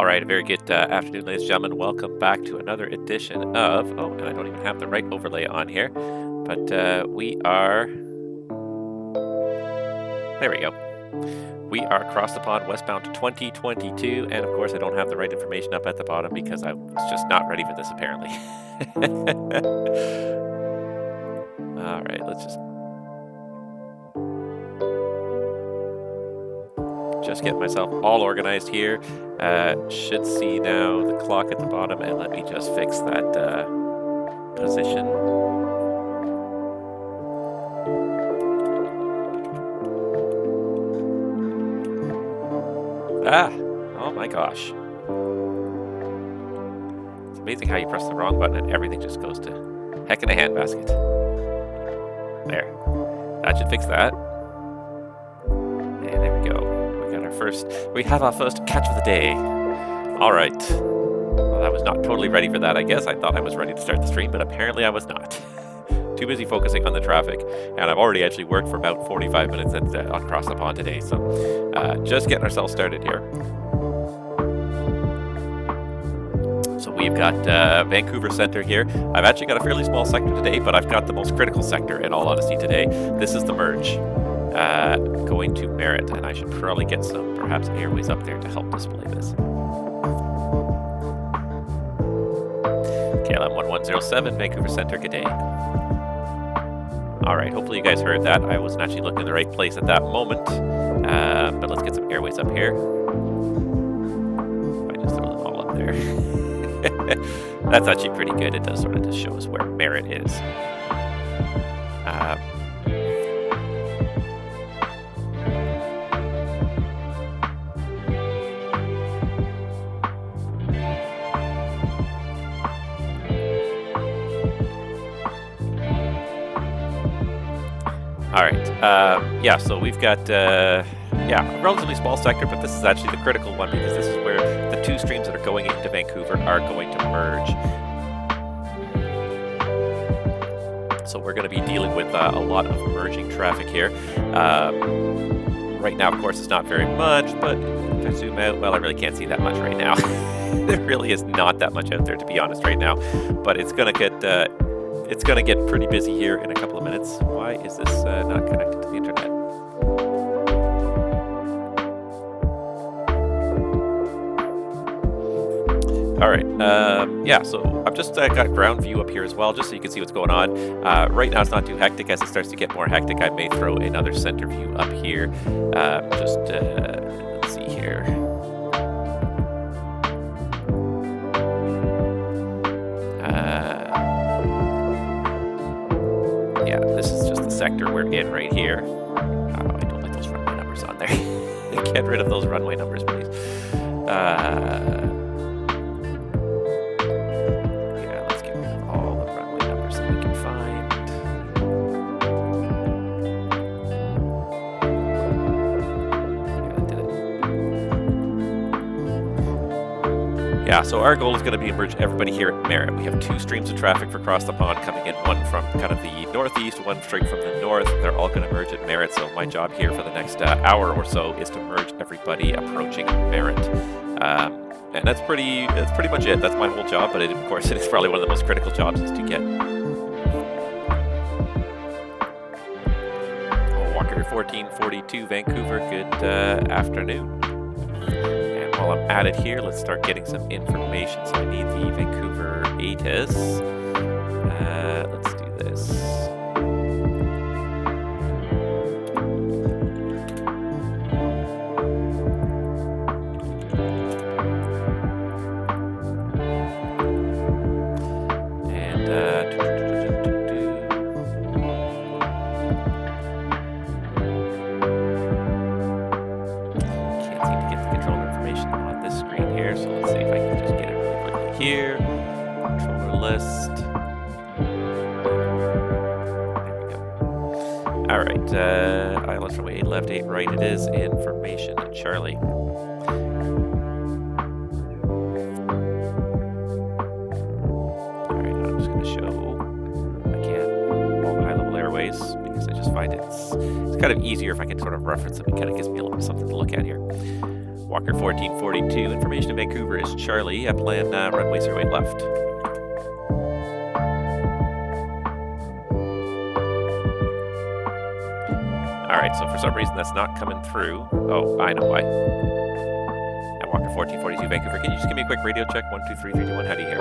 All right, a very good afternoon, ladies and gentlemen. Welcome back to another edition of. Oh, and I don't even have the right overlay on here, but we are. There we go. We are across the pond, Westbound 2022, and of course, I don't have the right information up at the bottom because I was just not ready for this, apparently. All right, let's just get myself all organized here. Should see now the clock at the bottom, and let me just fix that position. Oh my gosh. It's amazing how you press the wrong button and everything just goes to heck in a handbasket. There. That should fix that. And there we go. We have our first catch of the day. All right. Well, I was not totally ready for that, I guess. I thought I was ready to start the stream, but apparently I was not. Too busy focusing on the traffic, and I've already actually worked for about 45 minutes on Cross the Pond today, so just getting ourselves started here. So we've got Vancouver Center here. I've actually got a fairly small sector today, but I've got the most critical sector, in all honesty, today. This is the merge. Going to Merritt, and I should probably get some perhaps airways up there to help display this. KLM 1107, Vancouver Center, good day. All right, hopefully you guys heard that. I wasn't actually looking in the right place at that moment, but let's get some airways up here. If I just throw them all up there. That's actually pretty good. It does sort of just show us where Merritt is. All right, yeah, so we've got, a relatively small sector, but this is actually the critical one because this is where the two streams that are going into Vancouver are going to merge. So we're going to be dealing with a lot of merging traffic here. Right now, of course, it's not very much, but if I zoom out, well, I really can't see that much right now. There really is not that much out there, to be honest, right now, but it's going to get pretty busy here in a couple of minutes. Why is this not connected to the internet? All right, so I've just got ground view up here as well, just so you can see what's going on. Right now it's not too hectic. As it starts to get more hectic, I may throw another center view up here. Let's see here. This is just the sector we're in right here. Oh, I don't like those runway numbers on there. Get rid of those runway numbers, please. Let's get rid of all the runway numbers that we can find. Yeah, that did it. Yeah, so our goal is going to be to merge everybody here at Merritt. We have two streams of traffic for Cross the Pond coming in, one from kind of the northeast, one straight from the north. They're all going to merge at Merritt, so my job here for the next hour or so is to merge everybody approaching Merritt. And that's pretty much it. That's my whole job, but of course it is probably one of the most critical jobs is to get. Walker 1442, Vancouver, good afternoon. And while I'm at it here, let's start getting some information. So I need the Vancouver ATIS. Let's do this. Can't seem to get the controller information on this screen here, so let's see if I can just get it really quickly here. Controller list. All right, islands from 8 left, 8 right. It is information, Charlie. All right, I'm just going to show again all the high-level airways because I just find it's kind of easier if I can sort of reference them. It kind of gives me a little bit something to look at here. Walker 1442, information in Vancouver is Charlie, up land runway 08 left. Alright, so for some reason that's not coming through. Oh, I know why. At Walker 1442, Vancouver, can you just give me a quick radio check? 1, 2, 3, 3, 2, 1, how do you hear?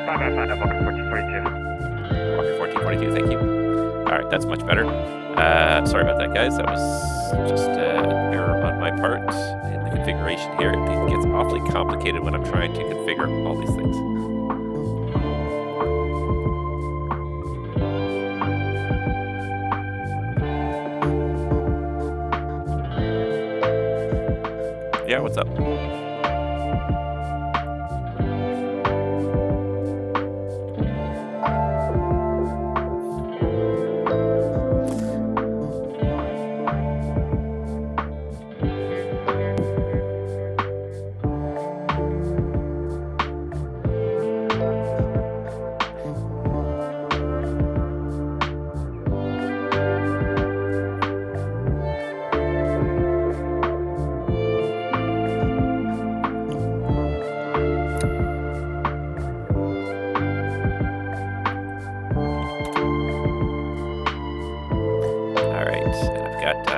Walker 1442. Walker 1442, thank you. Alright, that's much better. Sorry about that, guys. That was just an error on my part in the configuration here. It gets awfully complicated when I'm trying to configure all these things. Yeah, what's up?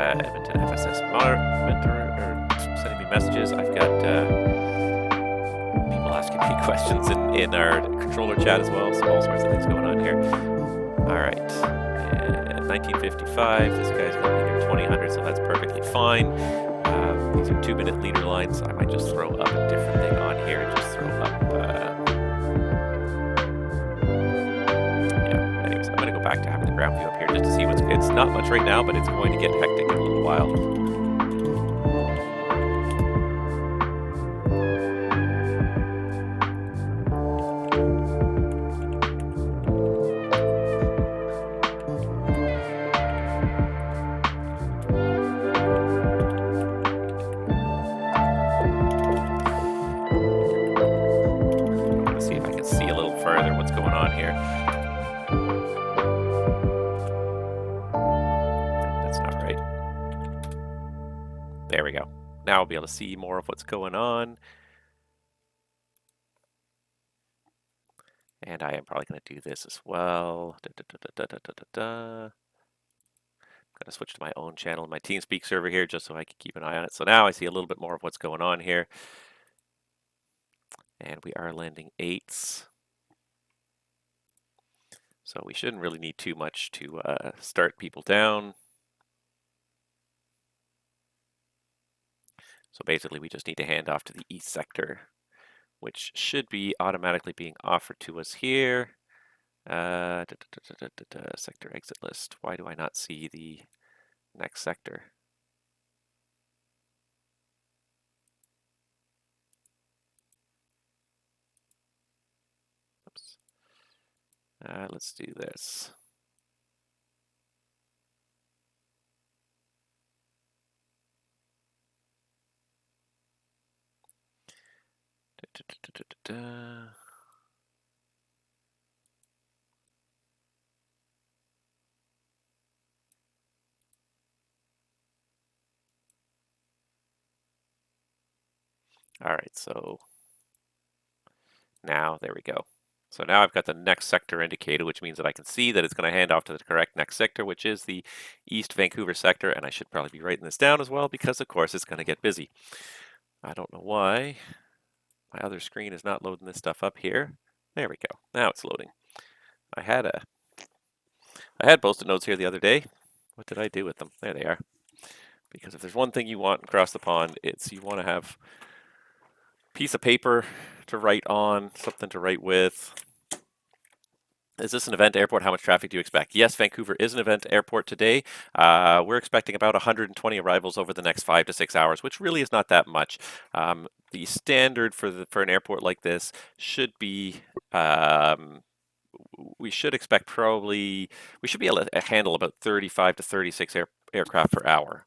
Edmonton FSS monitor sending me messages. I've got people asking me questions in our controller chat as well, so all sorts of things going on here. Alright, 1955, this guy's going to be near 2000, so that's perfectly fine. These are 2-minute leader lines. I might just throw up a different thing on here and just throw up back to having the ground view up here just to see what's. It's not much right now, but it's going to get hectic in a little while. Let's see if I can see a little further what's going on here. There we go. Now I'll be able to see more of what's going on. And I am probably going to do this as well. I'm going to switch to my own channel in my TeamSpeak server here just so I can keep an eye on it. So now I see a little bit more of what's going on here. And we are landing 8s. So we shouldn't really need too much to start people down. So basically, we just need to hand off to the east sector, which should be automatically being offered to us here. Sector exit list. Why do I not see the next sector? Oops. Let's do this. All right, so now there we go. So now I've got the next sector indicated, which means that I can see that it's going to hand off to the correct next sector, which is the East Vancouver sector. And I should probably be writing this down as well because, of course, it's going to get busy. I don't know why my other screen is not loading this stuff up here. There we go. Now it's loading. I had Post-it notes here the other day. What did I do with them? There they are. Because if there's one thing you want across the pond, it's you want to have a piece of paper to write on, something to write with. Is this an event airport? How much traffic do you expect? Yes, Vancouver is an event airport today. We're expecting about 120 arrivals over the next 5 to 6 hours, which really is not that much. The standard for an airport like this should be, we should expect probably, we should be able to handle about 35 to 36 aircraft per hour.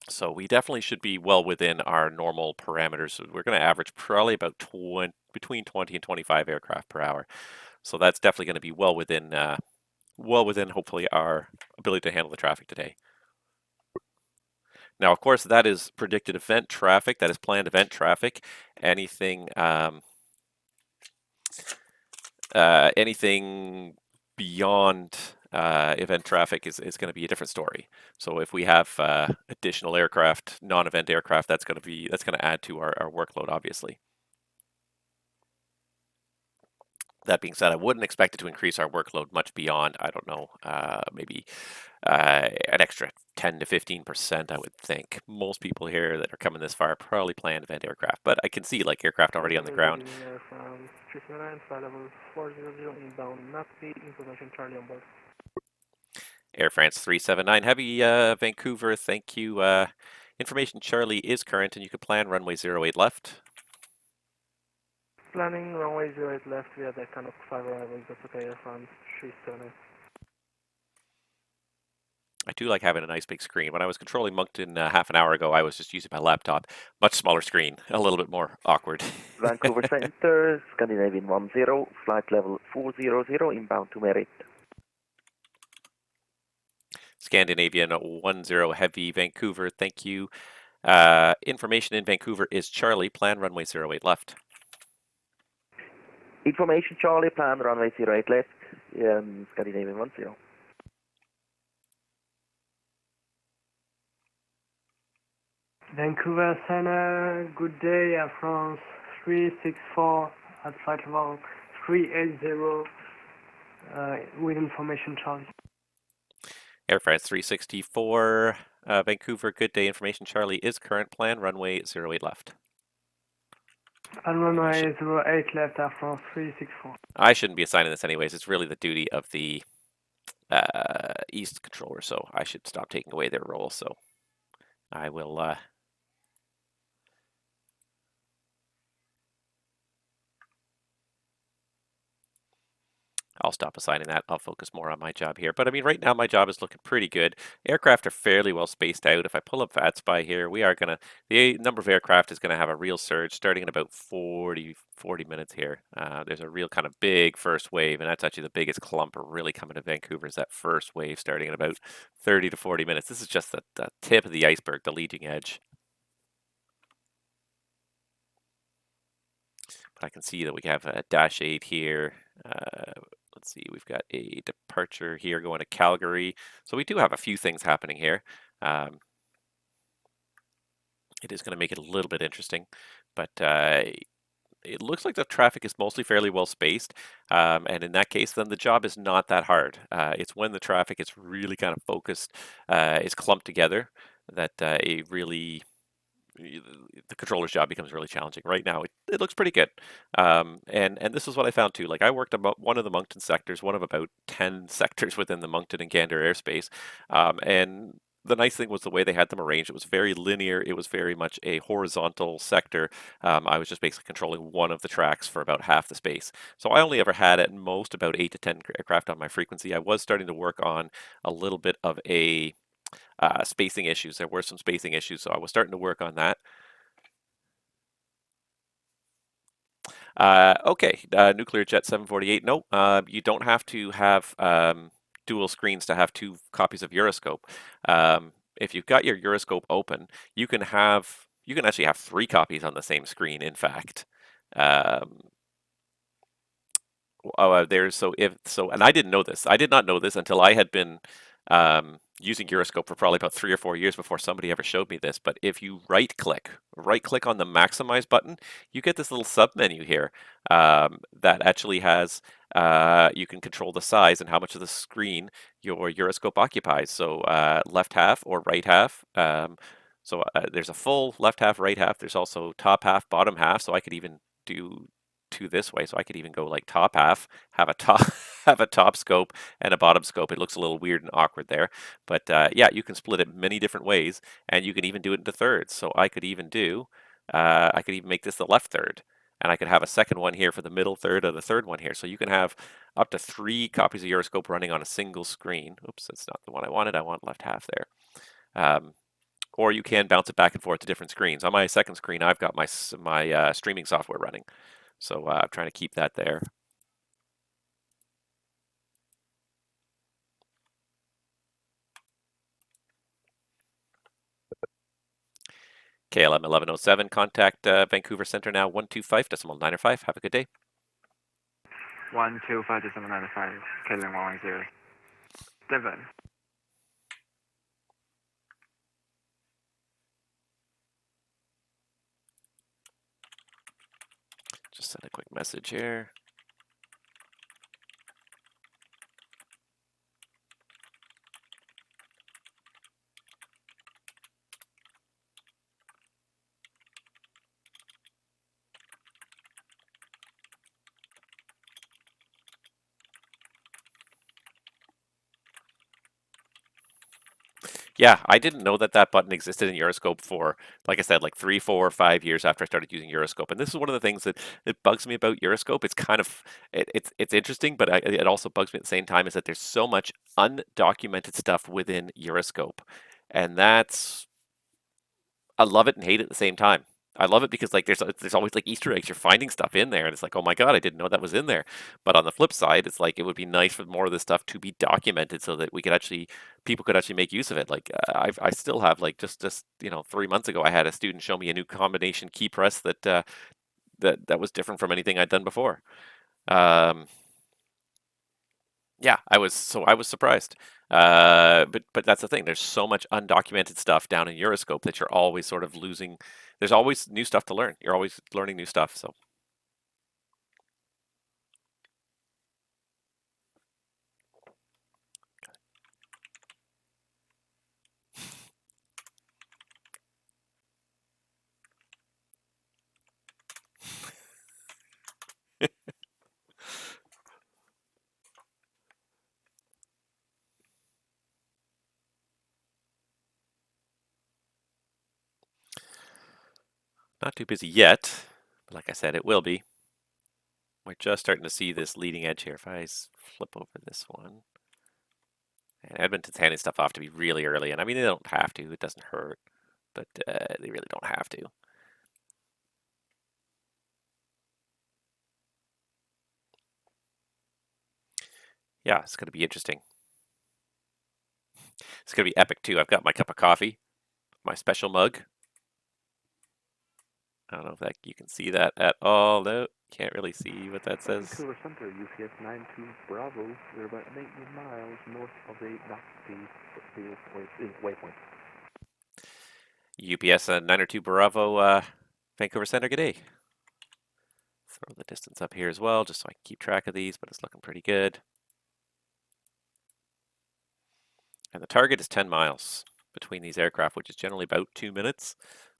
So we definitely should be well within our normal parameters. So we're going to average probably about between 20 and 25 aircraft per hour. So that's definitely going to be well within hopefully our ability to handle the traffic today. Now, of course, that is predicted event traffic. That is planned event traffic. Anything anything beyond event traffic is going to be a different story. So if we have additional aircraft, non-event aircraft, that's going to add to our workload, obviously. That being said, I wouldn't expect it to increase our workload much beyond, I don't know, maybe an extra 10 to 15%, I would think. Most people here that are coming this far probably plan event aircraft, but I can see like aircraft already on the ground. From 379, flight level 400, inbound, not information Charlie on board. Air France 379 Heavy, Vancouver, thank you. Information Charlie is current and you can plan runway 08 left. Planning runway 08 left via that kind of 5 arrivals, that's okay, Air France 379. I do like having a nice big screen. When I was controlling Moncton half an hour ago, I was just using my laptop. Much smaller screen, a little bit more awkward. Vancouver Center, Scandinavian 10, flight level 400, inbound to Merit. Scandinavian 10 Heavy, Vancouver, thank you. Information in Vancouver is Charlie, plan runway 08 left. Information Charlie, plan runway 08 left, Scandinavian 10. Vancouver Center, good day, Air France 364 at flight level 380 with information Charlie. Air France 364, Vancouver, good day. Information Charlie is current, plan runway 08 left. And runway 08 left, Air France 364. I shouldn't be assigning this anyways. It's really the duty of the East controller, so I should stop taking away their role. So I will I'll stop assigning that. I'll focus more on my job here. But I mean, right now my job is looking pretty good. Aircraft are fairly well spaced out. If I pull up VATSPY here, the number of aircraft is gonna have a real surge starting in about 40 minutes here. There's a real kind of big first wave, and that's actually the biggest clump really coming to Vancouver is that first wave starting in about 30 to 40 minutes. This is just the tip of the iceberg, the leading edge. But I can see that we have a Dash 8 here. Let's see, we've got a departure here going to Calgary. So we do have a few things happening here. It is going to make it a little bit interesting, but it looks like the traffic is mostly fairly well spaced. And in that case, then the job is not that hard. It's when the traffic is really kind of focused, is clumped together, that the controller's job becomes really challenging. Right now, it looks pretty good. And this is what I found too. Like I worked about one of the Moncton sectors, one of about 10 sectors within the Moncton and Gander airspace. And the nice thing was the way they had them arranged. It was very linear. It was very much a horizontal sector. I was just basically controlling one of the tracks for about half the space. So I only ever had at most about 8 to 10 aircraft on my frequency. I was starting to work on a little bit of a spacing issues. There were some spacing issues, so I was starting to work on that. Okay, Nuclear Jet 748. No, you don't have to have dual screens to have 2 copies of Euroscope. If you've got your Euroscope open, you can actually have 3 copies on the same screen. In fact, and I didn't know this. I did not know this until I had been using Euroscope for probably about 3 or 4 years before somebody ever showed me this. But if you right click on the maximize button, you get this little sub menu here that actually has you can control the size and how much of the screen your Euroscope occupies. So left half or right half. So there's a full left half, right half. There's also top half, bottom half. So I could even do 2 this way. So I could even go like top half, have a top scope and a bottom scope. It looks a little weird and awkward there, but yeah, you can split it many different ways, and you can even do it into thirds. So I could even make this the left third, and I could have a second one here for the middle third and the third one here. So you can have up to 3 copies of Euroscope running on a single screen. Oops, that's not the one I wanted. I want left half there. Or you can bounce it back and forth to different screens. On my second screen, I've got my streaming software running. So I'm trying to keep that there. KLM 1107, contact Vancouver Center now 125.905. Have a good day. 125.905, KLM 107. Just send a quick message here. Yeah, I didn't know that that button existed in Euroscope for, like I said, like 3, 4, 5 years after I started using Euroscope. And this is one of the things that bugs me about Euroscope. It's kind of it's interesting, but it also bugs me at the same time is that there's so much undocumented stuff within Euroscope, and that's I love it and hate it at the same time. I love it because like there's always like Easter eggs. You're finding stuff in there, and it's like, oh my god, I didn't know that was in there. But on the flip side, it's like it would be nice for more of this stuff to be documented so that we could actually people could actually make use of it. Like I still have like just 3 months ago, I had a student show me a new combination key press that was different from anything I'd done before. Um, yeah, I was surprised. But that's the thing. There's so much undocumented stuff down in Euroscope that you're always sort of losing. There's always new stuff to learn. You're always learning new stuff. So not too busy yet, but like I said, it will be. We're just starting to see this leading edge here. If I flip over this one, and Edmonton's handing stuff off to be really early, and I mean they don't have to. It doesn't hurt, but they really don't have to. Yeah, it's going to be interesting. It's going to be epic too. I've got my cup of coffee, my special mug. I don't know if that you can see that at all. No, can't really see what that says. Vancouver Center, UCS 92 Bravo. We're about 19 miles north of the waypoint. UPS 902 Bravo, Vancouver Center. Good day. Throw the distance up here as well, just so I can keep track of these, but it's looking pretty good. And the target is 10 miles between these aircraft, which is generally about 2 minutes.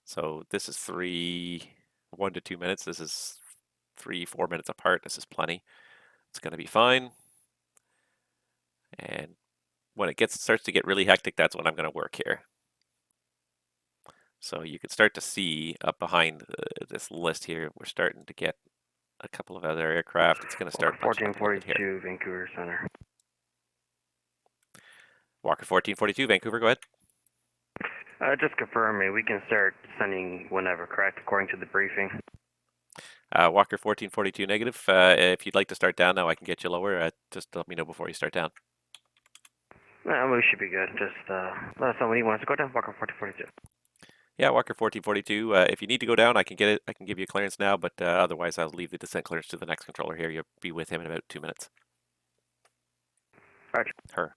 So this is 1 to 2 minutes. This is 3, 4 minutes apart. This is plenty. It's going to be fine. And when it starts to get really hectic, that's when I'm going to work here. So you can start to see up behind this list here, we're starting to get a couple of other aircraft. It's going to start 1442 Vancouver Center. Walker 1442, Vancouver, go ahead. Just confirm me. We can start sending whenever, correct? According to the briefing. Walker 1442 negative. If you'd like to start down now, I can get you lower. Just let me know before you start down. We should be good. Just let us know when you want us to go down. Walker 1442. Yeah, Walker 1442. If you need to go down, I can get it. I can give you clearance now, but otherwise, I'll leave the descent clearance to the next controller here. You'll be with him in about 2 minutes. Roger. Her.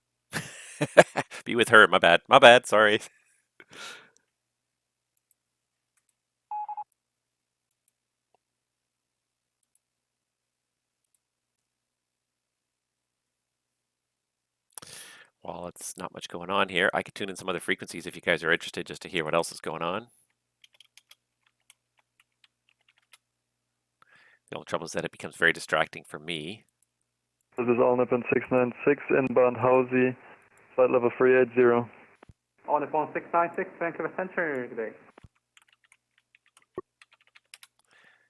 Be with her. My bad. My bad. Sorry. While it's not much going on here, I could tune in some other frequencies if you guys are interested, just to hear what else is going on. The only trouble is that it becomes very distracting for me. This is All Nippon 696, inbound Housie, flight level 380. All Nippon 696, Vancouver Center today.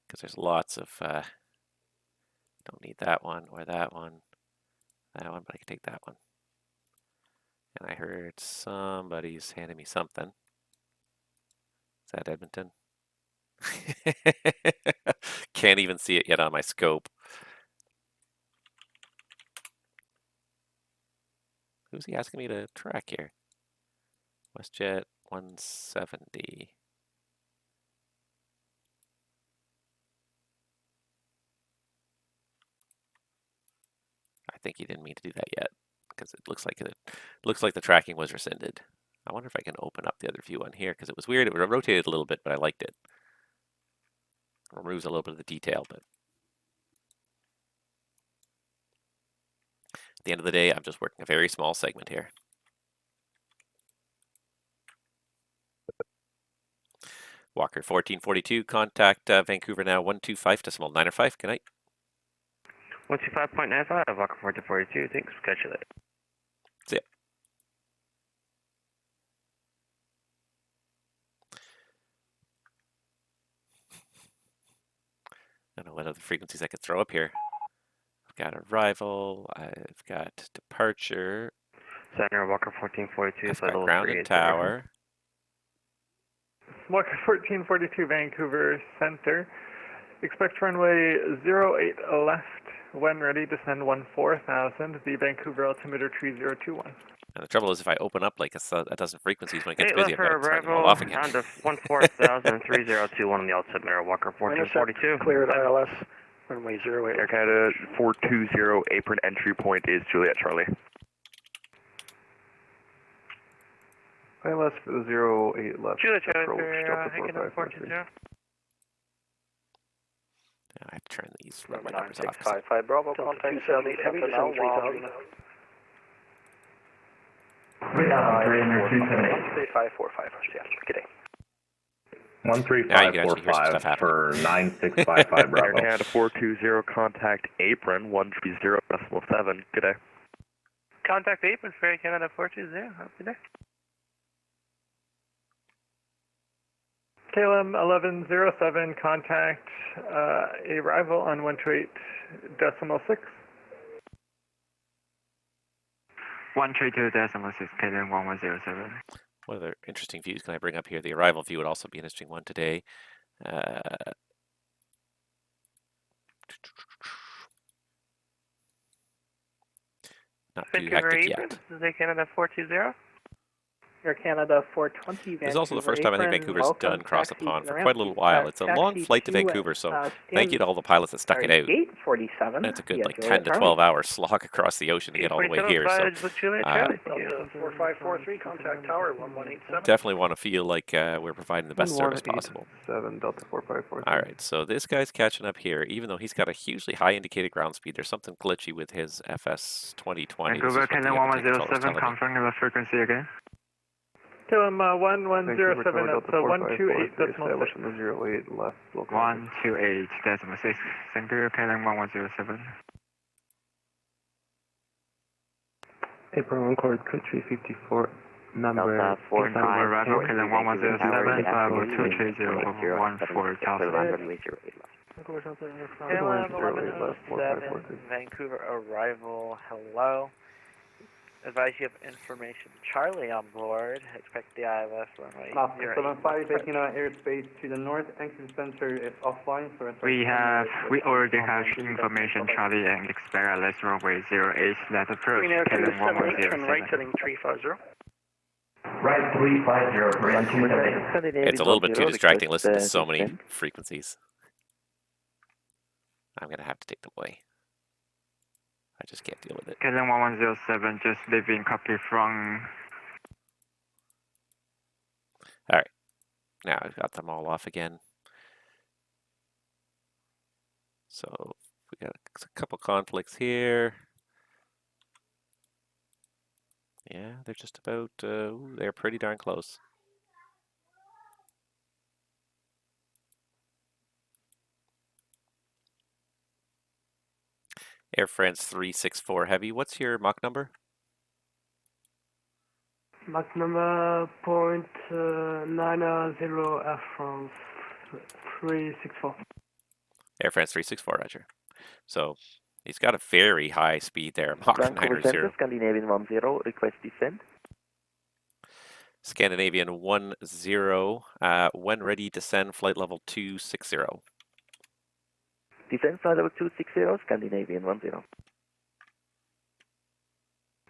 Because there's lots of, don't need that one, or that one, but I can take that one. And I heard somebody's handing me something. Is that Edmonton? Can't even see it yet on my scope. Who's he asking me to track here? WestJet 170. think he didn't mean to do that yet because it looks like the tracking was rescinded. I wonder if I can open up the other view on here because it was weird. It rotated a little bit, but I liked it. Removes a little bit of the detail, but at the end of the day, I'm just working a very small segment here. Walker 1442, contact Vancouver now 125.905. Good night. 125.95, Walker 1442, thanks, catch you later. See ya. I don't know what other frequencies I could throw up here. I've got arrival, I've got departure, Center, Walker 1442, I've flight got level ground and 380. tower. Walker 1442, Vancouver Center. Expect runway 08 left. When ready, descend 14,000. The Vancouver altimeter 3021. And the trouble is if I open up like a dozen frequencies when it gets 8 busy, left I've got for to turn them all arrival, off again. on to 14,000, 3021 on the altimeter, Walker 1442. Cleared ILS, runway 08. Air Canada 420, apron entry point is Juliet Charlie. ILS for the 08 left. Juliet Charlie approach, for Delta Handoff 4543. 420. I have to turn these Number numbers off. 9655 Bravo, contact 78 heavy, descend 3,000. 13545, yeah, good day. Now you can actually hear some stuff 13545 happening. for 9655 Air Bravo. Canada 420, contact apron 130.7, good day. Contact apron for Air Canada 420, have a good day. KLM 1107, contact arrival on 128.6. 132.6, KLM 1107. What other interesting views can I bring up here? The arrival view would also be an interesting one today. Not too Vancouver hectic apron, yet. this is Air Canada 420. Air Canada 420, This is also the first time I think apron, Vancouver's welcome, done cross the taxi pond to for the quite a little while. It's a long taxi flight to to, Vancouver, so thank stand- you to all the pilots that stuck sorry, it out. Gate 47. And it's a good yes, like Juliet 10 to Charlie. 12 hour slog across the ocean to get all the way here. So Juliet Charlie, thank you. 4543, contact tower 1187. definitely want to feel like we're providing the best service 187 possible. Delta 4543. All right, so this guy's catching up here. Even though he's got a hugely high indicated ground speed, there's something glitchy with his FS 2020. Vancouver, KLM 1107, confirming the frequency again. KLM Vancouver 1107, Tower, that's Delta 128.6. established in the 08 left. Local. 128.6, thank you, KLM 1107. Apron record 354, number Delta 45, arrival, KLM 1107, Bravo 230, 14,000. KLM 1107, Vancouver arrival, hello. Advise you have information Charlie on board. Expect the ILS runway 75, taking airspace to the north. Anchor sensor is offline. So We already have information, Charlie, and expect ILS runway 08, that approach, KLM 1107. right heading 350. Right 350 for entry. It's a little bit too distracting listening to so many frequencies. I'm going to have to take them away. I just can't deal with it. KLM 1107, just leaving copy from... All right. Now I've got them all off again. So we got a couple conflicts here. Yeah, they're just about, they're pretty darn close. Air France 364 Heavy, what's your Mach number? Mach number 0.90 Air France 364. Air France 364, Roger. So he's got a very high speed there, Mach Vancouver Center, 90. Scandinavian 10, request descent. Scandinavian 10, when ready, descend flight level 260. Descent flight level 260, Scandinavian 10.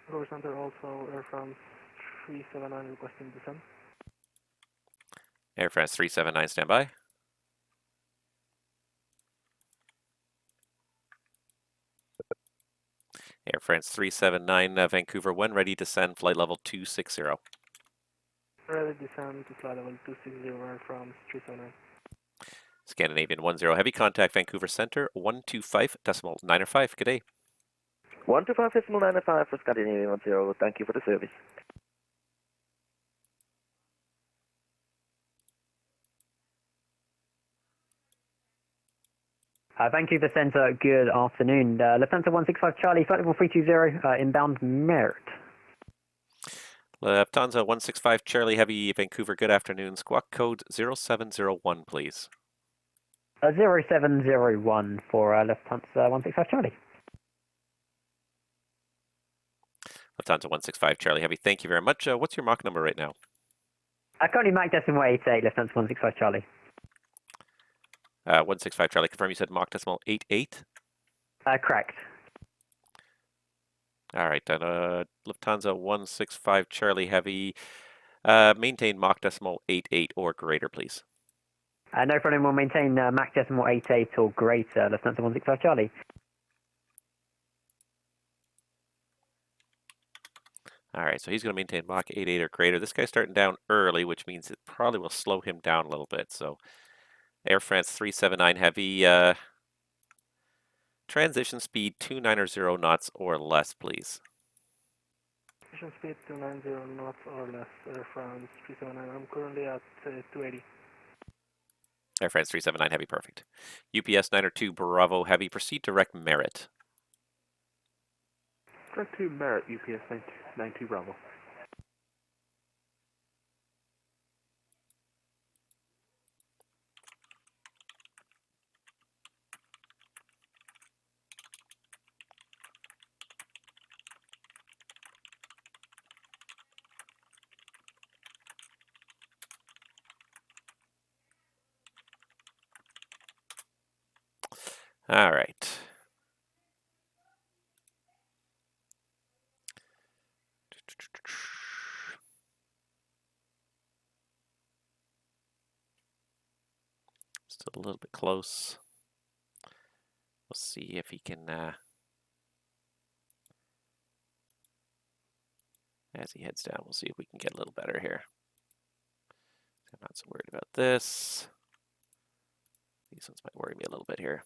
Vancouver Center also Air France 379 requesting descent. Air France 379, standby. Air France 379 Vancouver, when ready, descend flight level 260. Ready descend to flight level 260 Air France 379. Scandinavian 10, heavy contact Vancouver Center, 125.905. Good day. 125.905 for Scandinavian 10. Thank you for the service. Vancouver Centre, good afternoon. Lufthansa 165 Charlie, flight level 320, inbound Merit. Lufthansa 165 Charlie Heavy Vancouver, good afternoon. Squawk code 0701, please. 0701 for Lufthansa 165 Charlie. Lufthansa 165 Charlie Heavy, thank you very much. What's your Mach number right now? Currently Mach decimal 88, Lufthansa 165 Charlie. 165 Charlie, confirm you said Mach decimal 88? Correct. All right, then Lufthansa 165 Charlie Heavy, maintain Mach decimal 88 or greater, please. No problem, we'll maintain Mach decimal 88 or greater, Lufthansa 165 Charlie. All right, so he's going to maintain Mach 88 or greater. This guy's starting down early, which means it probably will slow him down a little bit. So Air France 379 Heavy, transition speed 290 knots or less, please. Transition speed 290 knots or less, Air France 379. I'm currently at 280. Air France 379 Heavy, perfect. UPS 902 Bravo Heavy, proceed direct Merit. Direct to Merit, UPS 92 Bravo. All right. Still a little bit close. We'll see if he can, as he heads down, we'll see if we can get a little better here. I'm not so worried about this. These ones might worry me a little bit here.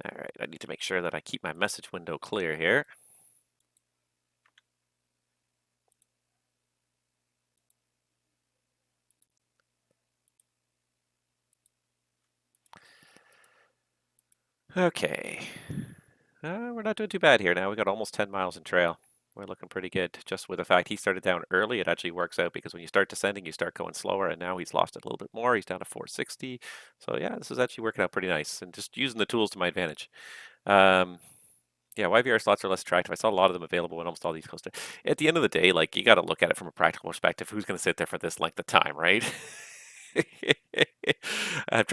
All right, I need to make sure that I keep my message window clear here. Okay. We're not doing too bad here now. We got almost 10 miles in trail. We're looking pretty good. Just with the fact he started down early, it actually works out because when you start descending, you start going slower, and now he's lost it a little bit more. He's down to 460. So yeah, this is actually working out pretty nice, and just using the tools to my advantage. Yeah, YVR slots are less attractive. I saw a lot of them available in almost all these coaster. At the end of the day, like, you got to look at it from a practical perspective. Who's going to sit there for this length of time, right? I'm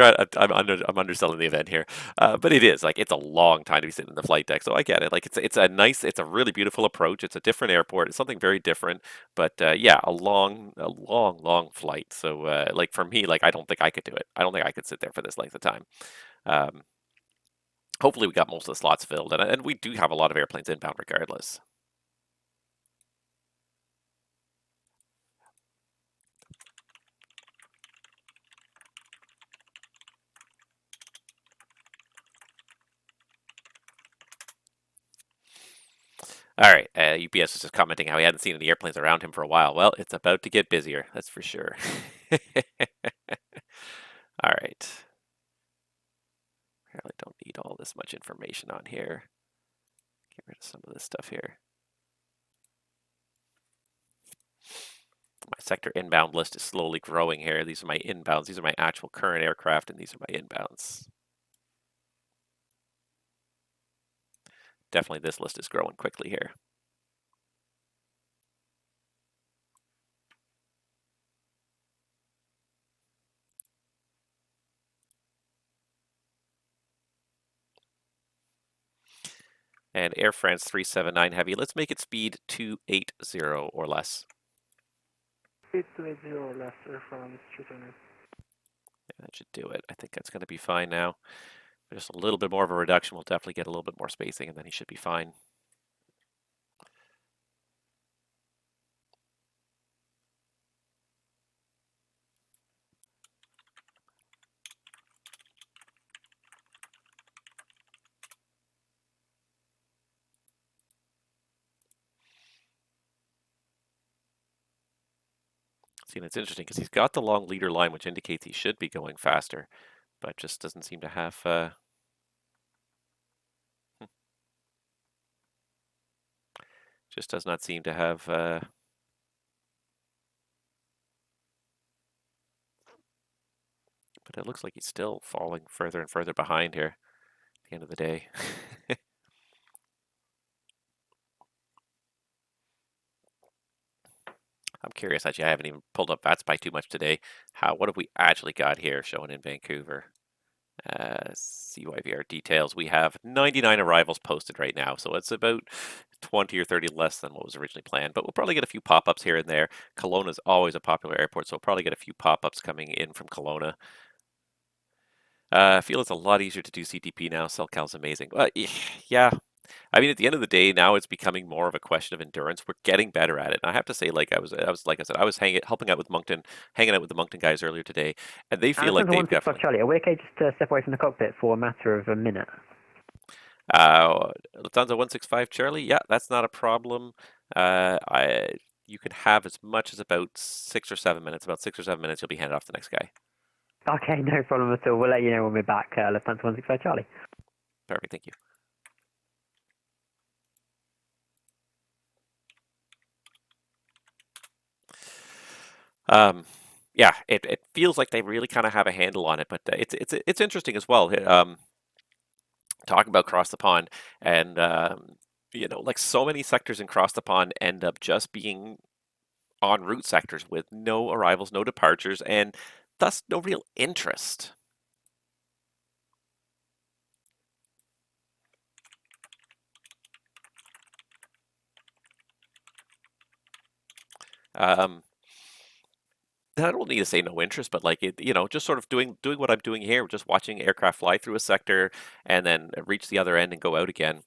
underselling the event here, but it is like it's a long time to be sitting in the flight deck. So I get it. Like it's a really beautiful approach. It's a different airport. It's something very different. But yeah, a long flight. So like for me, like I don't think I could do it. I don't think I could sit there for this length of time. Hopefully we got most of the slots filled, and we do have a lot of airplanes inbound regardless. All right, UPS was just commenting how he hadn't seen any airplanes around him for a while. Well, it's about to get busier, that's for sure. All right. Apparently don't need all this much information on here. Get rid of some of this stuff here. My sector inbound list is slowly growing here. These are my inbounds. These are my actual current aircraft, and these are my inbounds. Definitely this list is growing quickly here. And Air France 379 Heavy, let's make it speed 280 or less. Speed 280 or less, Air France 379. Yeah, that should do it. I think that's going to be fine now. Just a little bit more of a reduction. We'll definitely get a little bit more spacing, and then he should be fine. See, and it's interesting because he's got the long leader line, which indicates he should be going faster, but just doesn't seem to have... Just does not seem to have... But it looks like he's still falling further and further behind here at the end of the day. I'm curious, actually, I haven't even pulled up VATSPY too much today. What have we actually got here showing in Vancouver? CYVR details. We have 99 arrivals posted right now, so it's about 20 or 30 less than what was originally planned, but we'll probably get a few pop-ups here and there. Kelowna is always a popular airport, so we'll probably get a few pop-ups coming in from Kelowna. I feel it's a lot easier to do CTP now. CellCal's amazing. Yeah. I mean, at the end of the day, now it's becoming more of a question of endurance. We're getting better at it. And I have to say, like I was like I said, I was helping out with Moncton, hanging out with the Moncton guys earlier today, and they feel like they've definitely. Charlie, are we okay just to step away from the cockpit for a matter of a minute? Lufthansa 165 Charlie, yeah, that's not a problem. You can have as much as about 6 or 7 minutes. About 6 or 7 minutes, you'll be handed off to the next guy. Okay, no problem at all. We'll let you know when we're back. Lufthansa 165 Charlie. Perfect, thank you. Yeah, it feels like they really kind of have a handle on it, but it's interesting as well. Talking about cross the pond, and you know, like so many sectors in cross the pond end up just being en route sectors with no arrivals, no departures, and thus no real interest. I don't need to say no interest, but like it, you know, just sort of doing what I'm doing here, just watching aircraft fly through a sector and then reach the other end and go out again.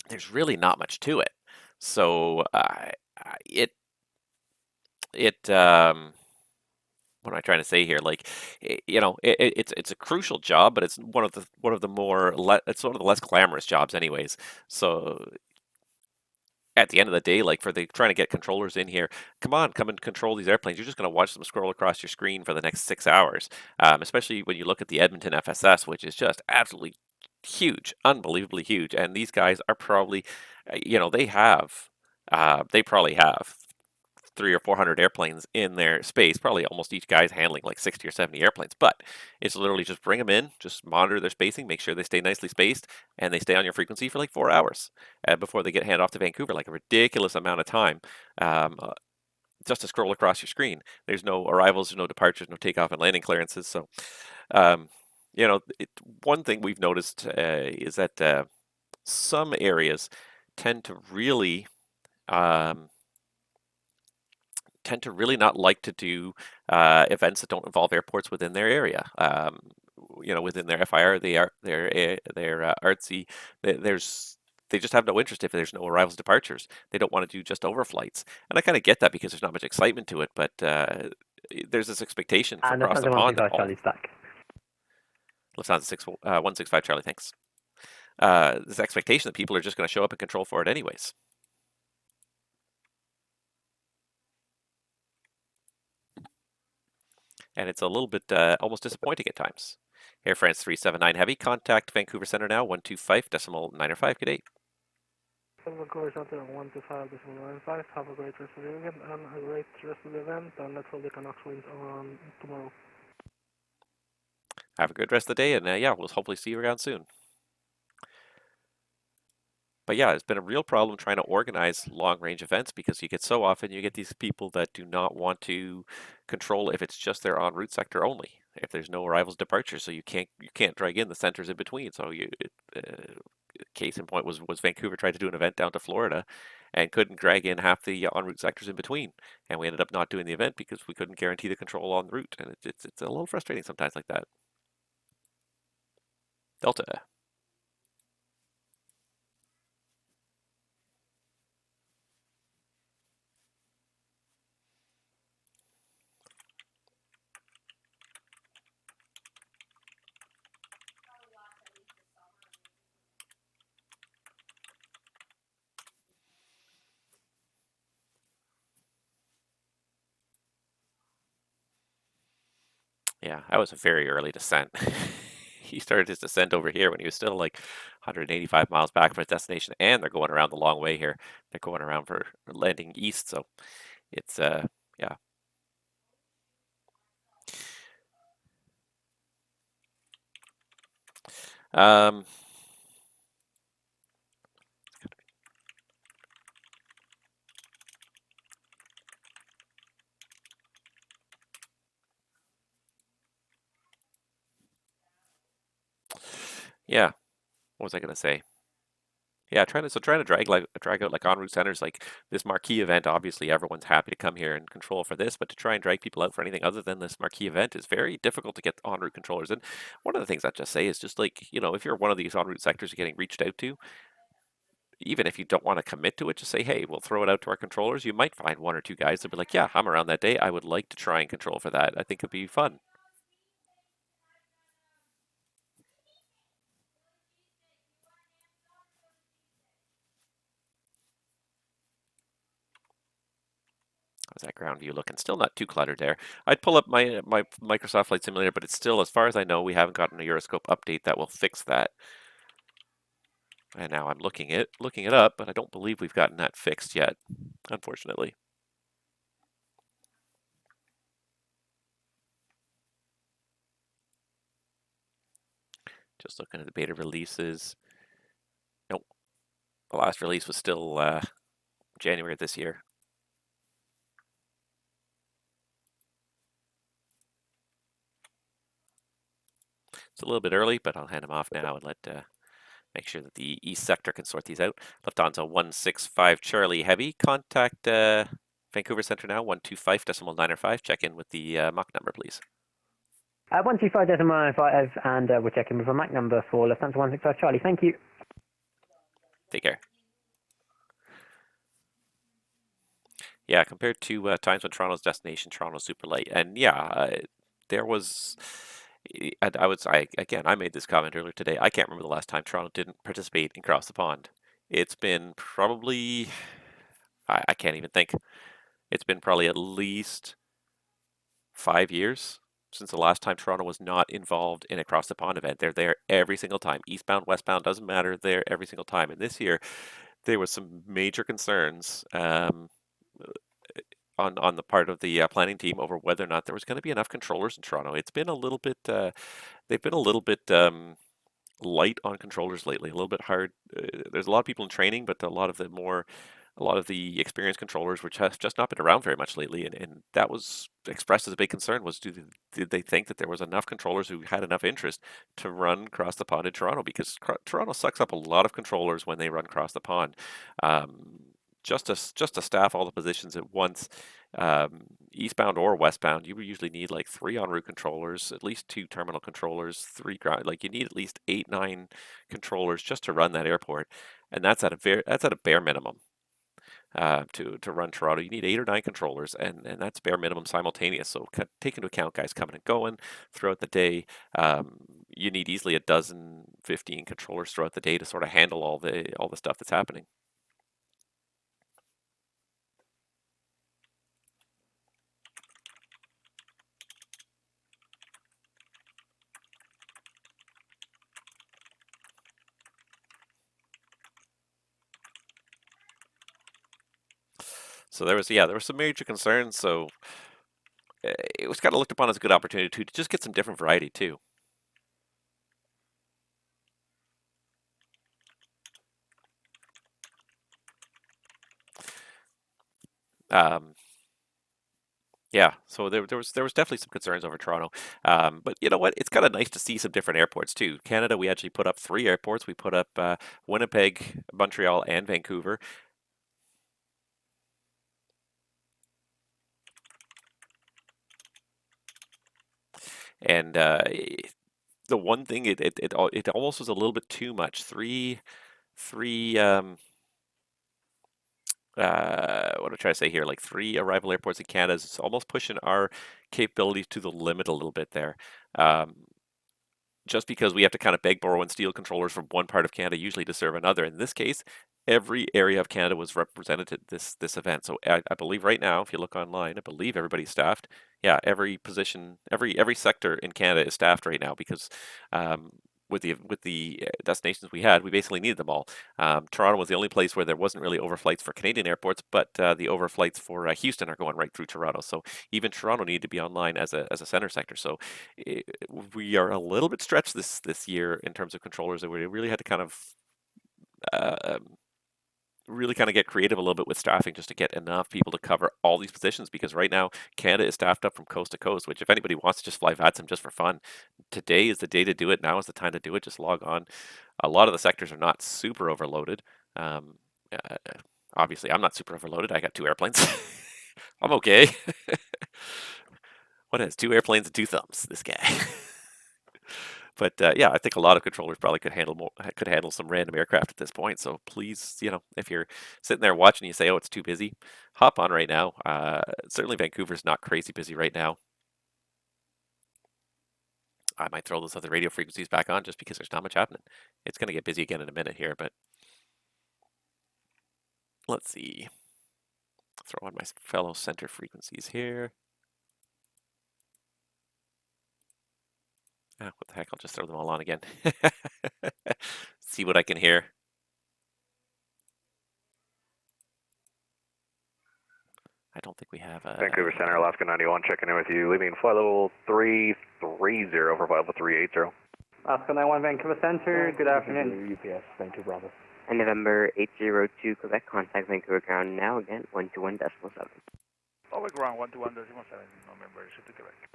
There's really not much to it. So what am I trying to say here? Like, you know, it's a crucial job, but it's one of the it's one of the less glamorous jobs, anyways. So at the end of the day, like for trying to get controllers in here, come and control these airplanes. You're just going to watch them scroll across your screen for the next 6 hours, especially when you look at the Edmonton FSS, which is just absolutely huge, unbelievably huge. And these guys are probably, you know, they probably have 300 or 400 airplanes in their space. Probably almost each guy's handling like 60 or 70 airplanes. But it's literally just bring them in, just monitor their spacing, make sure they stay nicely spaced, and they stay on your frequency for like 4 hours before they get handed off to Vancouver, like a ridiculous amount of time. Just to scroll across your screen. There's no arrivals, there's no departures, no takeoff and landing clearances. So, you know, one thing we've noticed is that some areas tend to really not like to do events that don't involve airports within their area. You know, within their FIR, they're artsy. They just have no interest if there's no arrivals, departures. They don't want to do just overflights, and I kind of get that because there's not much excitement to it. But there's this expectation from across the pond. Charlie's back. Lufthansa 165 Charlie, thanks. This expectation that people are just going to show up and control for it anyways. And it's a little bit almost disappointing at times. Air France 379 Heavy, contact Vancouver Center now, 125.905, good day. Vancouver Center 125.905, have a great rest of the event and a great rest of the event, and let's hold the Canucks win on tomorrow. Have a good rest of the day, and yeah, we'll hopefully see you around soon. But yeah, it's been a real problem trying to organize long-range events because you get so often you get these people that do not want to control if it's just their en route sector only. If there's no arrivals, departures, so you can't drag in the centers in between. So case in point was Vancouver tried to do an event down to Florida and couldn't drag in half the en route sectors in between. And we ended up not doing the event because we couldn't guarantee the control on the route. And it's a little frustrating sometimes like that. Delta. Yeah, that was a very early descent. He started his descent over here when he was still like 185 miles back from his destination, and they're going around the long way here. They're going around for landing east, so it's yeah. Um, yeah, what was I gonna say? Yeah, trying to drag out like en route centers like this marquee event. Obviously, everyone's happy to come here and control for this, but to try and drag people out for anything other than this marquee event is very difficult to get en route controllers. And one of the things I just say is just like if you're one of these en route sectors getting reached out to, even if you don't want to commit to it, just say, hey, we'll throw it out to our controllers. You might find one or two guys that'll be like, yeah, I'm around that day. I would like to try and control for that. I think it'd be fun. How's that ground view looking? Still not too cluttered there. I'd pull up my Microsoft Flight Simulator, but it's still, as far as I know, we haven't gotten a Euroscope update that will fix that. And now I'm looking it up, but I don't believe we've gotten that fixed yet, unfortunately. Just looking at the beta releases. Nope. The last release was still January of this year. It's a little bit early, but I'll hand them off now and let make sure that the east sector can sort these out. Lufthansa 165 Charlie Heavy. Contact Vancouver Center now, 125.905. Check in with the Mach number, please. 125.905, and we're checking with a Mach number for Lufthansa 165 Charlie. Thank you. Take care. Yeah, compared to times when Toronto's destination, Toronto's super light. And yeah, there was... I made this comment earlier today. I can't remember the last time Toronto didn't participate in Cross the Pond. It's been probably, I can't even think. It's been probably at least 5 years since the last time Toronto was not involved in a Cross the Pond event. They're there every single time. Eastbound, westbound, doesn't matter. They're every single time. And this year, there was some major concerns on the part of the planning team over whether or not there was going to be enough controllers in Toronto. It's been a little bit, they've been a little bit light on controllers lately, a little bit hard. There's a lot of people in training, but a lot of the experienced controllers, which have just not been around very much lately, and that was expressed as a big concern, was did they think that there was enough controllers who had enough interest to run Cross the Pond in Toronto? Because Toronto sucks up a lot of controllers when they run Cross the Pond. Just to staff all the positions at once, eastbound or westbound, you usually need like 3 en route controllers, at least 2 terminal controllers, 3 ground. Like you need at least 8-9 controllers just to run that airport, and that's at a bare minimum. To run Toronto, you need 8 or 9 controllers, and that's bare minimum simultaneous. So take into account guys coming and going throughout the day. You need easily a dozen, 15 controllers throughout the day to sort of handle all the stuff that's happening. So there were some major concerns. So it was kind of looked upon as a good opportunity to just get some different variety too. Yeah, so there was definitely some concerns over Toronto, but you know what? It's kind of nice to see some different airports too. Canada, we actually put up 3 airports. We put up Winnipeg, Montreal, and Vancouver. And the one thing it almost was a little bit too much. Three what am I trying to say here? Like 3 arrival airports in Canada is almost pushing our capabilities to the limit a little bit there. Um, just because we have to kind of beg, borrow, and steal controllers from one part of Canada usually to serve another. In this case, every area of Canada was represented at this event. So I believe right now, if you look online, I believe everybody's staffed. Yeah, every position, every sector in Canada is staffed right now because with the destinations we had, we basically needed them all. Toronto was the only place where there wasn't really overflights for Canadian airports, but the overflights for Houston are going right through Toronto. So even Toronto needed to be online as a center sector. So we are a little bit stretched this year in terms of controllers. We really had to kind of uh, get creative a little bit with staffing just to get enough people to cover all these positions because right now Canada is staffed up from coast to coast, which if anybody wants to just fly VATSIM just for fun, today is the day to do it. Now is the time to do it. Just log on. A lot of the sectors are not super overloaded. Um, uh, Obviously, I'm not super overloaded. I got 2 airplanes. I'm okay. What is 2 airplanes and 2 thumbs? This guy. But yeah, I think a lot of controllers probably could handle some random aircraft at this point. So please, if you're sitting there watching, you say, "Oh, it's too busy," hop on right now. Certainly, Vancouver's not crazy busy right now. I might throw those other radio frequencies back on just because there's not much happening. It's going to get busy again in a minute here, but let's see. Throw on my fellow center frequencies here. Ah, what the heck? I'll just throw them all on again. See what I can hear. I don't think we have a... Vancouver Center, Alaska 91, checking in with you. Leaving flight level 330 for flight level 380. Alaska 91, Vancouver Center, good afternoon. UPS, Vancouver Bravo. And November 802, Quebec, contact Vancouver ground now again, 121.7. Over ground, 121.7, November 802, Quebec.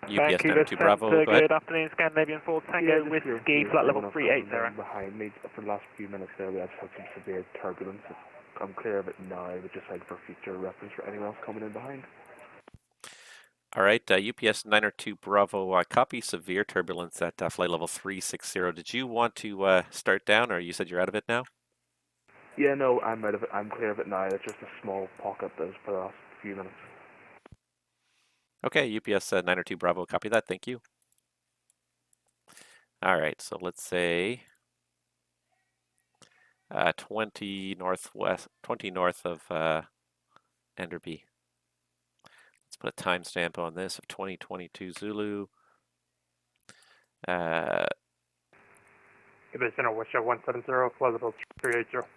UPS 92 Bravo, go ahead. Good afternoon, Scandinavian 4 Tango, Whiskey, flight level 380. Behind me for the last few minutes there, we actually had some severe turbulence. I'm clear of it now, but just like for future reference for anyone else coming in behind. All right, UPS 902 Bravo, copy severe turbulence at flight level 360. Did you want to start down, or you said you're out of it now? Yeah, no, I'm out of it. I'm clear of it now. It's just a small pocket that was for the last few minutes. Okay, UPS 902 Bravo, copy that. Thank you. All right, so let's say 20 north of Enderby. Let's put a timestamp on this of 2022 Zulu. UPS Center, WestJet 170, flight level 380.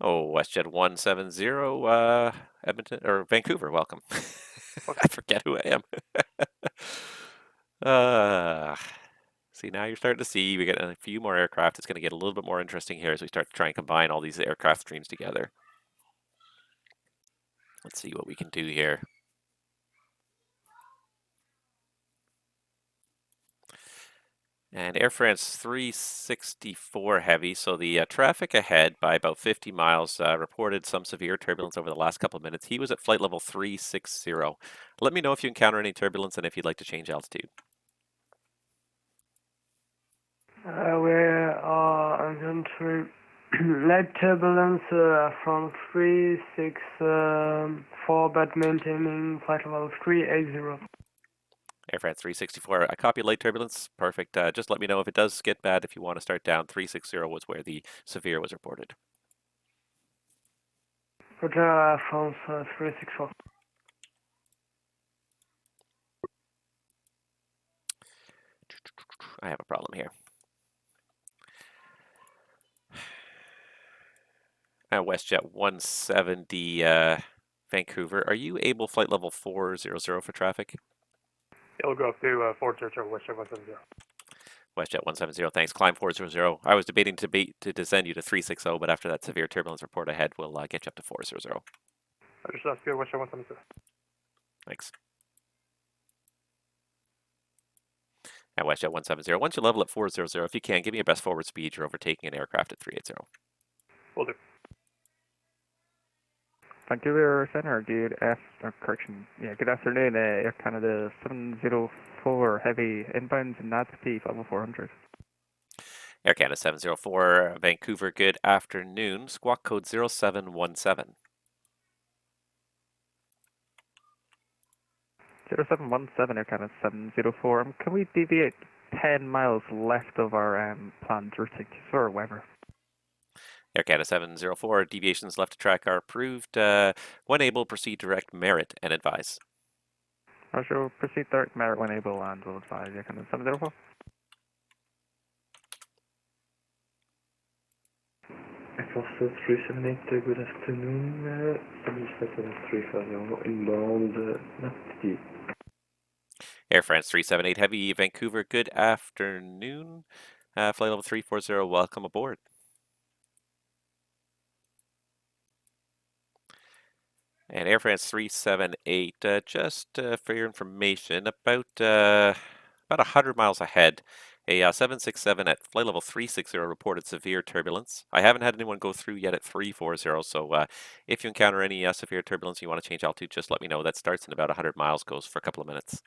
Oh, WestJet 170, Edmonton or Vancouver, welcome. I forget who I am. See, now you're starting to see we get a few more aircraft. It's going to get a little bit more interesting here as we start to try and combine all these aircraft streams together. Let's see what we can do here. And Air France 364 heavy, so the traffic ahead by about 50 miles reported some severe turbulence over the last couple of minutes. He was at flight level 360. Let me know if you encounter any turbulence and if you'd like to change altitude. We are encountering light turbulence from 364, but maintaining flight level 380. Air France 364, I copy light turbulence. Perfect. Just let me know if it does get bad. If you want to start down, 360 was where the severe was reported. Roger, France 364. I have a problem here. WestJet 170 Vancouver. Are you able flight level 400 for traffic? It'll go up to 400, WestJet 170. WestJet 170, thanks. Climb 400. I was debating to descend you to 360, but after that severe turbulence report ahead, we'll get you up to 400. Just ask you WestJet 170. Thanks. At WestJet 170. Once you level at 400, if you can, give me your best forward speed. You're overtaking an aircraft at 380. Will do. Vancouver Center, good good afternoon, Air Canada 704 Heavy, inbound NATP 5400. Air Canada 704, Vancouver, good afternoon. Squawk code 0717. 0717 Air Canada 704. Can we deviate 10 miles left of our planned routing, or whatever? Air Canada 704, deviations left to track are approved. When able, proceed direct merit and advise. Roger, proceed direct merit when able and will advise Air Canada 704. Foster 378, good afternoon. 77350 inbound, NATP. Air France 378 Heavy, Vancouver, good afternoon. Flight level 340, welcome aboard. And Air France 378, just for your information, about 100 miles ahead, a 767 at flight level 360 reported severe turbulence. I haven't had anyone go through yet at 340, so if you encounter any severe turbulence and you want to change altitude, just let me know. That starts in about 100 miles, goes for a couple of minutes.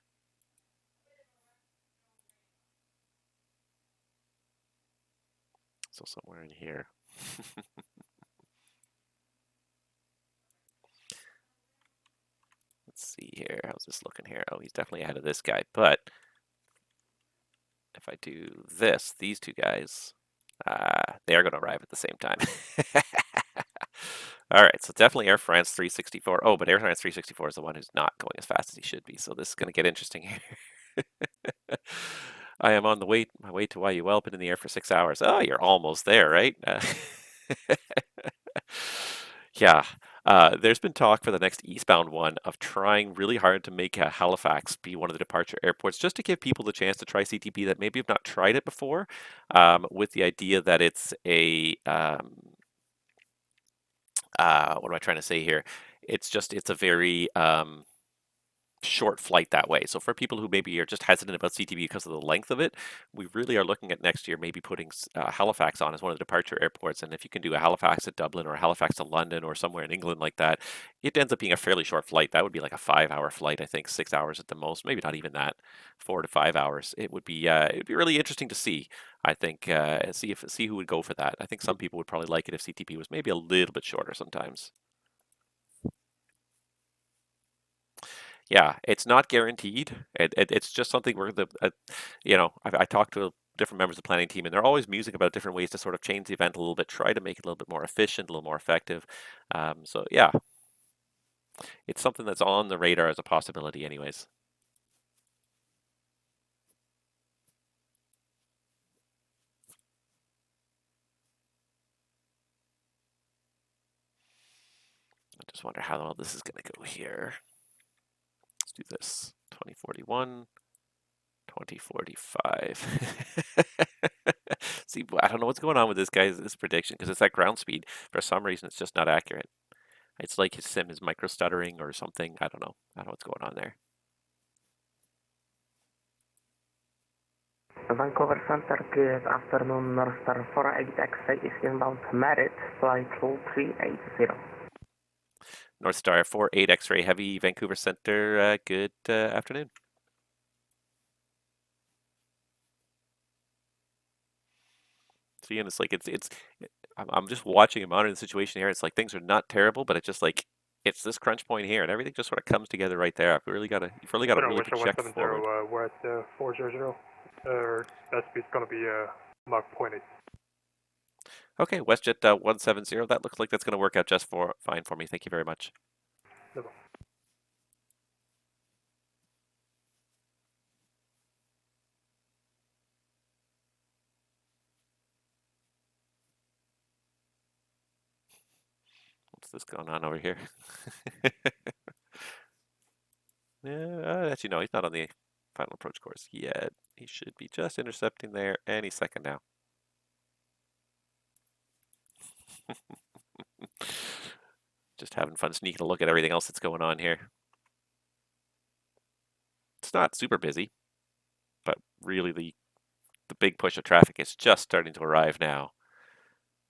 So somewhere in here. Let's see here. How's this looking here? Oh, he's definitely ahead of this guy. But if I do this, these two guys, they are going to arrive at the same time. All right, so definitely Air France 364. Oh, but Air France 364 is the one who's not going as fast as he should be. So this is going to get interesting here. I am on my way to YUL, been in the air for 6 hours. Oh, you're almost there, right? Yeah. There's been talk for the next eastbound one of trying really hard to make Halifax be one of the departure airports, just to give people the chance to try CTP that maybe have not tried it before, with the idea that it's a what am I trying to say here? It's a very short flight that way. So for people who maybe are just hesitant about CTP because of the length of it, we really are looking at next year maybe putting Halifax on as one of the departure airports. And if you can do a Halifax at Dublin or a Halifax to London or somewhere in England like that, it ends up being a fairly short flight. That would be like a 5-hour flight, I think, 6 hours at the most, maybe not even that, 4 to 5 hours. It would be really interesting to see. I think see who would go for that. I think some people would probably like it if CTP was maybe a little bit shorter sometimes. Yeah, it's not guaranteed. It's just something where I talked to different members of the planning team, and they're always musing about different ways to sort of change the event a little bit, try to make it a little bit more efficient, a little more effective. So yeah, it's something that's on the radar as a possibility, anyways. I just wonder how well this is going to go here. Let's do this. 2041. 2045. See, I don't know what's going on with this prediction, because it's that ground speed. For some reason, it's just not accurate. It's like his sim is micro stuttering or something. I don't know. I don't know what's going on there. Vancouver Center, good afternoon. North Star 48X is inbound Merit, flight 380. North Star 48 X-ray Heavy, Vancouver Center, good afternoon. See, and it's like I'm just watching and monitoring the situation here. It's like things are not terrible, but it's just like it's this crunch point here, and everything just sort of comes together right there. You've really got to really check forward. We're at 400. That speed's going to be Mach 0.8. Okay, WestJet 170. That looks like that's going to work out just fine for me. Thank you very much. No. What's this going on over here? Yeah, actually, no, he's not on the final approach course yet. He should be just intercepting there any second now. Just having fun sneaking a look at everything else that's going on here. not super busy, but really the big push of traffic is just starting to arrive now.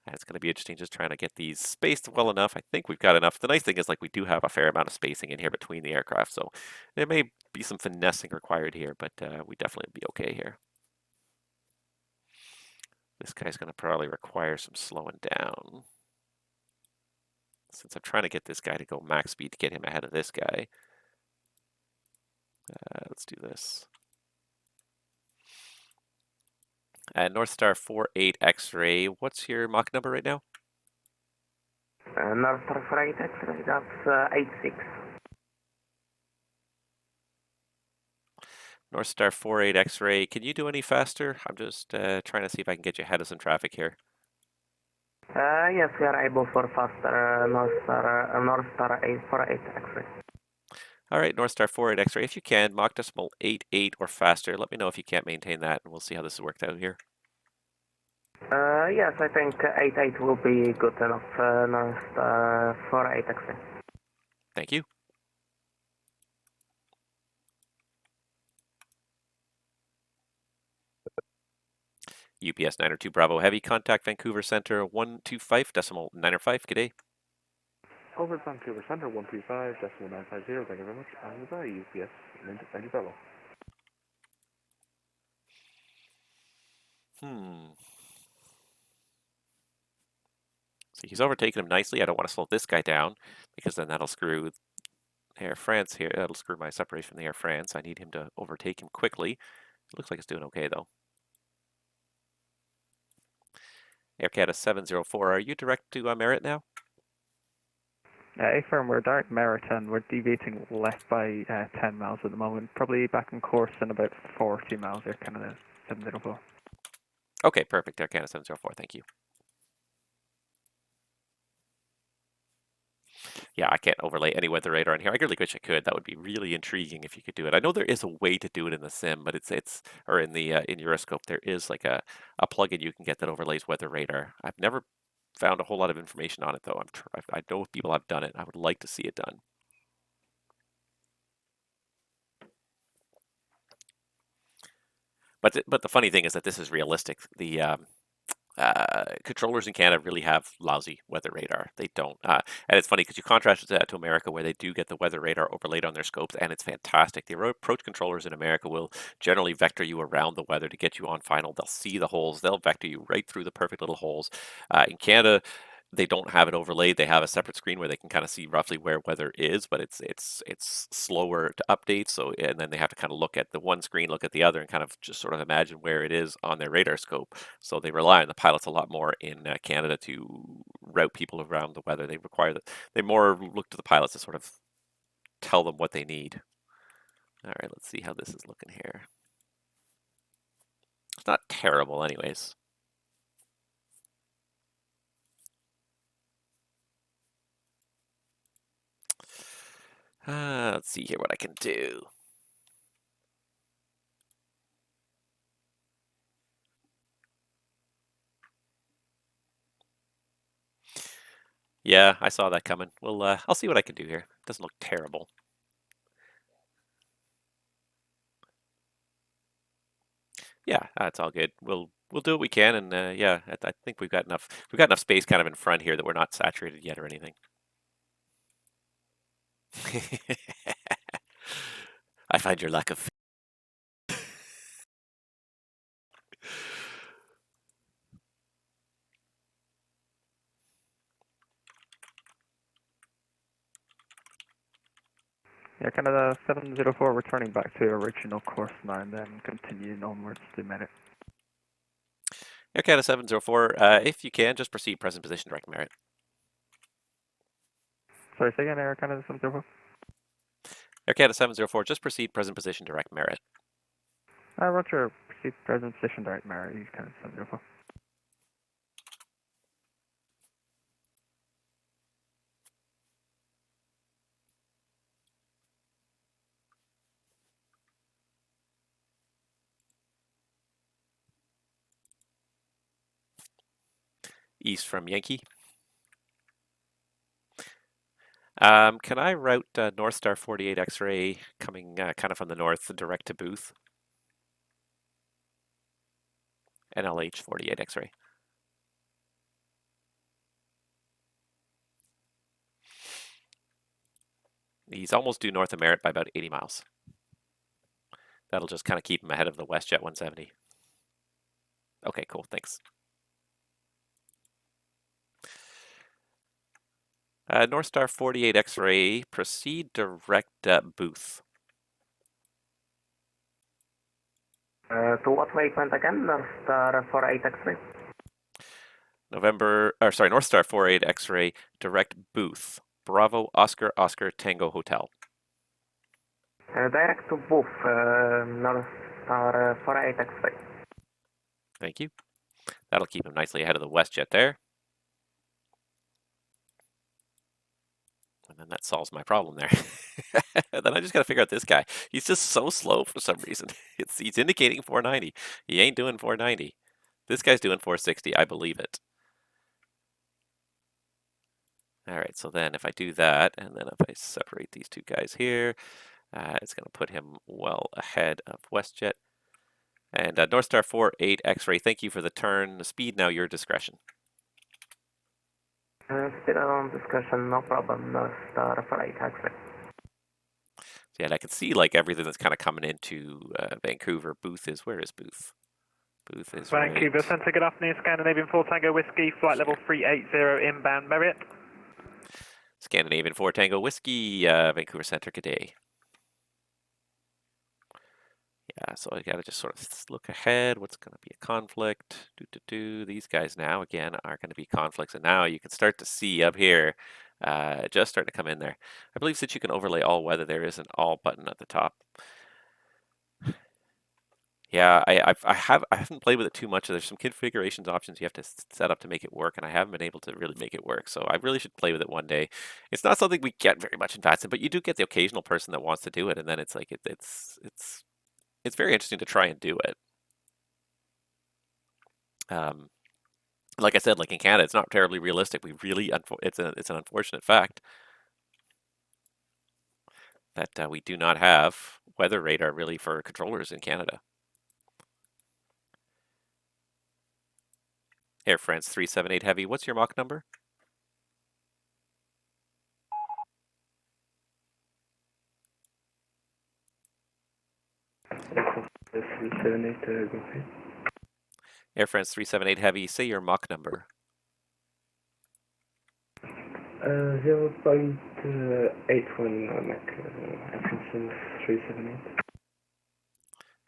And it's going to be interesting just trying to get these spaced well enough. I think we've got enough. The nice thing is like we do have a fair amount of spacing in here between the aircraft, so there may be some finessing required here, but we definitely be okay here. This guy's going to probably require some slowing down. Since I'm trying to get this guy to go max speed to get him ahead of this guy. Let's do this. North Star 48 X-ray, what's your Mach number right now? North Star 48 X-ray, that's 86. North Star 48 X-ray, can you do any faster? I'm just trying to see if I can get you ahead of some traffic here. Yes, we are able for faster North Star 48 X-ray. All right, North Star 48 X-ray, if you can, Mach decimal 88 or faster. Let me know if you can't maintain that, and we'll see how this is worked out here. Yes, I think 88 will be good enough, North Star 48 X-ray. Thank you. UPS 902 Bravo Heavy, contact Vancouver Center 125 decimal 905. Good day. Over Vancouver Center 125 decimal 950. Thank you very much. And goodbye, UPS 90 Bravo. See, he's overtaken him nicely. I don't want to slow this guy down because then that'll screw Air France here. That'll screw my separation from the Air France. I need him to overtake him quickly. It looks like it's doing okay though. Air Canada 704, are you direct to Merritt now? A-firm, we're direct Merritt and we're deviating left by 10 miles at the moment. Probably back on course in about 40 miles, Air Canada 704. Okay, perfect. Air Canada 704, thank you. Yeah, I can't overlay any weather radar in here. I really wish I could. That would be really intriguing if you could do it. I know there is a way to do it in the sim, but it's or in the in Euroscope there is like a plugin you can get that overlays weather radar. I've never found a whole lot of information on it though. I know people have done it. I would like to see it done. But the funny thing is that this is realistic. The controllers in Canada really have lousy weather radar. They don't. And it's funny because you contrast that to America where they do get the weather radar overlaid on their scopes and it's fantastic. The approach controllers in America will generally vector you around the weather to get you on final. They'll see the holes. They'll vector you right through the perfect little holes. In Canada, they don't have it overlaid. They have a separate screen where they can kind of see roughly where weather is, but it's slower to update. So, and then they have to kind of look at the one screen, look at the other, and kind of just sort of imagine where it is on their radar scope. So they rely on the pilots a lot more in Canada to route people around the weather. They require that they more look to the pilots to sort of tell them what they need. All right, let's see how this is looking here. It's not terrible, anyways. Let's see here what I can do. Yeah, I saw that coming. Well, I'll see what I can do here. Doesn't look terrible. Yeah, that's all good. We'll do what we can, and yeah, I think we've got enough. We've got enough space kind of in front here that we're not saturated yet or anything. I find your lack of. Yeah, Canada 704 returning back to original course now and then continuing onwards to Merritt. Air Canada 704, if you can, just proceed present position direct Merritt. Sorry, say again, Air Canada 704? Air Canada 704, just proceed present position direct Merritt. Roger, proceed present position direct Merritt, Air Canada 704. East from Yankee. Can I route North Star 48 X-ray coming kind of from the north direct to booth? NLH 48 X-ray. He's almost due north of Merritt by about 80 miles. That'll just kind of keep him ahead of the WestJet 170. Okay, cool, thanks. North Star 48 X-ray, proceed direct booth. To what waypoint again? North Star 48 X-ray. North Star 48 X-ray, direct booth. Bravo Oscar Oscar Tango Hotel. Direct to booth, North Star 48 X-ray. Thank you. That'll keep him nicely ahead of the WestJet there. And then that solves my problem there. Then I just got to figure out this guy. He's just so slow for some reason. He's indicating 490. He ain't doing 490. This guy's doing 460. I believe it. All right, so then if I do that, and then if I separate these two guys here, it's going to put him well ahead of WestJet. And North Star 48 X-ray, thank you for the turn. The speed, now your discretion. Still on discussion, no problem. North Star 48 X-ray. Yeah, and I can see like everything that's kind of coming into Vancouver. Booth is, where is Booth? Booth is Vancouver right. Centre, good afternoon. Scandinavian 4 Tango Whiskey, flight level 380 inbound Marriott. Scandinavian 4 Tango Whiskey, Vancouver Centre, good day. Yeah, so I got to just sort of look ahead. What's going to be a conflict? These guys now, again, are going to be conflicts. And now you can start to see up here, just starting to come in there. I believe that you can overlay all weather. There is an all button at the top. Yeah, I haven't played with it too much. There's some configurations options you have to set up to make it work, and I haven't been able to really make it work. So I really should play with it one day. It's not something we get very much in VATSIM, but you do get the occasional person that wants to do it, and then it's like it's very interesting to try and do it. Like I said, like in Canada, it's not terribly realistic. It's an unfortunate fact that we do not have weather radar really for controllers in Canada. Air France 378 Heavy, what's your Mach number? Air France 378 Heavy, say your Mach number. 0.81 Mach, Air France 378.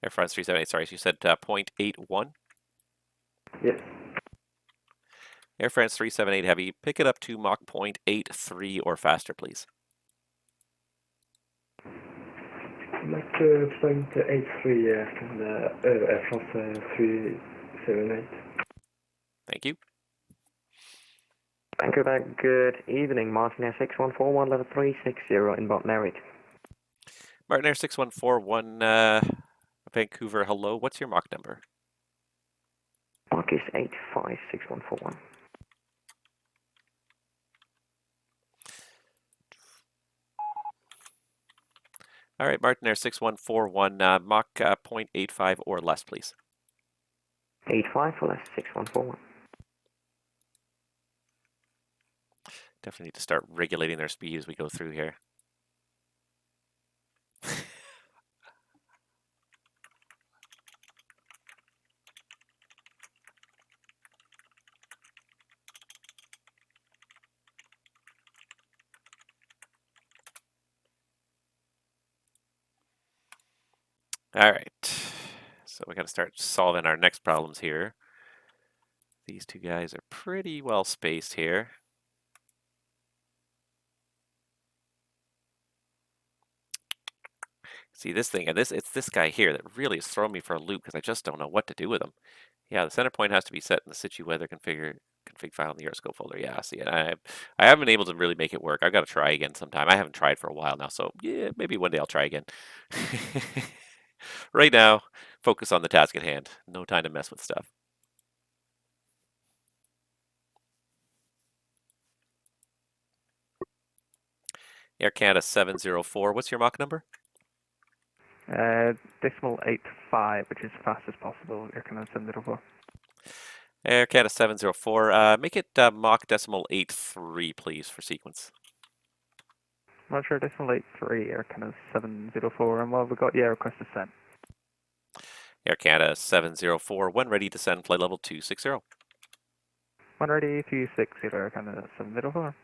Air France 378, sorry, so you said 0.81? Yes. Air France 378 Heavy, pick it up to Mach 0.83 or faster, please. Mach 0.83 from the Air France 378. Thank you. Vancouver, good evening. Martin Air 6141, level 360, inbound Merritt. Martin Air 6141, Vancouver, hello. What's your Mach number? Mach is 856141. All right, Martin Air 6141, Mach 0.85 or less, please. 85 or less, 6141. Definitely need to start regulating their speed as we go through here. All right, so we got to start solving our next problems here. These two guys are pretty well spaced here. See this thing, and it's this guy here that really is throwing me for a loop because I just don't know what to do with him. Yeah, the center point has to be set in the situ weather config file in the Euroscope folder. Yeah, see, and I haven't been able to really make it work. I've got to try again sometime. I haven't tried for a while now, so yeah, maybe one day I'll try again. Right now, focus on the task at hand. No time to mess with stuff. Air Canada 704, what's your Mach number? Decimal 85, which is fast as possible. Air Canada 704. Air Canada 704, make it Mach decimal 83, please, for sequence. Roger, decimal 83, Air Canada 704, and what have we got? Yeah, request descent. Air Canada 704, when ready, descend flight level 260. When ready, 260, Air Canada 704.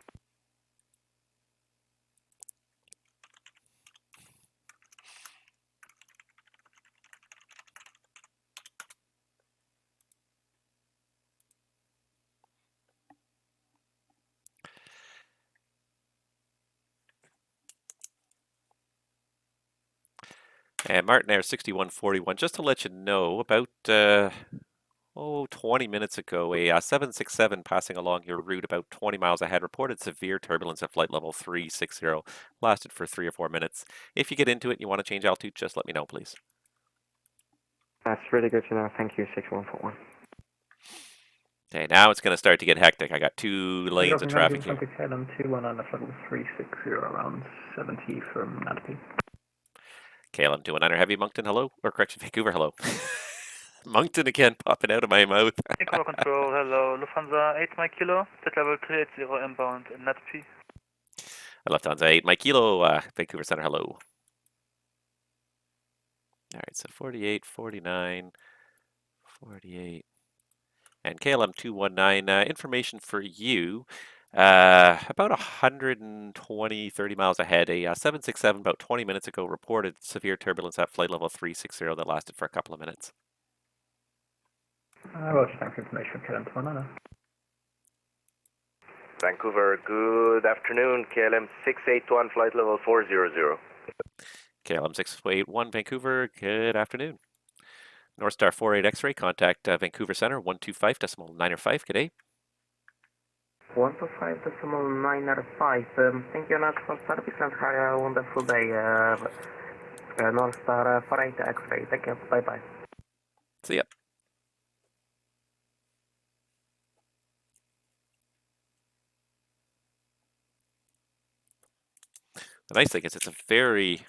And Martin Air 6141, just to let you know, about 20 minutes ago, a 767 passing along your route about 20 miles ahead reported severe turbulence at flight level 360, lasted for 3 or 4 minutes. If you get into it and you want to change altitude, just let me know, please. That's really good to know. Thank you, 6141. Okay, now it's going to start to get hectic. I got 2 lanes of traffic here. KLM 21 on the level 360 around 70 from NATP. KLM 219 Heavy Moncton, hello? Or correction, Vancouver, hello. Moncton again, popping out of my mouth. Vancouver Control, hello. Lufthansa 8 Mike Kilo, flight level 380 inbound, NATP. Lufthansa 8 Mike Kilo, Vancouver Center, hello. All right, so 48, 49, 48. And KLM 219, information for you. About 120, 30 miles ahead, a 767 about 20 minutes ago reported severe turbulence at flight level 360 that lasted for a couple of minutes. Roger, thanks for information, KLM 219. Vancouver, good afternoon. KLM 681, flight level 400. KLM 681, Vancouver, good afternoon. North Star 48 X-ray, contact Vancouver Center, 125.905, good day. 125.905. Thank you, National Service, and have a wonderful day. North Star 48 X-ray. Thank you. Bye-bye. See ya. The nice thing is it's a very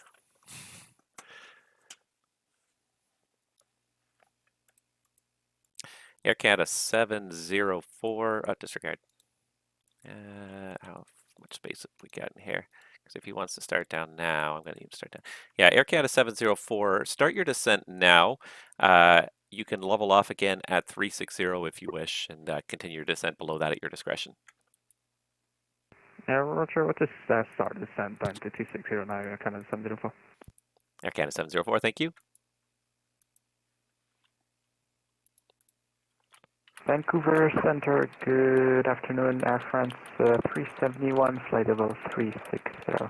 Air Canada 704, disregard. How much space have we got in here? Because if he wants to start down now, I'm going to need to start down. Yeah, Air Canada 704, start your descent now. You can level off again at 360 if you wish, and continue your descent below that at your discretion. Roger, what is start descent down to 260 now, Air Canada 704? Air Canada 704, thank you. Vancouver Center, good afternoon, Air France 371, flight level 360.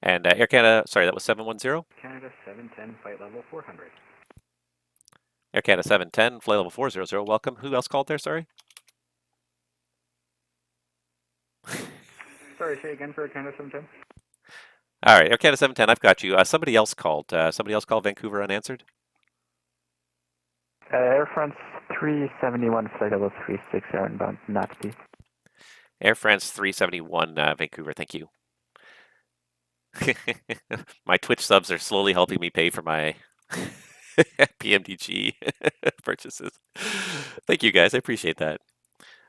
And Air Canada, sorry, that was 710? Canada 710, flight level 400. Air Canada 710, flight level 400, welcome. Who else called there, sorry? Sorry, say again for Air Canada 710? All right, Air Canada 710, I've got you. Somebody else called. Somebody else called Vancouver unanswered? Air France 371, flight level 360, inbound, NATP. Air France 371, Vancouver, thank you. My Twitch subs are slowly helping me pay for my PMDG purchases. Thank you, guys. I appreciate that.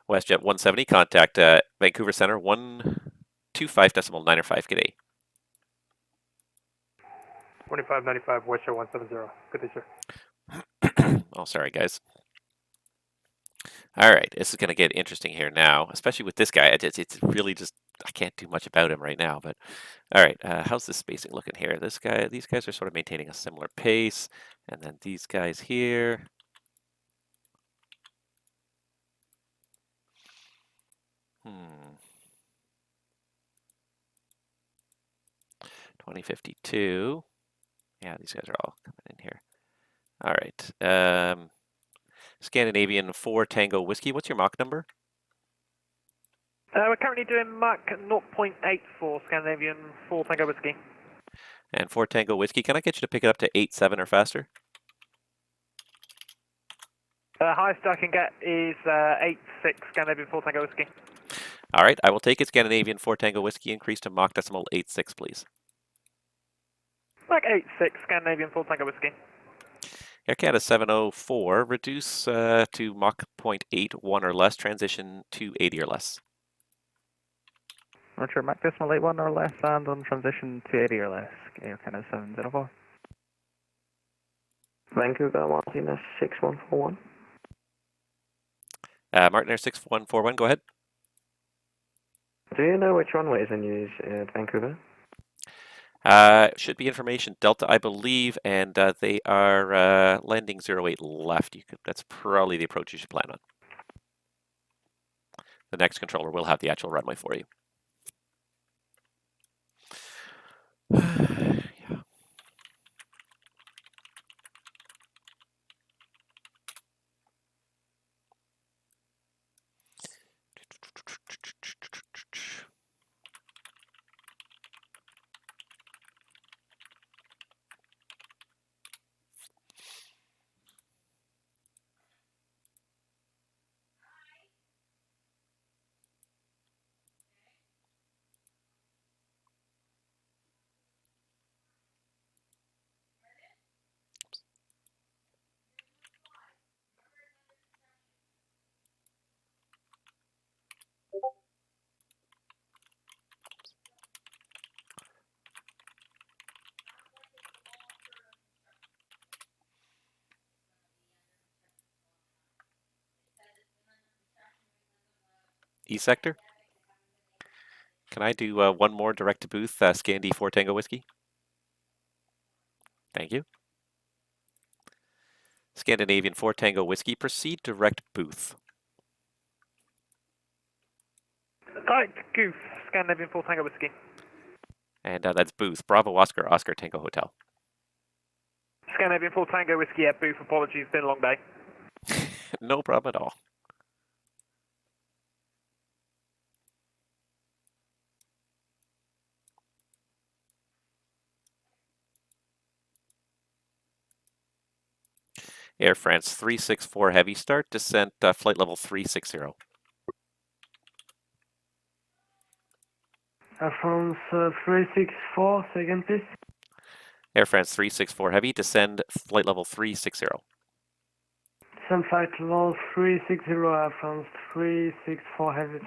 WestJet 170, contact Vancouver Center 125.905. Good day. 2595, WestJet 170. Good day, sir. Oh, sorry, guys. All right, this is going to get interesting here now, especially with this guy. It's really just, I can't do much about him right now, but all right, how's the spacing looking here? These guys are sort of maintaining a similar pace, and then these guys here. Hmm. 2052. Yeah, these guys are all coming in here. All right. Scandinavian 4 Tango Whiskey. What's your Mach number? We're currently doing Mach 0.84, Scandinavian 4 Tango Whiskey. And 4 Tango Whiskey. Can I get you to pick it up to 87 or faster? Highest I can get is 86 Scandinavian 4 Tango Whiskey. All right, I will take it. Scandinavian 4 Tango Whiskey, increase to Mach decimal 86, please. Like 86 Scandinavian 4 Tango Whiskey. Air Canada 704, reduce to Mach 0.8, 1 or less, transition to 80 or less. Roger, Mach decimal 81 or less, and on transition to 80 or less. Air Canada 704. Vancouver, Martinez 6141. Martin Air 6141, go ahead. Do you know which runway is in use at Vancouver? Should be information Delta, I believe, and they are landing 08 left. That's probably the approach you should plan on. The next controller will have the actual runway for you. Yeah. E sector. Can I do one more direct to booth, Scandi 4 Tango Whiskey? Thank you. Scandinavian 4 Tango Whiskey, proceed direct booth. Direct Goof, Scandinavian 4 Tango Whiskey. And that's booth. Bravo Oscar, Oscar Tango Hotel. Scandinavian 4 Tango Whiskey at booth, apologies, been a long day. No problem at all. Air France 364 heavy start, descent flight level 360. Air France 364, second please. Air France 364 heavy, descend flight level 360. Descend flight level 360, Air France 364 heavy.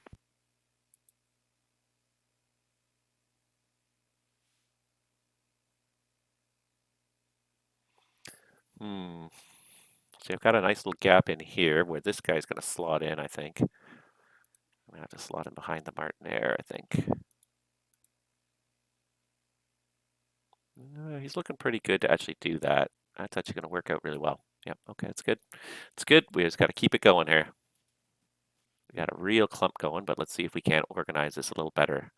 So I've got a nice little gap in here where this guy's going to slot in, I think. I'm going to have to slot in behind the Martin Air, I think. He's looking pretty good to actually do that. That's actually going to work out really well. Yep, okay, that's good. It's good. We just got to keep it going here. We got a real clump going, but let's see if we can't organize this a little better.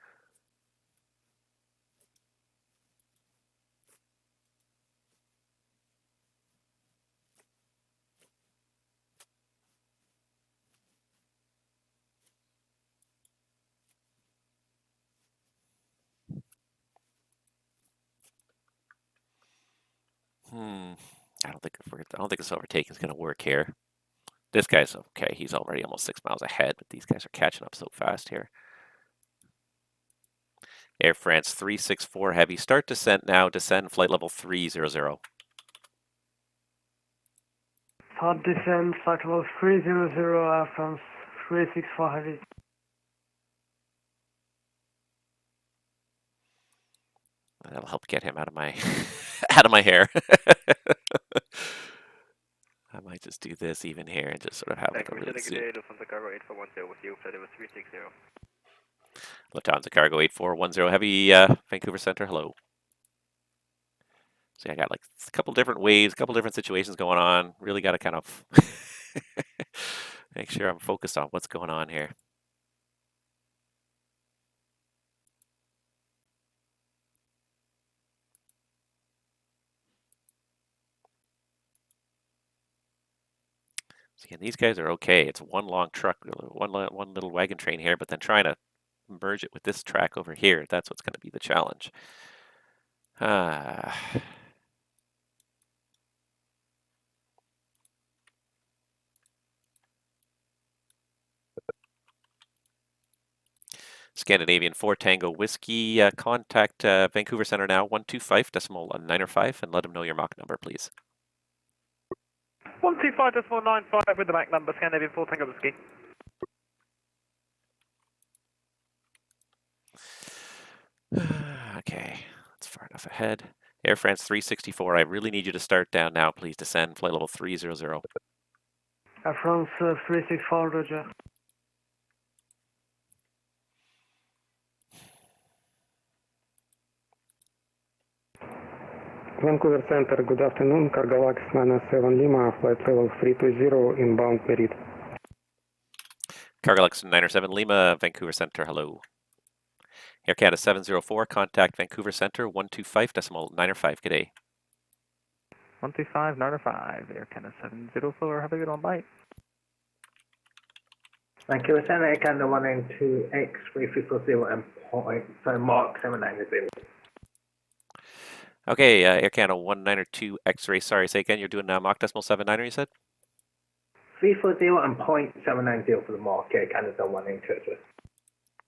I don't think this overtaking is going to work here. This guy's okay. He's already almost 6 miles ahead, but these guys are catching up so fast here. Air France 364 heavy. Start descent now. Descend flight level 300. Start descent flight level 300, Air France 364 heavy. That'll help get him out of my out of my hair. I might just do this even here and just sort of have like a really zoom. Lufthansa Cargo 8410 with you, flight level 360. Lufthansa Cargo 8410 heavy, Vancouver Center, hello. So I got like a couple different waves, a couple different situations going on. Really got to kind of make sure I'm focused on what's going on here. So again, these guys are okay. It's one long truck, one little wagon train here, but then trying to merge it with this track over here, that's what's going to be the challenge. Scandinavian 4 Tango Whiskey, contact Vancouver Center now, 125.905, and let them know your Mach number, please. 125.95 with the Mach number, Scandinavian 4 Tango Whiskey. Okay, that's far enough ahead. Air France 364, I really need you to start down now, please. Descend, flight level 300. Air France 364, Roger. Vancouver Center, good afternoon. Cargalax 97 Lima, flight level 320, inbound Merit. Cargalax 907 Lima, Vancouver Center, hello. Air Canada 704, contact Vancouver Center, 125.905, good day. 125.905, Air Canada 704, have a good one, bye. Vancouver Center, Air Canada 192, X-ray 340 and point, so Mark 790. Okay, Air Canada 192 X-ray, sorry, say again, you're doing Mach decimal 79er, you said? 340 and point 790 for the Mark, Air Canada 192.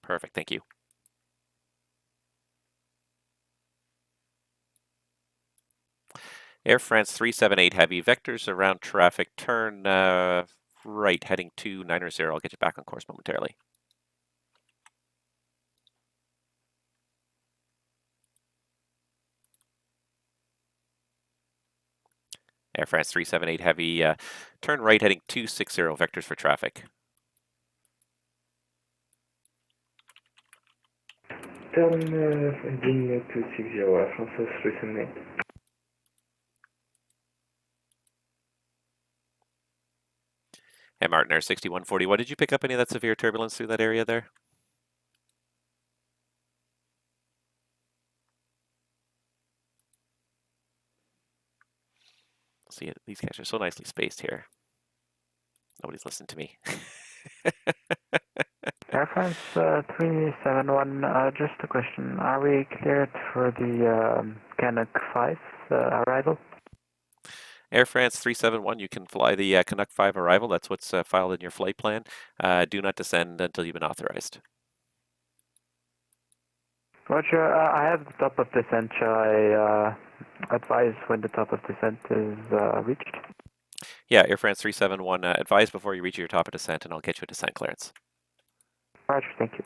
Perfect, thank you. Air France 378 Heavy, vectors around traffic, turn right, heading to 900. I'll get you back on course momentarily. Air France 378 Heavy, turn right, heading 260, vectors for traffic. Turn heading 260, Air France 378. And Martin Air 6141, did you pick up any of that severe turbulence through that area there? See, these guys are so nicely spaced here. Nobody's listened to me. Air France 371, just a question. Are we cleared for the Canuck 5 arrival? Air France 371, you can fly the Canuck 5 arrival. That's what's filed in your flight plan. Do not descend until you've been authorized. Roger, I have the top of descent. Shall I advise when the top of descent is reached? Yeah, Air France 371, advise before you reach your top of descent, and I'll get you a descent clearance. Roger, thank you.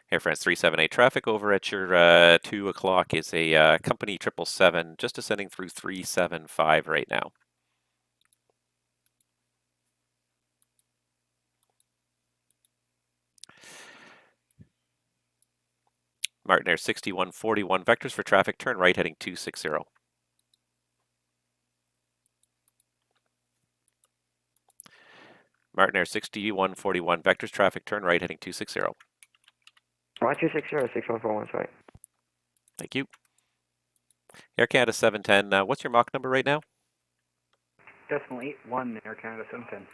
Air France 378, traffic over at your 2 o'clock is a company 777, just descending through 375 right now. Martin Air 6141, vectors for traffic, turn right, heading 260. Martin Air 6141, vectors traffic, turn right, heading 260. Right, 260, 6141, sorry. Thank you. Air Canada 710, what's your Mach number right now? Decimal 81, Air Canada 710.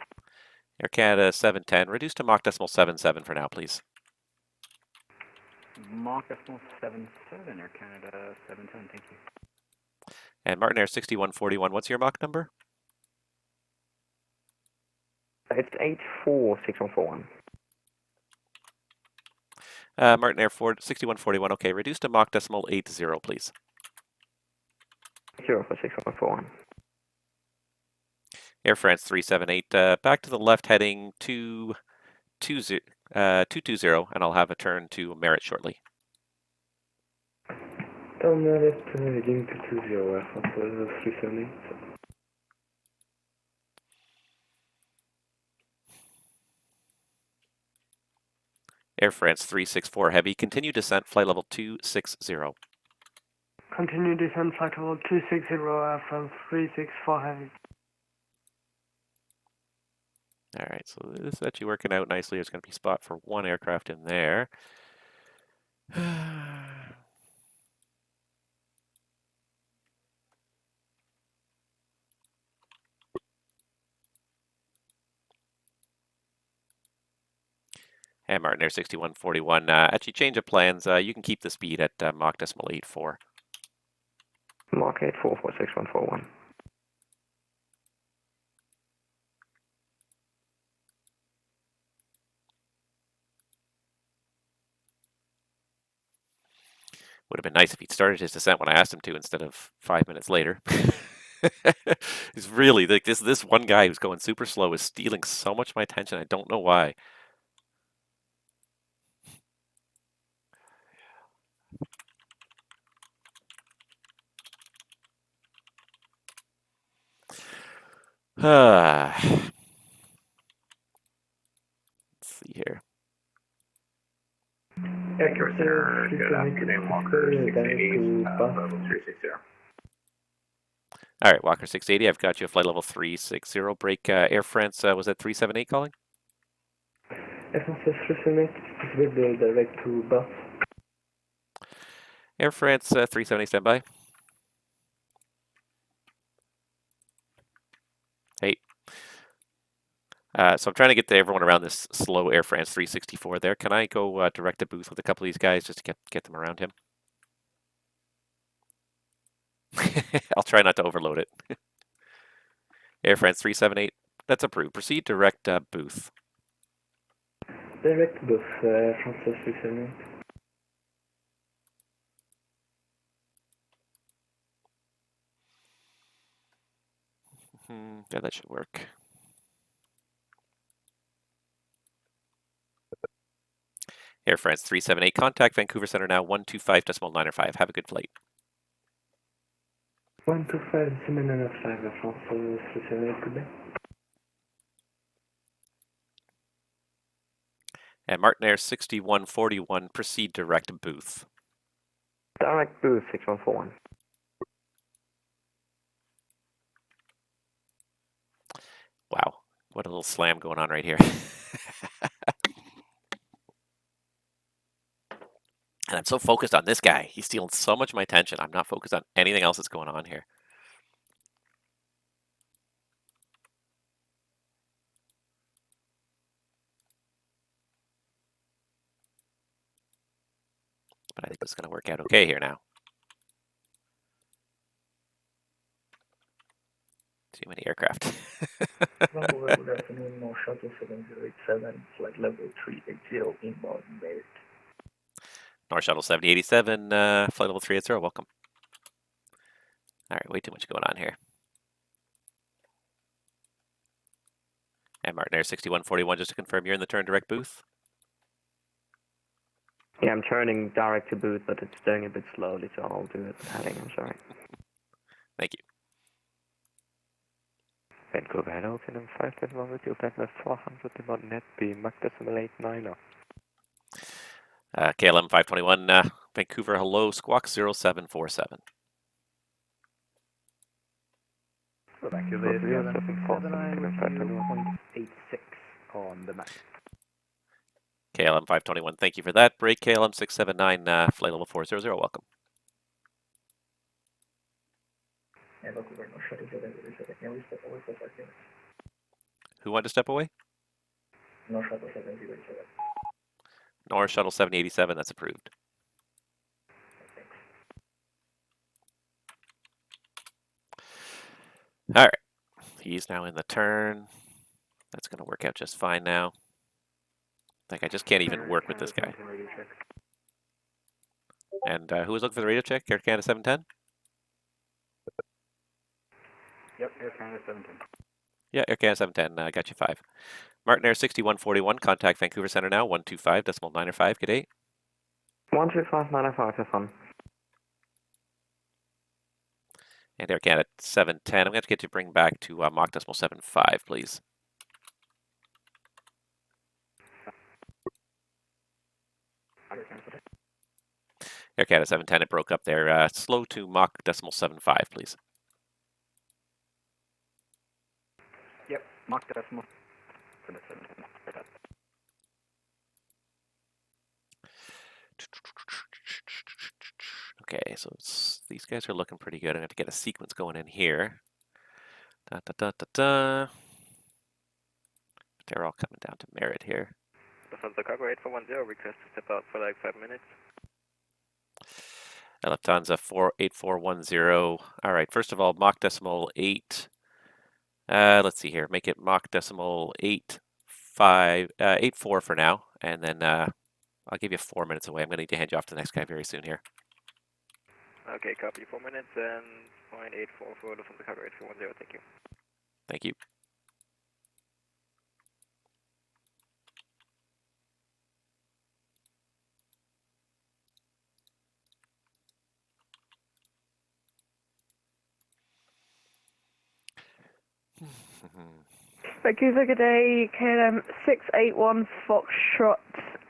Air Canada 710, reduce to Mach decimal 77 for now, please. Mach decimal 77, Air Canada 710, thank you. And Martin Air 6141, what's your Mach number? It's 846141. Martin Air 6141, okay, reduce to Mach decimal 80, please. 04641. Air France 378, back to the left, heading 220, and I'll have a turn to Merritt shortly. Turn left, heading 220, Air France 378. Air France 364 Heavy, continue descent, flight level 260. Continue descent, flight level 260, Air France 364 Heavy. All right, so this is actually working out nicely. There's going to be a spot for one aircraft in there. And Martin Air 6141, actually change of plans. You can keep the speed at Mach decimal 84. Mach 844641. Would have been nice if he'd started his descent when I asked him to instead of 5 minutes later. He's really like this one guy who's going super slow is stealing so much of my attention. I don't know why. Let's see here. Accuracy Center, good afternoon, Walker 680, level 360. All right, Walker 680, I've got you a flight level 360. Break Air France, was that 378 calling? Air France 378, possible direct to Bath. Air France 370, standby. Hey. So I'm trying to get to everyone around this slow Air France 364 there. Can I go direct to booth with a couple of these guys just to get them around him? I'll try not to overload it. Air France 378, that's approved. Proceed direct booth. Direct booth, Air France 378. Yeah, that should work. Air France 378, contact Vancouver Center now, 125.905. Have a good flight. 125.905, Air France 378, good day. And Martin Air 6141, proceed direct booth. Direct booth 6141. Wow, what a little slam going on right here. And I'm so focused on this guy. He's stealing so much of my attention. I'm not focused on anything else that's going on here. But I think this is going to work out okay here now. Too many aircraft. Vancouver, good afternoon, North Shuttle 7087, flight level 380, inbound Merit. North Shuttle 7087, flight level 380, welcome. All right, way too much going on here. And Martin Air 6141, just to confirm, you're in the turn direct booth? Yeah, I'm turning direct to booth, but it's doing a bit slowly, so I'll do it heading, I'm sorry. Thank you. Vancouver, hello, Finland 571 with you, back left 400, about net B, Mach decimal 89. KLM 521, Vancouver, hello, squawk 0747. Vancouver, 779 with you, 0.86 on the map. KLM 521, thank you for that. Break KLM 679, flight level 400, welcome. And Vancouver, North Shuttle 787, can we step away for 5 minutes? Who wanted to step away? North Shuttle 787. North Shuttle 7087, that's approved. All right, he's now in the turn. That's going to work out just fine now. Like, I just can't even work with this guy. And who was looking for the radio check? Air Canada 710? Yep, Air Canada 710. Yeah, Air Canada 710, got you 5. Martin Air 6141, contact Vancouver Center now, 125.905, good day. 125.905, that's fun. And Air Canada 710, I'm going to have to get you to bring back to Mach decimal 75, please. Air Canada 710, it broke up there. Slow to Mach decimal 75, please. Yep, Mach decimal for the 710. Okay, so these guys are looking pretty good. I'm going to get a sequence going in here. Da, da, da, da, da. They're all coming down to merit here. Lufthansa Cargo 8410, request to step out for like 5 minutes. Lufthansa 8410. All right, first of all, Mach decimal 8. Let's see here. Make it Mach decimal 84 for now, and then I'll give you 4 minutes away. I'm going to need to hand you off to the next guy very soon here. Okay, copy. 4 minutes and 0.84 for Lufthansa Cargo 8410. Thank you. Thank you. Vancouver, good day, KLM 681 Foxtrot,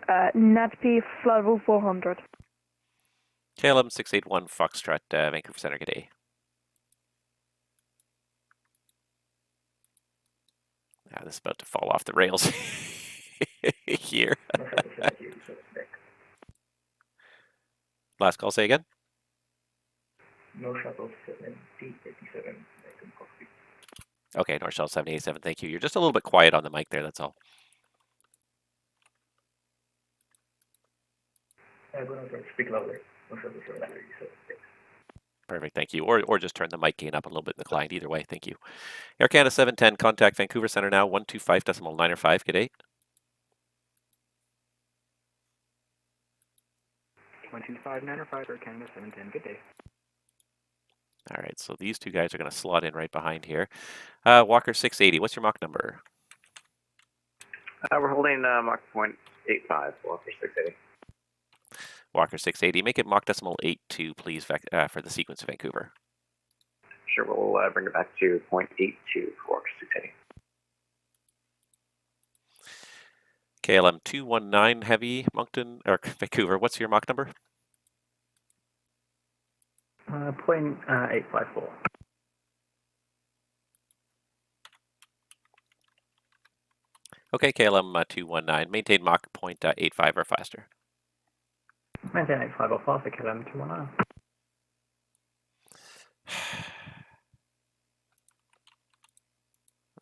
NADP, flight level 400. KLM 681 Foxtrot, Vancouver Center, good day. This is about to fall off the rails here. Last call, say again? No shuttle 7087, cockpit. Okay, North Shell 787, thank you. You're just a little bit quiet on the mic there, that's all. I'm going to speak louder. No shuttle 787. Perfect, thank you. Or just turn the mic gain up a little bit in the client, either way, thank you. Air Canada 710, contact Vancouver Center now, 125.905, good day. 125.905, Air Canada 710, good day. All right, so these two guys are going to slot in right behind here. Walker 680, what's your Mach number? We're holding Mach 0.85, Walker 680. Walker 680, make it Mach decimal 82, please, for the sequence of Vancouver. Sure, we'll bring it back to 0.82 for Walker 680. KLM 219 Heavy, Moncton, or Vancouver, what's your Mach number? 0.854. Okay, KLM 219, maintain Mach 0.85 or faster. Maintain 85 or faster, KLM 219.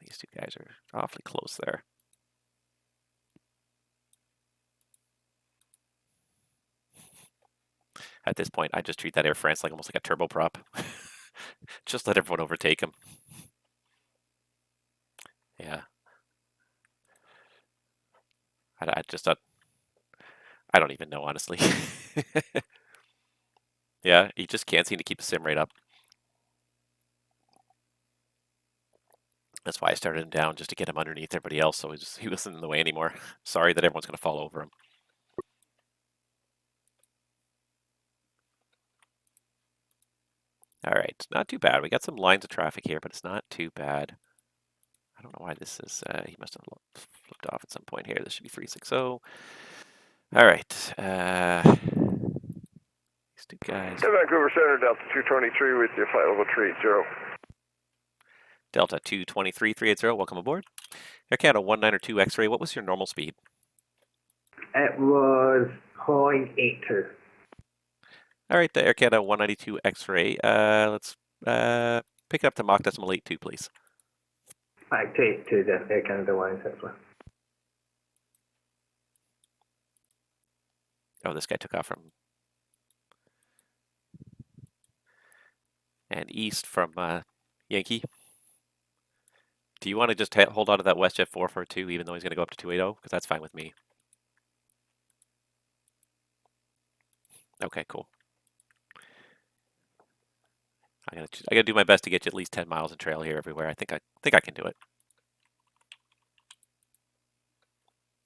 These two guys are awfully close there. At this point, I just treat that Air France like almost like a turboprop. Just let everyone overtake him. Yeah. I don't even know, honestly. Yeah, he just can't seem to keep the sim rate up. That's why I started him down, just to get him underneath everybody else, so he wasn't in the way anymore. Sorry that everyone's going to fall over him. All right, not too bad. We got some lines of traffic here, but it's not too bad. I don't know why this is, he must have flipped off at some point here. This should be 360. All right. These two guys. Vancouver Center, Delta 223 with your flight level 380. Delta 223, 380, welcome aboard. Air Canada 192 X-ray, what was your normal speed? It was 0.82. All right, the Air Canada 192 X-ray, let's pick it up to Mach decimal 82, please. Back to 82, the Air Canada 191. Oh, this guy took off from... And east from Yankee. Do you want to just hold on to that WestJet 442 even though he's going to go up to 280? Because that's fine with me. Okay, cool. I gotta do my best to get you at least 10 miles of trail here everywhere. I think I can do it.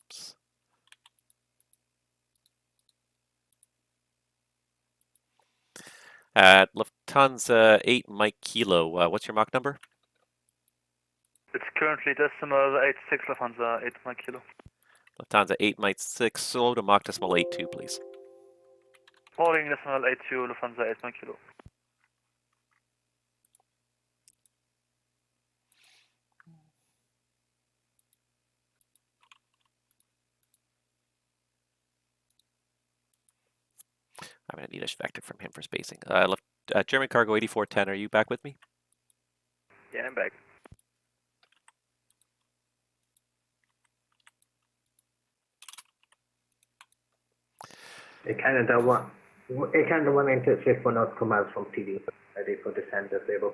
Oops. Lufthansa 8 Mike Kilo. What's your Mach number? It's currently decimal 86 Lufthansa 8 Mike Kilo. Lufthansa 8 Mike 6, slow to Mach decimal 82, please. Holding decimal 82 Lufthansa 8 Mike Kilo. I'm going to need a vector from him for spacing. German Cargo 8410, are you back with me? Yeah, I'm back. Air Canada 196 for North 2 miles from TD, ready for descent as able.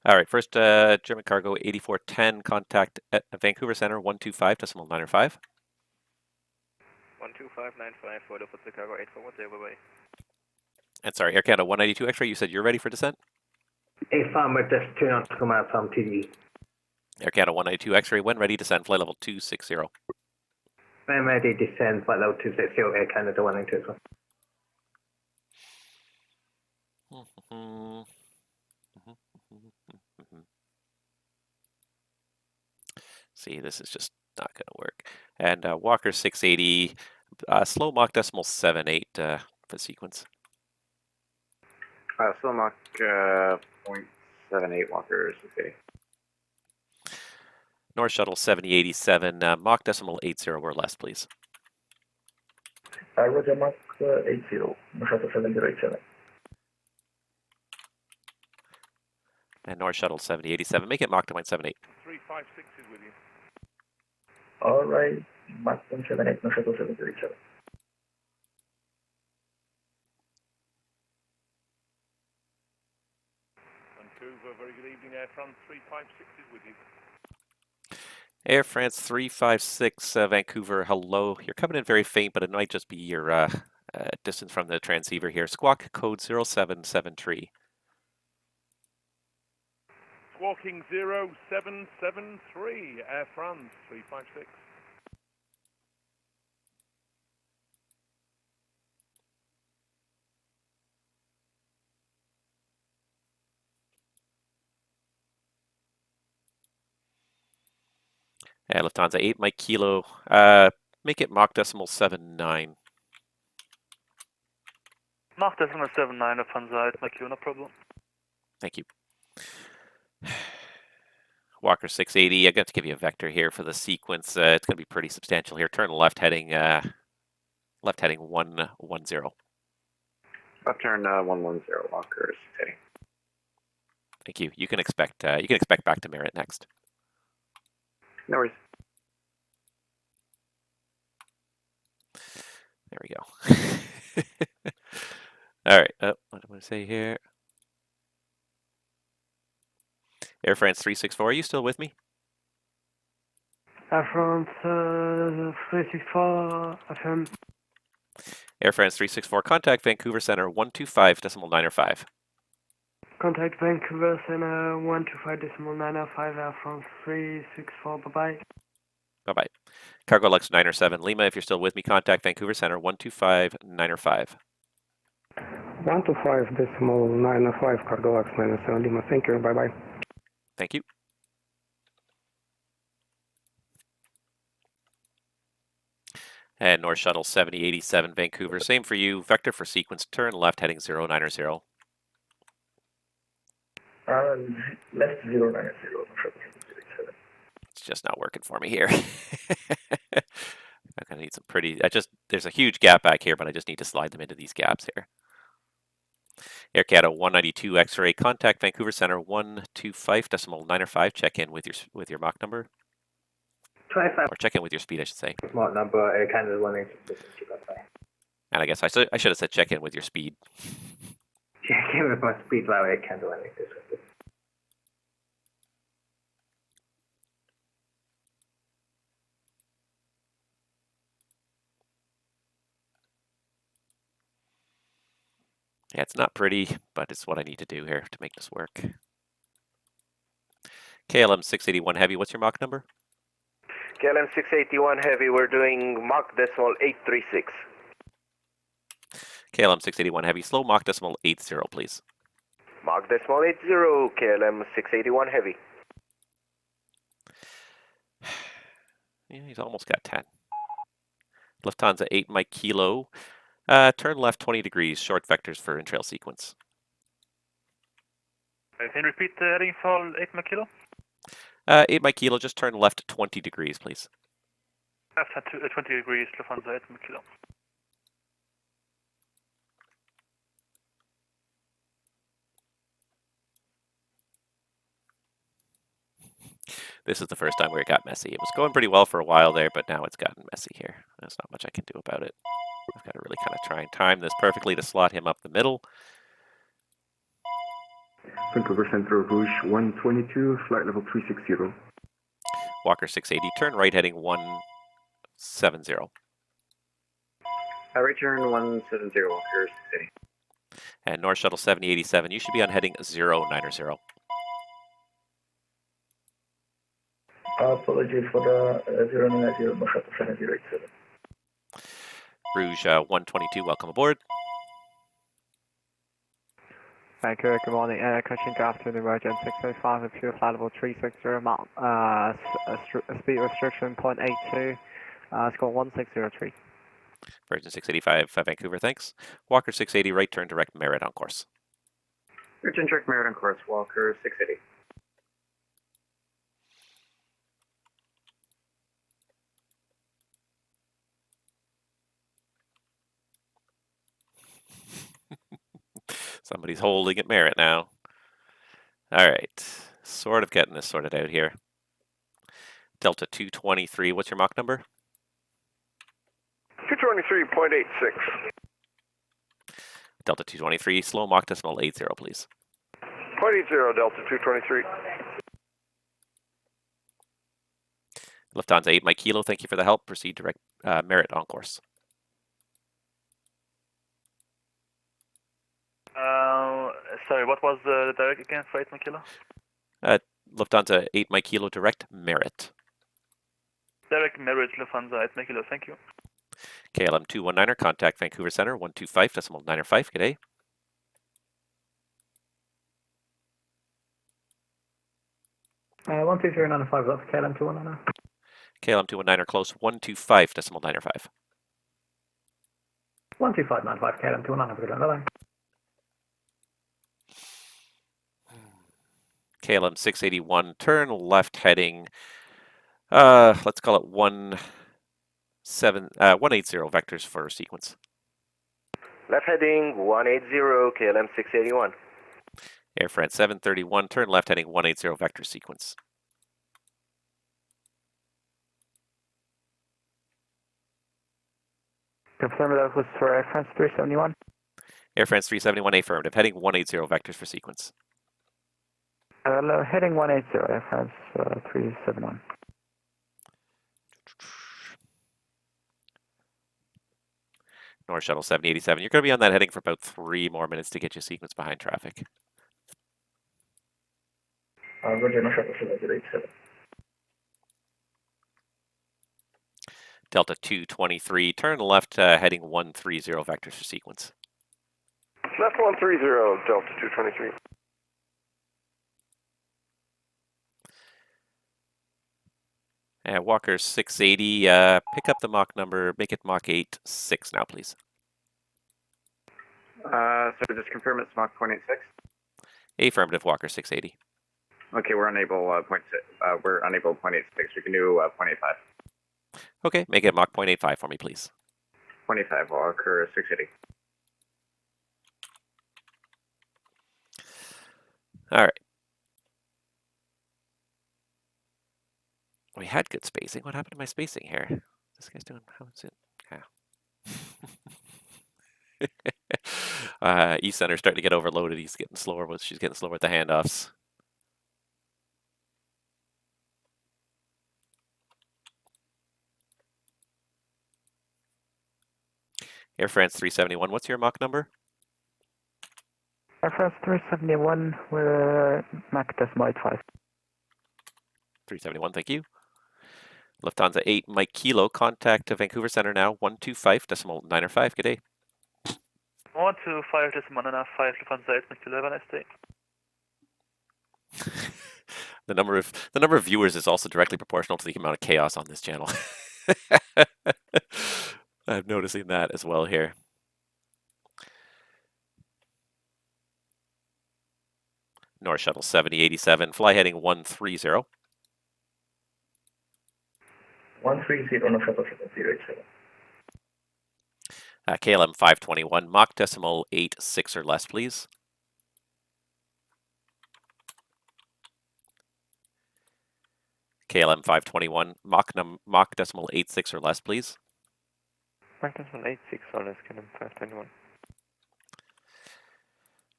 All right, first German Cargo 8410, contact at Vancouver Center 125.905. 125.95 for the Chicago 8410, bye-bye. And sorry, Air Canada 192 X-ray, you said you're ready for descent? Affirm with this 2 knots command from TD. Air Canada 192 X-ray, when ready, descend, flight level 260. When ready, descend, flight level 260, Air Canada 192. See, this is just not going to work. And Walker 680, slow Mach decimal 78 for the sequence. Slow Mach 0.78 Walker 680. North Shuttle 7087, Mach decimal 80 or less, please. Roger, Mach 80, North Shuttle 7087. And North Shuttle 7087, make it Mach 0.78. 356 is with you. All right, Mach 0.78, North Shuttle 7087. Vancouver, very good evening. Air France 356 is with you. Air France 356, Vancouver, hello. You're coming in very faint, but it might just be your distance from the transceiver here. Squawk code 0773. Squawking 0773, Air France 356. Lufthansa 8 Mike Kilo, make it Mach decimal 79. Mach decimal 79 Lufthansa 8 Mike Kilo, no problem. Thank you. Walker 680, I'm going to give you a vector here for the sequence. It's going to be pretty substantial here. Turn left heading 110. Left turn 110 Walker 680. Thank you. You can expect back to Merritt next. No worries. There we go. All right. What do I want to say here? Air France 364, are you still with me? Air France 364, affirm. Air France 364, contact Vancouver Center 125.905. Contact Vancouver Center 125.905, Air France 364, bye-bye. Bye-bye. Cargo Lux 907, Lima, if you're still with me, contact Vancouver Center 125.905. 125.905, Cargo Lux 907, Lima, thank you, bye-bye. Thank you. And North Shuttle 7087, Vancouver, same for you. Vector for sequence, turn left heading 090. Left 090, North Shuttle 7087. It's just not working for me here. I'm gonna need some pretty. There's a huge gap back here, but I just need to slide them into these gaps here. Air Canada 192 X-ray, contact Vancouver Center 125.905. Check in with your Mach number. 25. Or check in with your speed, I should say. Mach number, Air Canada 192. And I guess I should have said check in with your speed. Check in with my speed, wow, Air Canada 192. Yeah, it's not pretty, but it's what I need to do here to make this work. KLM 681 Heavy, what's your Mach number? KLM 681 Heavy, we're doing Mach decimal 836. KLM 681 Heavy, slow Mach decimal 80, please. Mach decimal 80, KLM 681 Heavy. Yeah, he's almost got 10. Lufthansa 8 Mike Kilo. Turn left 20 degrees, short vectors for in-trail sequence. Can you repeat the heading for 8 Mach Kilo? 8 Mike Kilo, just turn left 20 degrees, please. Left at 20 degrees, Lufthansa 8 Mach Kilo. This is the first time where it got messy. It was going pretty well for a while there, but now it's gotten messy here. There's not much I can do about it. I've got to really kind of try and time this perfectly to slot him up the middle. Vancouver Center Rouge 122, flight level 360. Walker 680, turn right heading 170. Return 170, Walker 680. And North Shuttle 7087, you should be on heading 090. Apologies for the 090, North Shuttle 7087. Rouge 122, welcome aboard. Vancouver, good morning. Coaching draft to the Virgin 605 with fuel flight level 360, mount, speed restriction 0.82, score 1603. Virgin 685, Vancouver, thanks. Walker 680, right turn direct Merit on course. Virgin direct Merit on course, Walker 680. Somebody's holding at Merit now. All right, sort of getting this sorted out here. Delta 223, what's your Mach number? 223.86. Delta 223, slow Mach decimal 80, please. 0.80, Delta 223. Lufthansa 8, Mike Kilo, thank you for the help. Proceed direct Merit on course. Sorry, what was the direct again for 8 Mike Kilo? Lufthansa 8, Mike Kilo, direct Merit. Direct Merit, Lufthansa 8 Mike Kilo, thank you. KLM 219er, contact Vancouver Center 125.95. Good day. Uh, 12095, that's KLM 219er. KLM 219er, close 125.95. 12595, KLM 219er, good day. KLM 681, turn left heading, let's call it 180 vectors for sequence. Left heading 180, KLM 681. Air France 731, turn left heading 180 vector sequence. Confirm that was for Air France 371. Air France 371, affirmative, heading 180 vectors for sequence. Heading 180, Air France 371. North Shuttle 7087, you're going to be on that heading for about 3 more minutes to get your sequence behind traffic. Virgin North Shuttle 7087. Delta 223, turn left heading 130 vectors for sequence. Left 130, Delta 223. Walker 680, pick up the Mach number, make it Mach 86 now, please. So just confirm it's Mach 0.86? Affirmative, Walker 680. Okay, we're unable 0.86. We can do 0.85. Okay, make it Mach 0.85 for me, please. 0.85, Walker 680. All right. We had good spacing. What happened to my spacing here? This guy's doing, how is it? Yeah. East Center's starting to get overloaded. She's getting slower with the handoffs. Air France 371, what's your Mach number? Air France 371, we're Mach decimal 85. 371, thank you. Lufthansa 8, Mike Kilo, contact to Vancouver Center now, 125.95. Good day. 125.95, Lufthansa 8 Mike Kilo, have a nice day. The number of viewers is also directly proportional to the amount of chaos on this channel. I'm noticing that as well here. North Shuttle 7087, fly heading 130. 130, North Shuttle 7087. KLM 521, Mach decimal 86 or less, please. KLM 521, Mach decimal 86 or less, please. Mach decimal 86 or less, KLM 521.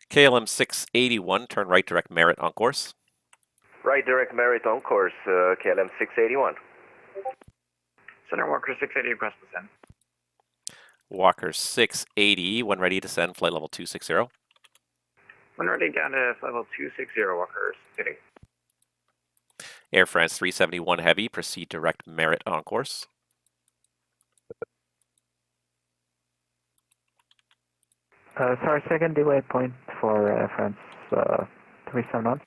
KLM 681, turn right direct Merit on course. Right direct Merit on course, KLM 681. Center Walker 680 across the Sen. Walker 680, when ready to send flight level 260. When ready, down to flight level 260, Walker City. Air France 371 Heavy, proceed direct Merit on course. Sorry, second delay point for Air France 371.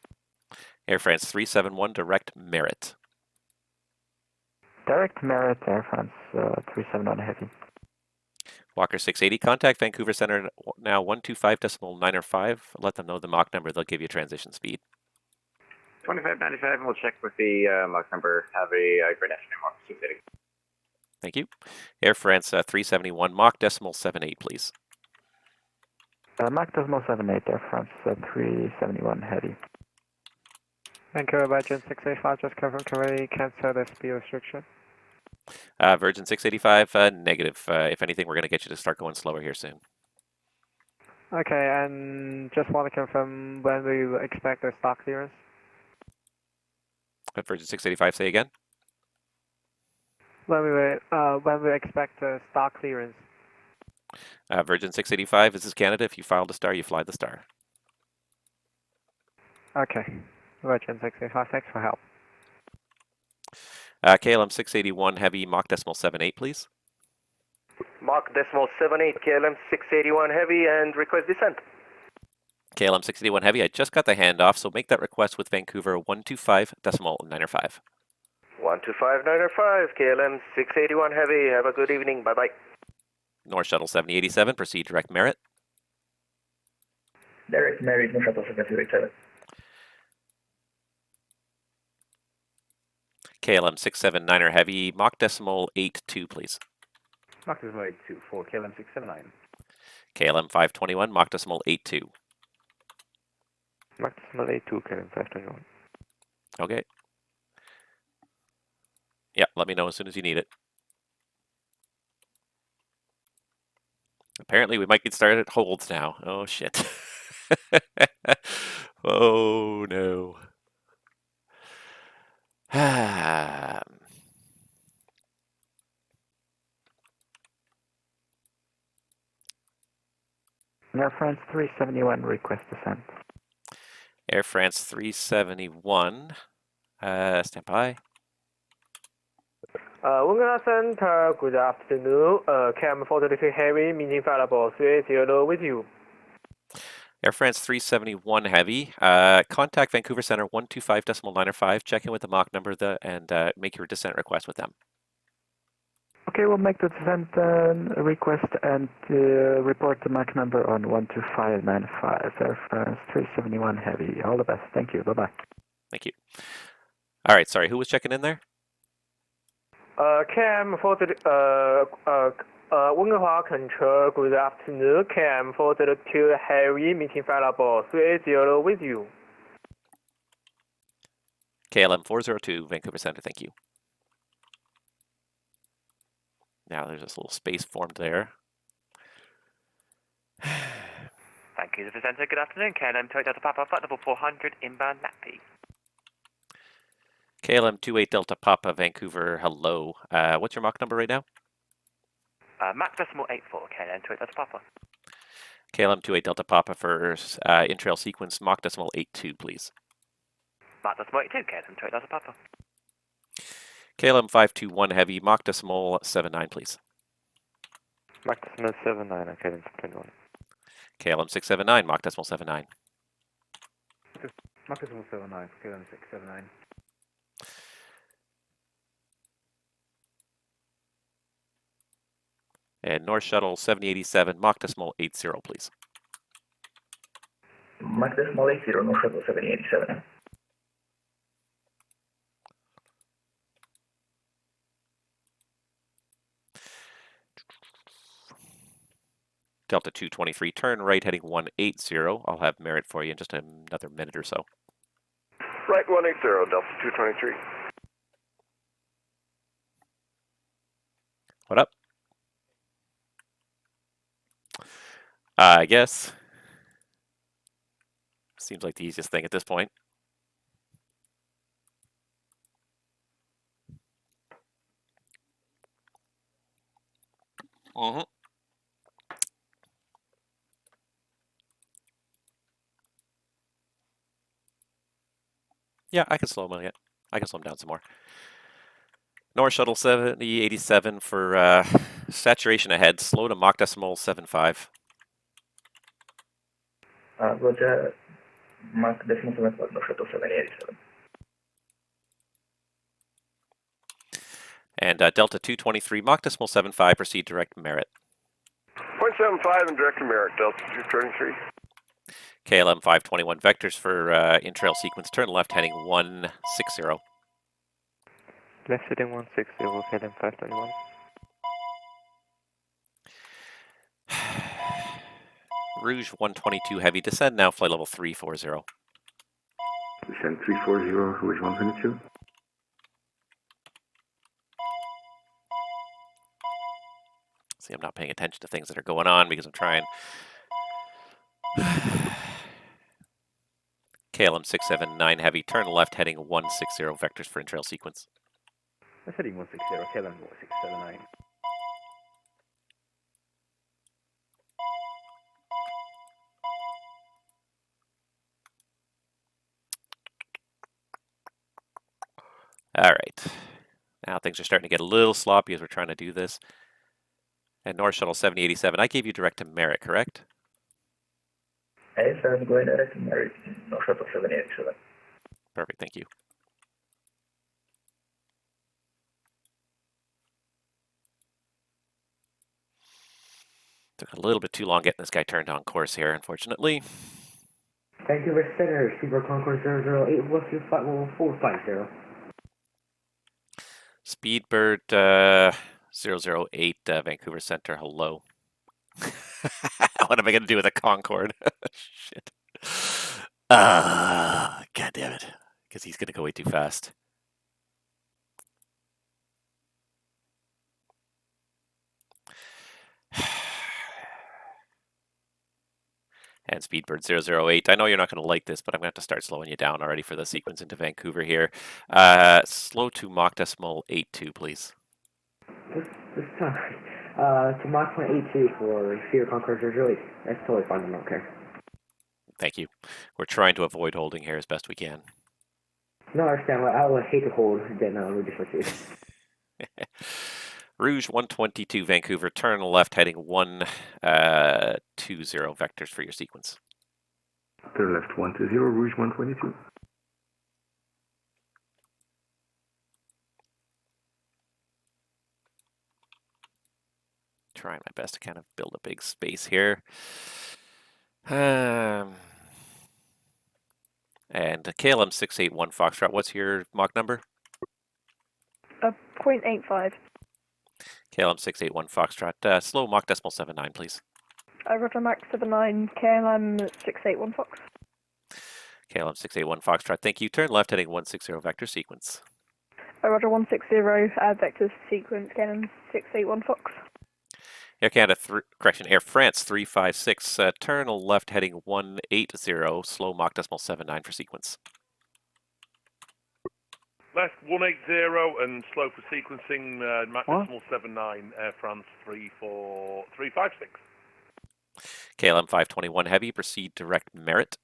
Air France 371 direct Merit. Direct Merit, Air France 371 Heavy. Walker 680, contact Vancouver Center now 125.905. Let them know the Mach number, they'll give you transition speed. 2595, and we'll check with the Mach number. Have a great afternoon, Walker 680. Thank you. Air France 371, Mach decimal 78, please. Mach decimal 78, Air France 371 Heavy. Vancouver Virgin 685, just confirm, can we cancel the speed restriction? Virgin 685, negative. If anything, we're going to get you to start going slower here soon. Okay, and just want to confirm when we will expect the stock clearance? Virgin 685, say again? When we expect the stock clearance? Virgin 685, this is Canada. If you filed a star, you fly the star. Okay. Virgin 685, thanks for help. KLM 681 Heavy, Mach decimal 78, please. Mach decimal 78, KLM 681 Heavy, and request descent. KLM 681 Heavy, I just got the handoff, so make that request with Vancouver 125.905. 125.905, KLM 681 Heavy, have a good evening, bye-bye. North Shuttle 7087, proceed direct Merit. Direct Merit, North Shuttle 7087. KLM 679er Heavy, Mach decimal 82, please. Mach decimal 82 for KLM 679. KLM 521, Mach decimal 82. Mach decimal 82, KLM 521. Okay. Yeah, let me know as soon as you need it. Apparently, we might get started at holds now. Oh, shit. Oh, no. Air France 371, request descent. Air France 371, stand by. Vancouver Center, good afternoon. KM 433 Heavy, meeting available 30 with you. Air France 371 Heavy, contact Vancouver Center 125.905, check in with the Mach number and make your descent request with them. Okay, we'll make the descent request and report the Mach number on 125.905. Air France 371 Heavy. All the best. Thank you. Bye-bye. Thank you. All right, sorry, who was checking in there? KM 432, Vancouver Control, good afternoon. KM 432 Heavy, meeting available 30 with you. KLM 402, Vancouver Center, thank you. Now there's this little space formed there. Thank you, the presenter. Good afternoon. KLM 28 Delta Papa, flight level 400, inbound Nappy. KLM 28 Delta Papa, Vancouver, hello. What's your Mach number right now? Mach decimal 84, KLM 28 Delta Papa. KLM 28 Delta Papa for in-trail sequence, Mach decimal 82, please. Mach decimal 82, KLM 28 Delta Papa. KLM 521 Heavy, Mach decimal 79, please. Mach decimal 79, okay, then 21. KLM 679, Mach decimal 79. Mach decimal 79, KLM 679. And North Shuttle 7087, Mach decimal 80, please. Mach decimal 80, North Shuttle 7087. Delta 223, turn right heading 180. I'll have Merit for you in just another minute or so. Right 180, Delta 223. What up? I guess. Seems like the easiest thing at this point. Yeah, I can slow him yet. I can slow him down some more. North Shuttle 7087 for saturation ahead. Slow to Mach decimal 75. Roger, Mach decimal 75, North Shuttle 7087. And Delta 223, Mach decimal 75, proceed direct merit. 0.75 and direct merit, Delta 223. KLM 521 vectors for in-trail sequence. Turn left heading 160. Left heading 160, KLM 521. Rouge 122 heavy, descend now, flight level 340. Descend 340, Rouge 122. See, I'm not paying attention to things that are going on because I'm trying. KLM 679 heavy, turn left heading 160 vectors for in-trail sequence. Left heading 160, KLM 679. All right. Now things are starting to get a little sloppy as we're trying to do this. And North Shuttle 7087, I gave you direct to merit, correct? Yes, I'm going direct to merit, North Shuttle 7087. Perfect, thank you. Took a little bit too long getting this guy turned on course here, unfortunately. Vancouver Center, Speedbird Concourse 008, what's your flight level 450? Speedbird 008, Vancouver Center, hello. What am I going to do with a Concorde? Shit. God damn it. Because he's going to go way too fast. And Speedbird 008. I know you're not going to like this, but I'm going to have to start slowing you down already for the sequence into Vancouver here. Slow to Mach decimal 82, please. This time, to Mach 0.82 for Speedbird Concourse 008. That's totally fine, I don't care. Thank you. We're trying to avoid holding here as best we can. No, I understand. I would hate to hold, then we just let you. Rouge 122 Vancouver, turn left heading 120 vectors for your sequence. Turn left 120, Rouge 122. Trying my best to kind of build a big space here. And KLM 681 Foxtrot, what's your Mach number? 0.85. KLM 681 Foxtrot, slow Mach decimal 79, please. Roger, Max 79, KLM 681 Fox. KLM 681 Foxtrot, thank you. Turn left heading 160 vector sequence. Roger, 160, vector sequence, KLM 681 Fox. Air Canada, Air France 356, turn left heading 180, slow Mach decimal 79 for sequence. Left 180 and slow for sequencing, Mach decimal 79, Air France 356. KLM 521 heavy, proceed direct merit.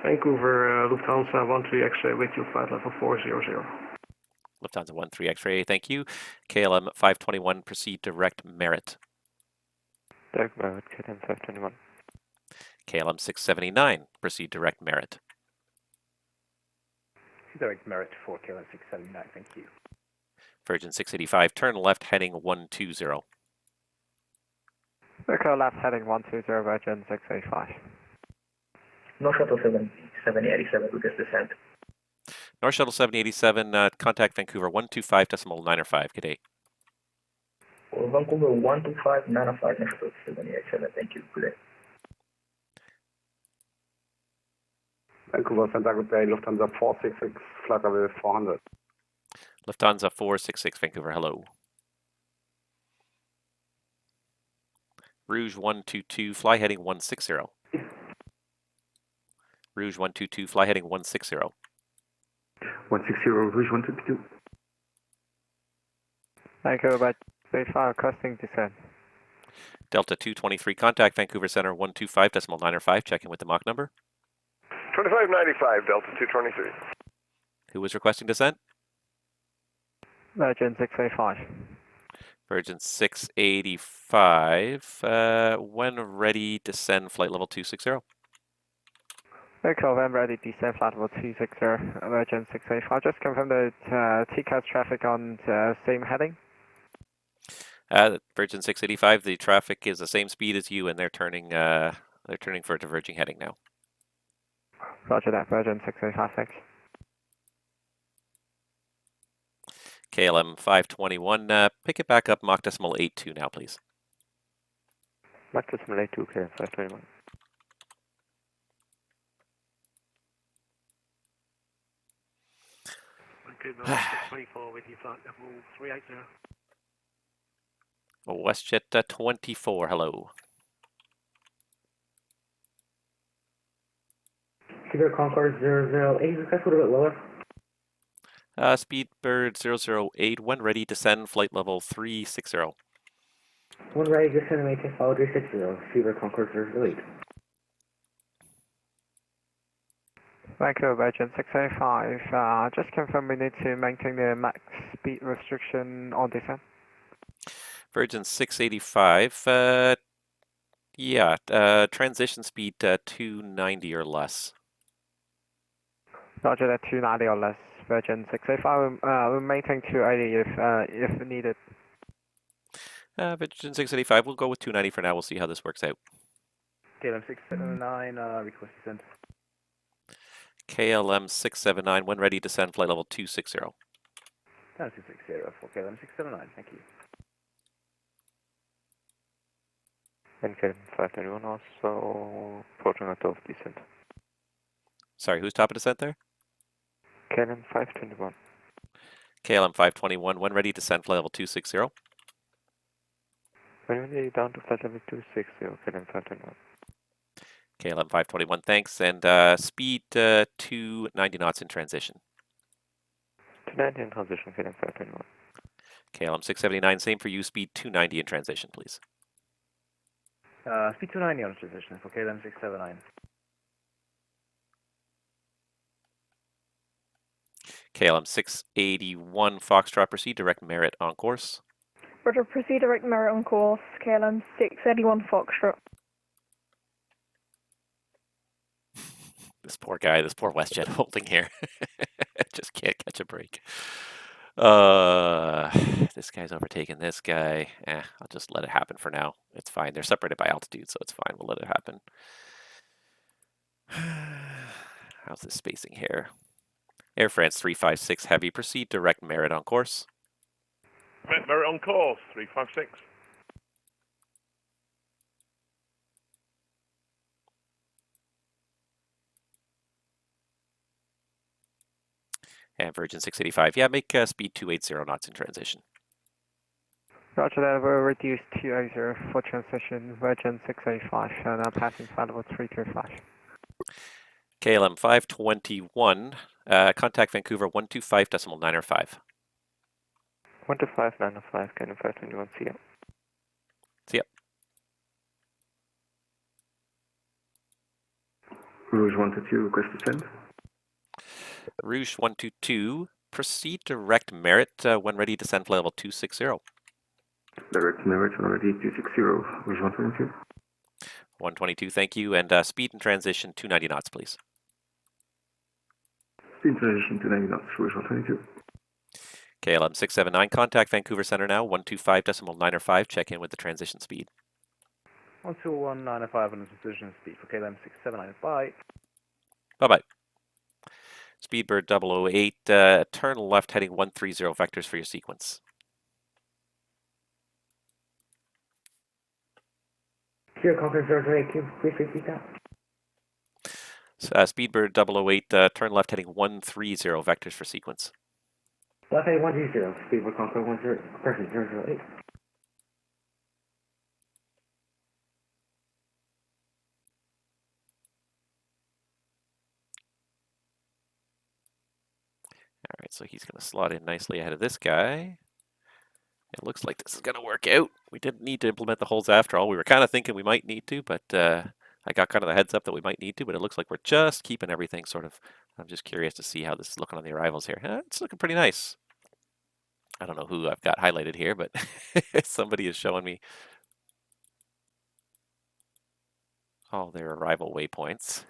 Vancouver, Lufthansa 13 X-ray with you, flight level 400. Lufthansa 13 X-ray, thank you. KLM 521, proceed direct merit. Direct merit, KLM 521. KLM 679, proceed direct merit. Direct merit for KLM 679, thank you. Virgin 685, turn left heading 120. Echo left heading 120, Virgin 685. North Shuttle 7087, we just descent. North Shuttle 7087, contact Vancouver 125.905, good day. Vancouver 125.905, North Shuttle 7087, thank you, good day. Vancouver Center, good day, Lufthansa 466, flight level 400. Lufthansa 466, Vancouver, hello. Rouge 122, fly heading 160. Rouge 122, fly heading 160. 160, Rouge 122. Vancouver, by 35, costing descent. Delta 223, contact Vancouver Center 125.905, check in with the Mach number. 2595, Delta 223. Who was requesting descent? Virgin 685. Virgin 685. When ready, descend flight level 260. Echo, I'm ready, descend flight level 260, Virgin 685. Just confirm the TCAS traffic on the same heading. Virgin 685, the traffic is the same speed as you, and they're turning for a diverging heading now. Roger that, Virgin 685, thanks. KLM 521, pick it back up, Mach decimal 82 now, please. Mach decimal 82, KLM 521. Vancouver 624 with you, flight level 380. WestJet 24, hello. Speedbird Concord 008, request a little bit lower. Speedbird 008, when ready, descend flight level 360. One ready, descend and maintain follow 360, Speedbird Concord 008. Vancouver Virgin 685, just confirm we need to maintain the max speed restriction on descent. Virgin 685, yeah, transition speed 290 or less. Roger that, 290 or less. Virgin 685, we'll maintain 280 if needed. Virgin 685, we'll go with 290 for now. We'll see how this works out. KLM 679, request descent. KLM 679, when ready, descend flight level 260. 260 for KLM 679, thank you. And KLM 521 also approaching out of descent. Sorry, who's top of descent there? KLM 521. KLM 521, when ready, descend flight level 260. When ready, down to flight level 260, KLM 521. KLM 521, thanks. And speed 290 knots in transition. 290 in transition, KLM 521. KLM 679, same for you, speed 290 in transition, please. Speed 290 on transition for KLM 679. KLM 681, Foxtrot, proceed direct merit on course. Roger, proceed direct merit on course, KLM 681 Foxtrot. This poor guy, this poor WestJet holding here. Just can't catch a break. This guy's overtaking this guy. I'll just let it happen for now. It's fine. They're separated by altitude, so it's fine. We'll let it happen. How's this spacing here? Air France 356 Heavy, proceed direct merit on course. Merit on course, 356. And Virgin 685, yeah, make speed 280 knots in transition. Roger that, we'll reduce 280 for transition, Virgin 685, and now passing flight level 335. KLM 521, contact Vancouver 125.905. 125.905, KLM 521, see ya. See ya. Rouge 122, request descent. Rouge 122, proceed direct merit when ready, descend flight level 260. Direct merit already 260, Rouge 122. 122, thank you, and speed and transition 290 knots, please. Speed transition 290 knots, Rouge 122. KLM 679, contact Vancouver Center now, 125.905, check in with the transition speed. 121.905 on the transition speed for KLM 679, bye. Bye-bye. Speedbird 008, turn left heading 130 vectors for your sequence. Sierra Concord 008, please repeat that. Speedbird 008, turn left heading 130 vectors for sequence. Left heading 130, Speedbird Concord 008. All right, so he's going to slot in nicely ahead of this guy. It looks like this is going to work out. We didn't need to implement the holes after all. We were kind of thinking we might need to, but I got kind of the heads up that we might need to, but it looks like we're just keeping everything sort of. I'm just curious to see how this is looking on the arrivals here. It's looking pretty nice. I don't know who I've got highlighted here, but somebody is showing me all their arrival waypoints.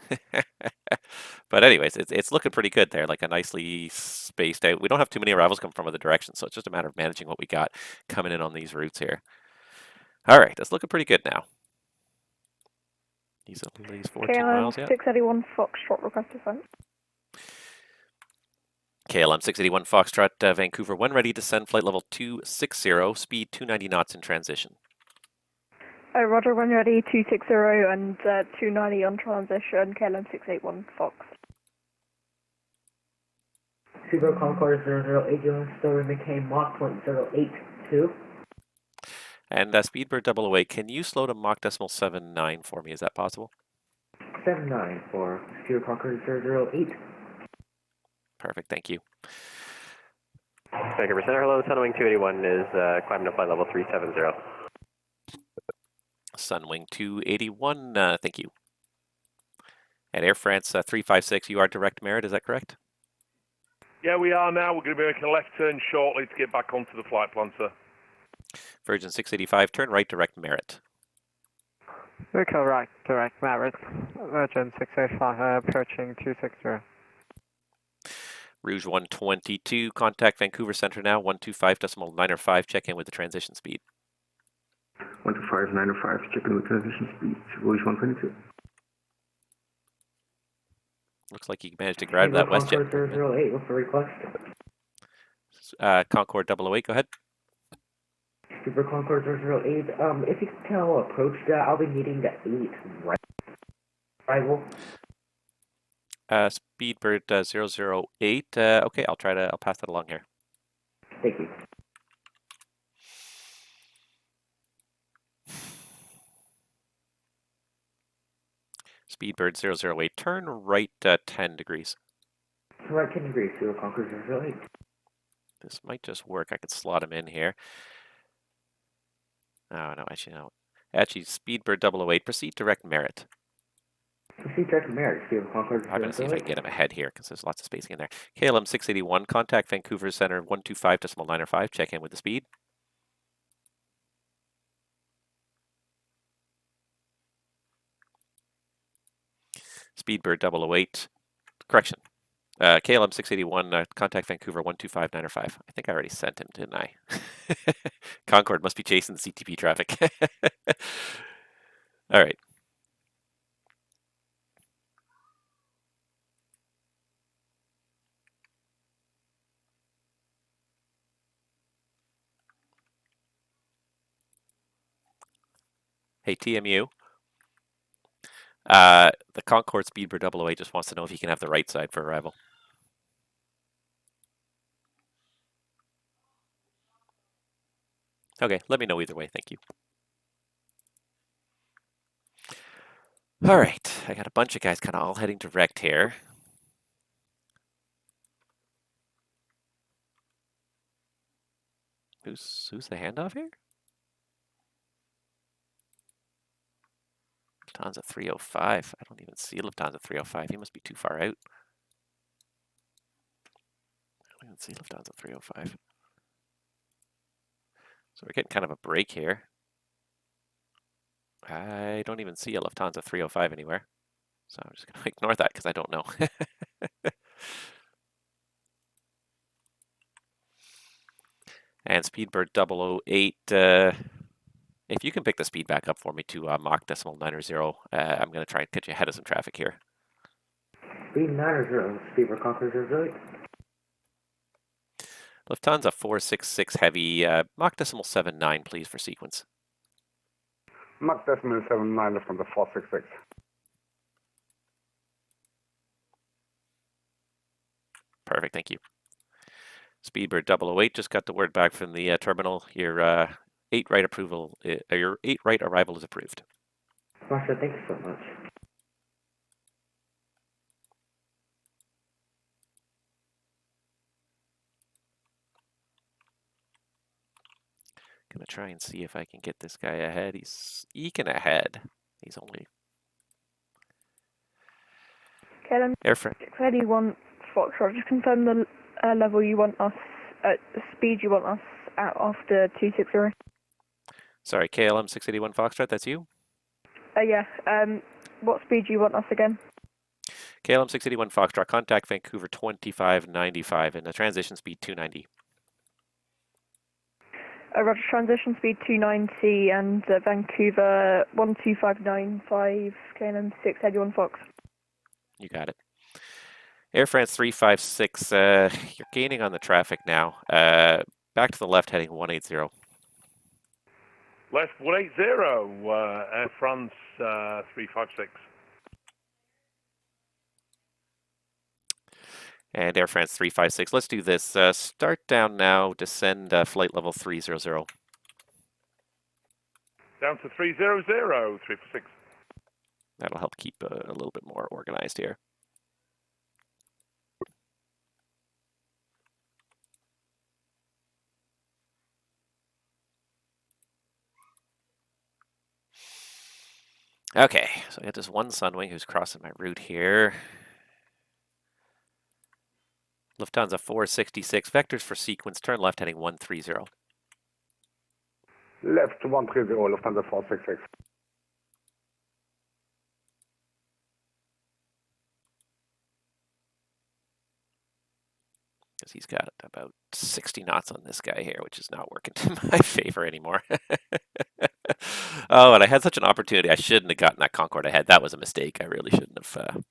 But anyways, it's looking pretty good there, like a nicely spaced out. We don't have too many arrivals coming from other directions, so it's just a matter of managing what we got coming in on these routes here. All right, that's looking pretty good now. He's 14 miles, yeah. 681 Foxtrot requested sent. KLM 681 Foxtrot, Vancouver, when ready to send flight level 260, speed 290 knots in transition. Roger, when ready, 260 and 290 on transition, KLM 681 Fox. Super Concord 008, Story McCain Mach 0.082. And Speedbird 008, can you slow to Mach 0.79 for me? Is that possible? 79 for Super Concord 008. Perfect, thank you. Vancouver Center, hello, Sunwing 281 is climbing to flight level 370. Sunwing 281, thank you. At Air France 356, you are direct merit, is that correct? Yeah, we are now. We're going to be making a left turn shortly to get back onto the flight plan, sir. Virgin 685, turn right, direct merit. Vehicle right, direct merit. Virgin 685, approaching 260. Rouge 122, contact Vancouver Center now, 125.905, check in with the transition speed. 125.905, check in with transition speed, Rouge 122. Looks like you managed to grab that WestJet. Concord 008, what's the request? Concord 008, go ahead. Super Concord 008, if you can approach that, I'll be needing the 8 right arrival. Speedbird 008, okay, I'll pass that along here. Thank you. Speedbird 008, turn right 10 degrees. Turn right 10 degrees, Super Concord 008. This might just work. I could slot him in here. Oh, no, actually, no. Actually, Speedbird 008, proceed direct merit. Proceed direct merit, Super Concord 008. I'm going to see if I can get him ahead here, because there's lots of spacing in there. KLM 681, contact Vancouver Center 125.905, check in with the speed. Speedbird 008, correction. KLM 681, contact Vancouver 125.905. I think I already sent him, didn't I? Concorde must be chasing the CTP traffic. All right. Hey, TMU. The Concorde Speedbird 008 just wants to know if he can have the right side for arrival. Okay, let me know either way. Thank you. All right, I got a bunch of guys kind of all heading direct here. Who's the handoff here? Lufthansa 305. I don't even see Lufthansa 305. He must be too far out. I don't even see Lufthansa 305. So we're getting kind of a break here. I don't even see a Lufthansa 305 anywhere. So I'm just going to ignore that because I don't know. And Speedbird 008, if you can pick the speed back up for me to Mach 0.90, I'm going to try and get you ahead of some traffic here. Speed 90, Speedbird Concord 008. Lufthansa 466 Heavy, Mach 0.79, please, for sequence. Mach 0.79 from the 466. Perfect, thank you. Speedbird 008 just got the word back from the terminal. Your 8 right approval, your 8 right arrival is approved. Marsha, thank you so much. Gonna try and see if I can get this guy ahead. He's eking ahead. He's only KLM airframe. 681 Foxtrot, just confirm the level you want us, the speed you want us at after 260. Sorry, KLM 681 Foxtrot, that's you? Yeah, what speed do you want us again? KLM 681 Foxtrot, contact Vancouver 2595 and the transition speed 290. Roger, transition speed 290 and Vancouver 12595, KLM 681 Fox. You got it. Air France 356, you're gaining on the traffic now. Back to the left, heading 180. Left 180, Air France 356. And Air France 356, let's do this. Start down now, descend flight level 300. Down to 300, 356. That'll help keep a little bit more organized here. Okay, so I got this one Sunwing who's crossing my route here. Lufthansa 466, vectors for sequence, turn left heading 130. Left 130, Lufthansa 466. Because he's got about 60 knots on this guy here, which is not working to my favor anymore. Oh, and I had such an opportunity. I shouldn't have gotten that Concorde ahead. That was a mistake. I really shouldn't have.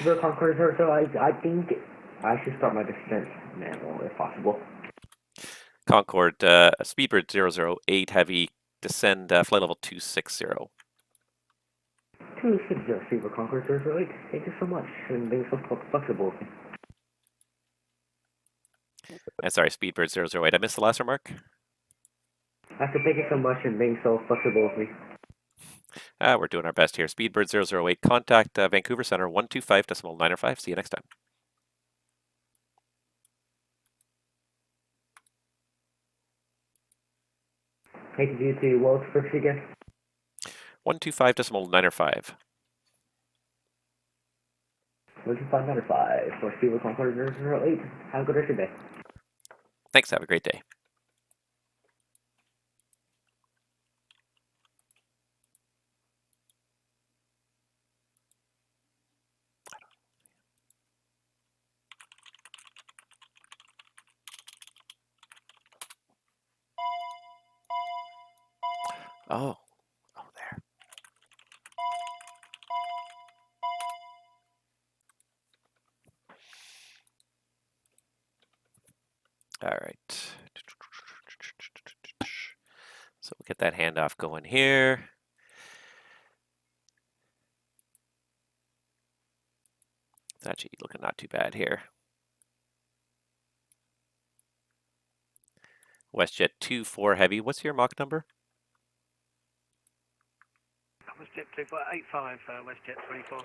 The Concorde, so I think I should start my descent manual if possible. Concorde, Speedbird 008 heavy, descend flight level 260. 260, Super Concorde 008. Thank you so much and being so flexible. Sorry, Speedbird 008. I missed the last remark. I said thank you so much and being so flexible with me. We're doing our best here. Speedbird 008, contact Vancouver Center 125.905. See you next time. Hey, did you do Wall's first again? 125.905. 125.905 for Super Concorde 008. Have a good rest of your day. Thanks. Have a great day. Oh, there. All right. So we'll get that handoff going here. It's actually looking not too bad here. WestJet 24 heavy. What's your Mach number? WestJet 2485, WestJet 24.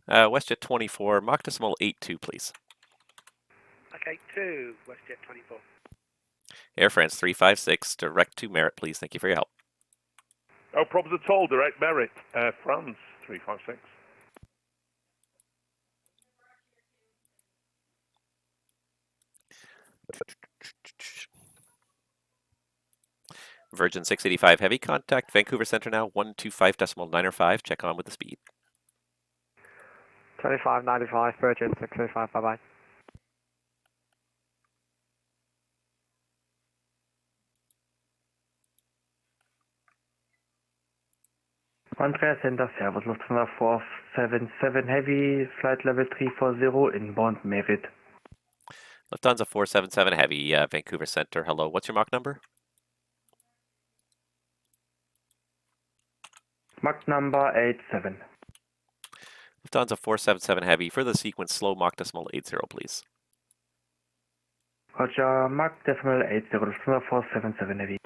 WestJet 24, Mach decimal 82, please. Okay, 2, WestJet 24. Air France 356, direct to Merit, please. Thank you for your help. No problems at all, direct Merit, Air France 356. Virgin 685 heavy, contact Vancouver Center now 125.905. Check on with the speed. 2595, Virgin 685, bye-bye. Andreas Handoff, Servus, Lufthansa 477 Heavy, flight level 340, inbound Merit. Lufthansa 477 heavy, Vancouver Center, hello. What's your Mach number? Mach number 87. Lufthansa 477 heavy, for the sequence, slow Mach decimal 80, please. Roger, Mach decimal 80, Lufthansa 477 Heavy.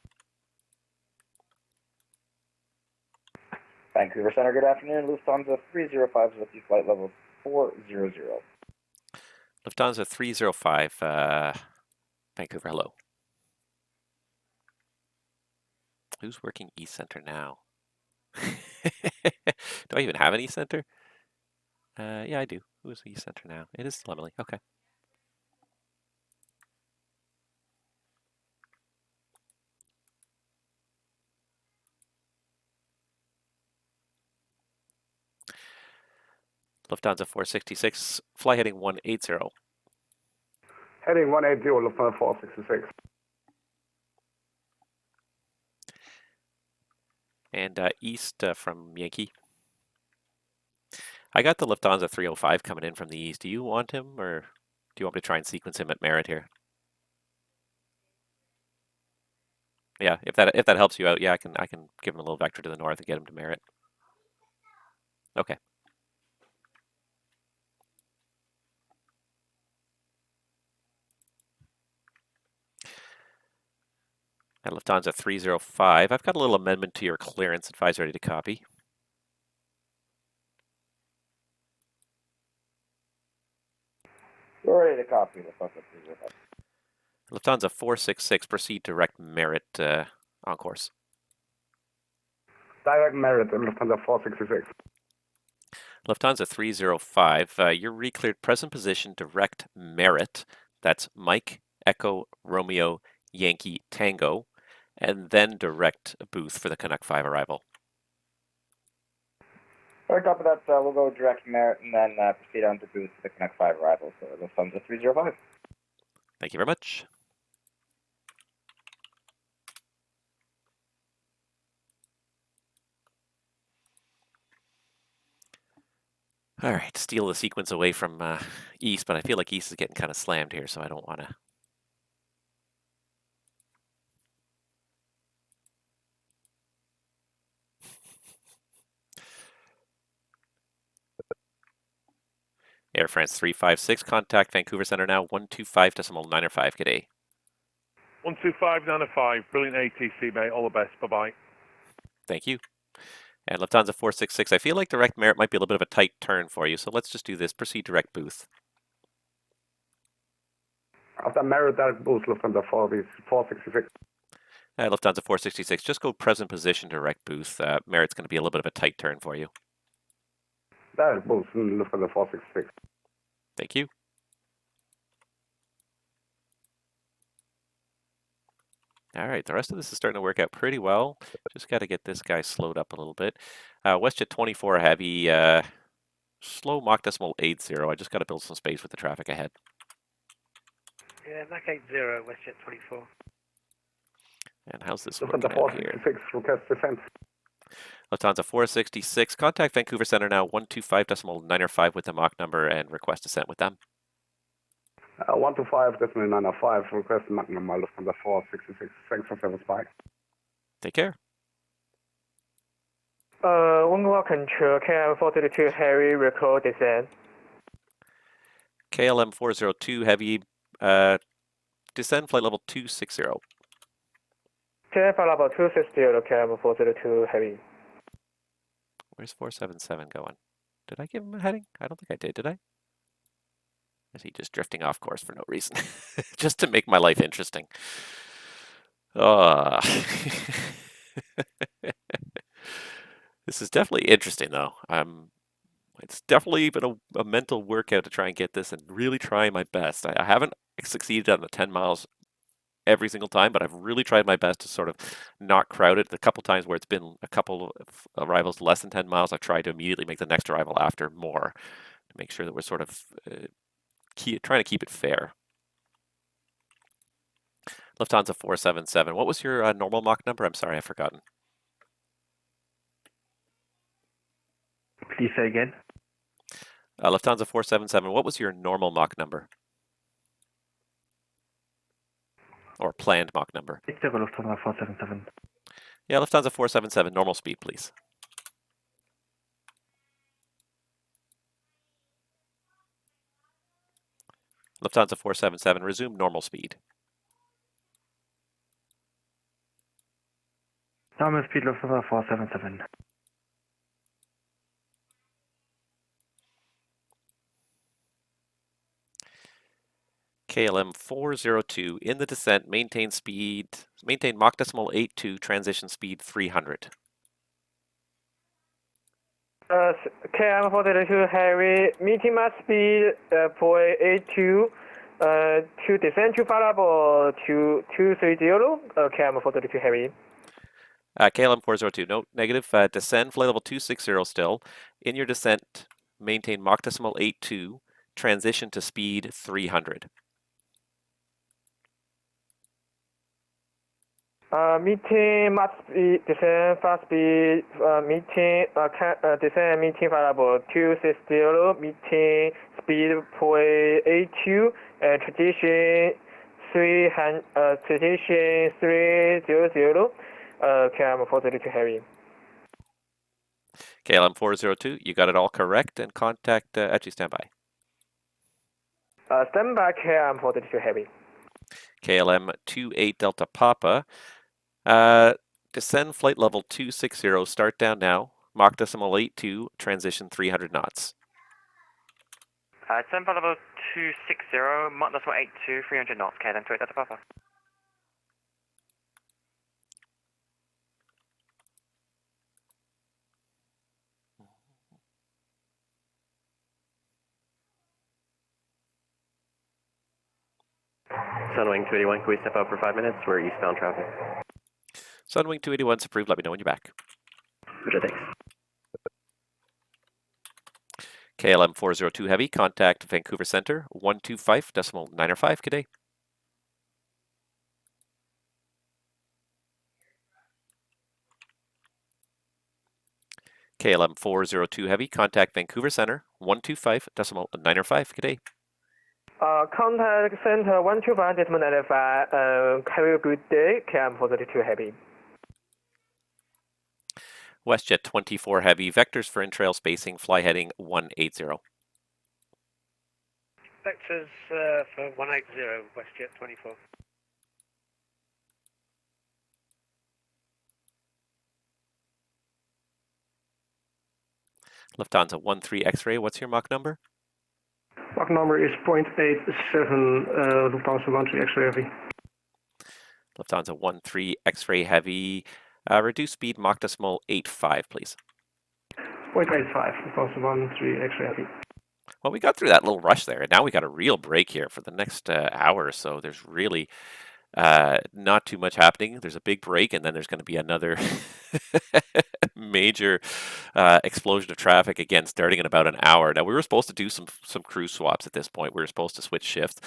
Vancouver Center, good afternoon. Lufthansa 305 with you, flight level 400. Lufthansa 305, Vancouver, hello. Who's working East Center now? Do I even have an East Center? Yeah, I do. Who's East Center now? It is still Emily. Okay. Lufthansa 466, fly heading 180. Heading 180, Lufthansa 466. And east from Yankee. I got the Lufthansa 305 coming in from the east. Do you want him, or do you want me to try and sequence him at Merritt here? Yeah, if that helps you out, yeah, I can give him a little vector to the north and get him to Merritt. Okay. At Lufthansa 305, I've got a little amendment to your clearance. Advise ready to copy. We're ready to copy Lufthansa 305. Lufthansa 466, proceed direct Merritt on course. Direct Merritt and Lufthansa 466. Lufthansa 305, you're recleared present position direct Merritt. That's Mike, Echo, Romeo, Yankee, Tango, and then direct booth for the Canuck 5 arrival. Right, top of that, we'll go direct Merritt and then proceed on to booth for the Canuck 5 arrival. So Lufthansa 305. Thank you very much. All right, steal the sequence away from East, but I feel like East is getting kind of slammed here, so I don't want to. Air France 356, contact Vancouver Center now, 125.905, good day. 125.905, brilliant ATC, mate, all the best, bye-bye. Thank you. And Lufthansa 466, I feel like direct Merritt might be a little bit of a tight turn for you, so let's just do this. Proceed direct booth. After Merritt, direct booth, Lufthansa 466. Lufthansa 466, just go present position direct booth. Merritt's going to be a little bit of a tight turn for you. Direct booth, Lufthansa 466. Thank you. All right, the rest of this is starting to work out pretty well. Just got to get this guy slowed up a little bit. WestJet 24 heavy, slow Mach decimal 80. I just got to build some space with the traffic ahead. Yeah, Mach 80, WestJet 24. And how's this Lufthansa working out here? 466, request descent. Lufthansa 466, contact Vancouver Center now, 125.905 with the Mach number and request descent with them. 125.905, request Mach number, Lufthansa 466. Thanks for service, bye. Take care. Vancouver control, KLM 432 heavy, record descent. KLM 402 heavy, descend flight level 260. KLM flight level 260, KLM 432 heavy. Where's 477 going? Did I give him a heading? I don't think I did I? Is he just drifting off course for no reason? Just to make my life interesting. This is definitely interesting, though. It's definitely been a mental workout to try and get this and really try my best. I haven't succeeded on the 10 miles every single time, but I've really tried my best to sort of not crowd it. The couple times where it's been a couple of arrivals less than 10 miles, I've tried to immediately make the next arrival after more to make sure that we're sort of trying to keep it fair. Lufthansa 477. What was your normal Mach number? I'm sorry, I've forgotten. Please say again. Lufthansa 477. What was your normal Mach number? Or planned Mach number? Lufthansa 477. Yeah, Lufthansa 477. Normal speed, please. Lufthansa 477. Resume normal speed. Normal speed, Lufthansa 477. KLM 402 in the descent, maintain Mach decimal 82, transition speed 300. KM 432 Heavy, meeting max speed 0.82, to descend to variable to 230, KM 432 Heavy. KLM 402, no, negative, descend flight level 260 still. In your descent, maintain Mach decimal 82, transition to speed 300. Meeting max speed, descend fast speed, descend meeting variable 260, meeting speed 0.82, transition 300, transition 300, KM 432 Heavy. KLM 402, you got it all correct, and contact, actually stand by. Stand by KM 432 Heavy. KLM 28 Delta Papa. Descend flight level 260, start down now. Mach decimal 82, transition 300 knots. Descend flight level 260, Mach decimal 82, 300 knots, KLM 28 Delta Papa. Sunwing 281, can we step out for 5 minutes? We're eastbound traffic. Sunwing 281's approved. Let me know when you're back. Roger, thanks. KLM 402 Heavy, contact Vancouver Center, 125.905, good day. KLM 402 Heavy, contact Vancouver Center, 125.905, good day. Contact Center 125.905, have a good day, KM 432 Heavy. WestJet 24 Heavy, vectors for in-trail spacing, fly heading 180. Vectors for 180, WestJet 24. Lufthansa 13 X-ray, what's your Mach number? Mach number is 0.87, Lufthansa 13 X-ray Heavy. Lufthansa 13 X-ray Heavy, reduce speed Mach decimal 85, please. 0.85, Lufthansa 13 X-ray Heavy. Well, we got through that little rush there, and now we got a real break here for the next hour or so. There's really not too much happening. There's a big break, and then there's going to be another major explosion of traffic again, starting in about an hour. Now, we were supposed to do some crew swaps at this point. We were supposed to switch shifts.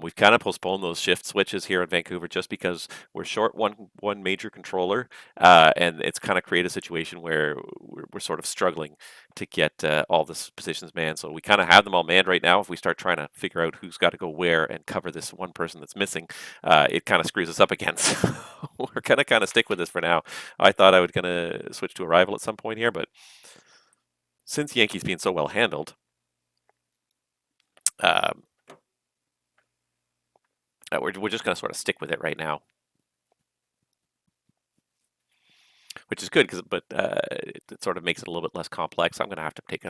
We've kind of postponed those shift switches here in Vancouver just because we're short one major controller, and it's kind of created a situation where we're sort of struggling to get all the positions manned. So we kind of have them all manned right now. If we start trying to figure out who's got to go where and cover this one person that's missing, it kind of screws us up again. So we're going to kind of stick with this for now. I thought I was going to switch to arrival at some point here, but since Yankee's being so well handled, we're just going to sort of stick with it right now, which is good, but it sort of makes it a little bit less complex. I'm going to have to take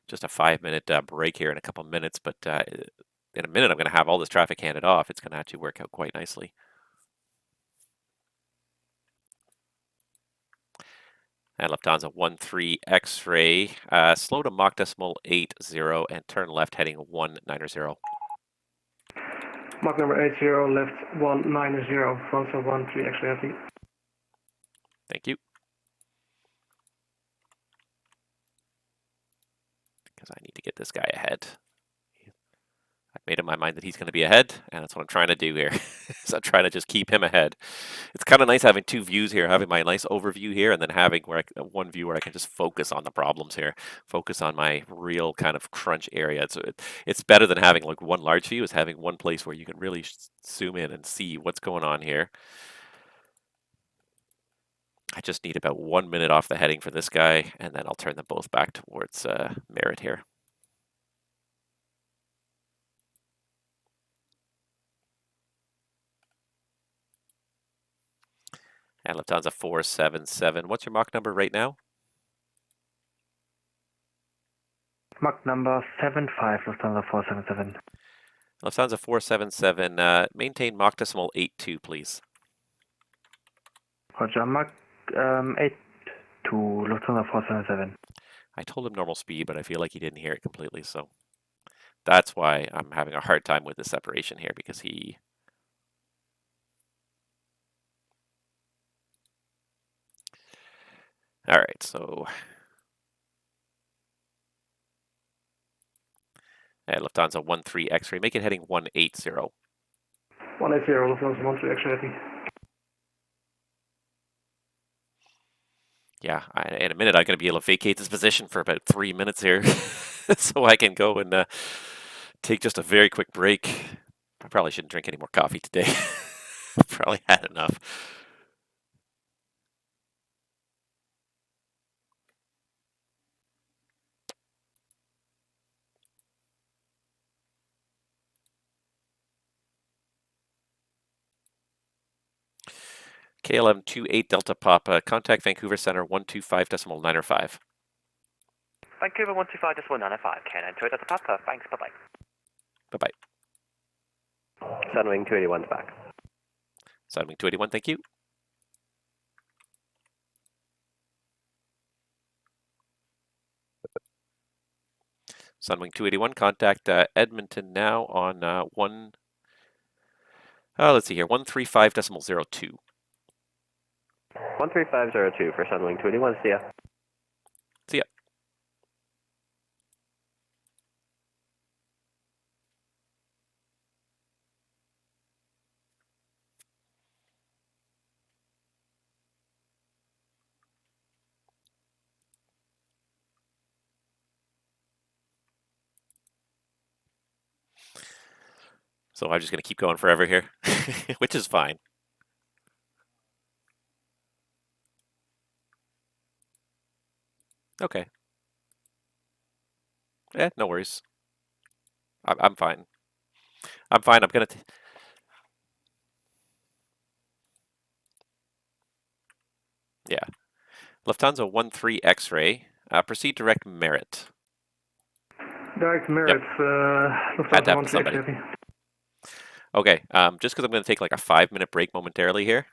just a 5-minute break here in a couple minutes, but in a minute I'm going to have all this traffic handed off. It's going to actually work out quite nicely. And Lufthansa 13 X-ray, slow to Mach decimal 80 and turn left heading 190. Mach number 80, left 190, Lufthansa 13 X-ray Heavy. Thank you. Because I need to get this guy ahead. I've made up my mind that he's going to be ahead, and that's what I'm trying to do here. So I'm trying to just keep him ahead. It's kind of nice having two views here, having my nice overview here, and then having one view where I can just focus on the problems here, focus on my real kind of crunch area. It's better than having like one large view, is having one place where you can really zoom in and see what's going on here. I just need about 1 minute off the heading for this guy, and then I'll turn them both back towards Merritt here. And Lufthansa 477. What's your Mach number right now? Mach number 75, Lufthansa 477. Lufthansa 477, maintain Mach decimal 82, please. Roger, Mach 8 to Lufthansa 477. I told him normal speed, but I feel like he didn't hear it completely, so that's why I'm having a hard time with the separation here, because he... All right, so... Lufthansa 13 X-ray, make it heading 180. 180, Lufthansa 13 X-ray, I think. Yeah, in a minute I'm going to be able to vacate this position for about 3 minutes here, so I can go and take just a very quick break. I probably shouldn't drink any more coffee today. Probably had enough. KLM 28 Delta Papa, contact Vancouver Center 125.905. Vancouver 125.195, KLM 28 Delta Papa, thanks, bye-bye. Bye-bye. Sunwing 281's back. Sunwing 281, thank you. Sunwing 281, contact Edmonton now on let's see here, 135.02. 13502 for Sunwing 281, see ya. See ya. So I'm just going to keep going forever here, which is fine. Okay. Yeah, no worries. I'm fine. I'm fine. I'm going to... Yeah. Lufthansa 13 X-ray. Proceed direct Merit. Direct Merit, Had to Lufthansa have somebody. 13 X-ray. Okay, just because I'm going to take like a 5-minute break momentarily here.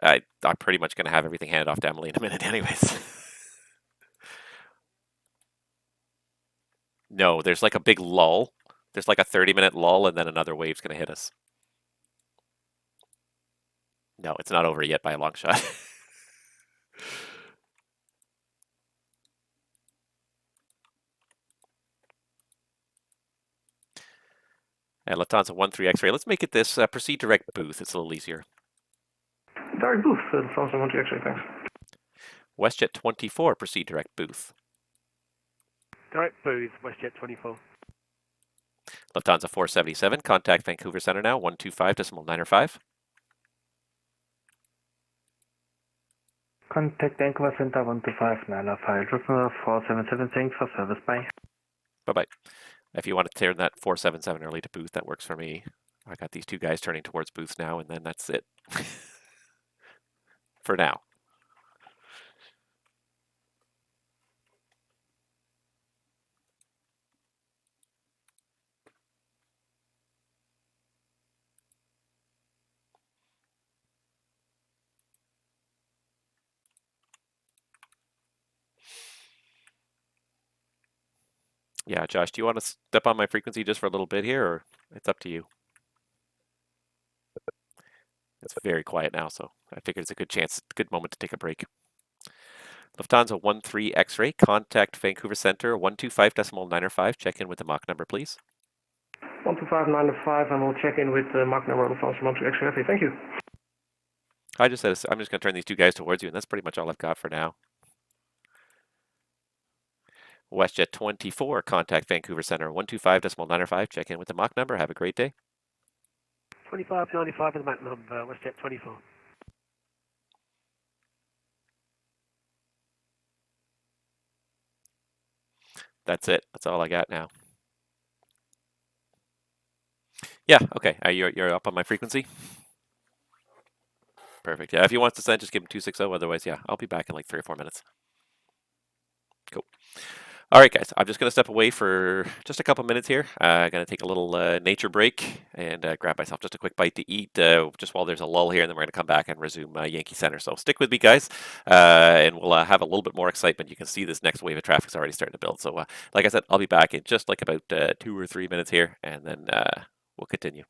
I'm pretty much going to have everything handed off to Emily in a minute anyways. No, there's like a big lull. There's like a 30-minute lull, and then another wave's going to hit us. No, it's not over yet by a long shot. And Lufthansa 13 X-ray. Let's make it this proceed direct booth. It's a little easier. Direct booth, Lufthansa 13 X-ray, thanks. WestJet 24, proceed direct booth. Direct booth, WestJet 24. Lufthansa 477, contact Vancouver Center now, 125.905. Contact Vancouver Center 125.905. Lufthansa 477, thanks for service, bye. Bye-bye. If you want to turn that 477 early to booth, that works for me. I got these two guys turning towards booths now, and then that's it. For now. Yeah, Josh, do you want to step on my frequency just for a little bit here, or it's up to you? It's very quiet now, so I figured it's a good moment to take a break. Lufthansa 13 X-ray, contact Vancouver Center 125.905. Check in with the Mach number, please. 125.905, and we'll check in with the Mach number Lufthansa 13 X-ray. Thank you. I'm just going to turn these two guys towards you, and that's pretty much all I've got for now. WestJet 24, contact Vancouver Center 125.905. Check in with the Mach number. Have a great day. 25.95 for the Mach number, WestJet 24. That's it. That's all I got now. Yeah, okay. You're up on my frequency? Perfect. Yeah, if you want to send, just give him 260. Otherwise, yeah, I'll be back in like 3 or 4 minutes. Cool. All right, guys, I'm just going to step away for just a couple minutes here. I'm going to take a little nature break and grab myself just a quick bite to eat just while there's a lull here, and then we're going to come back and resume Yankee Center. So stick with me, guys, and we'll have a little bit more excitement. You can see this next wave of traffic's already starting to build. So, like I said, I'll be back in just like about 2 or 3 minutes here, and then we'll continue.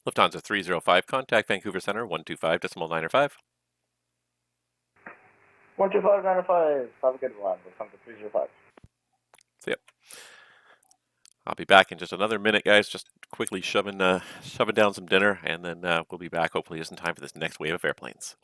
Lufthansa 305, contact Vancouver Center 125.905. 125.905. Have a good one. Lufthansa 305. See ya. I'll be back in just another minute, guys. Just quickly shoving down some dinner, and then we'll be back hopefully just in time for this next wave of airplanes.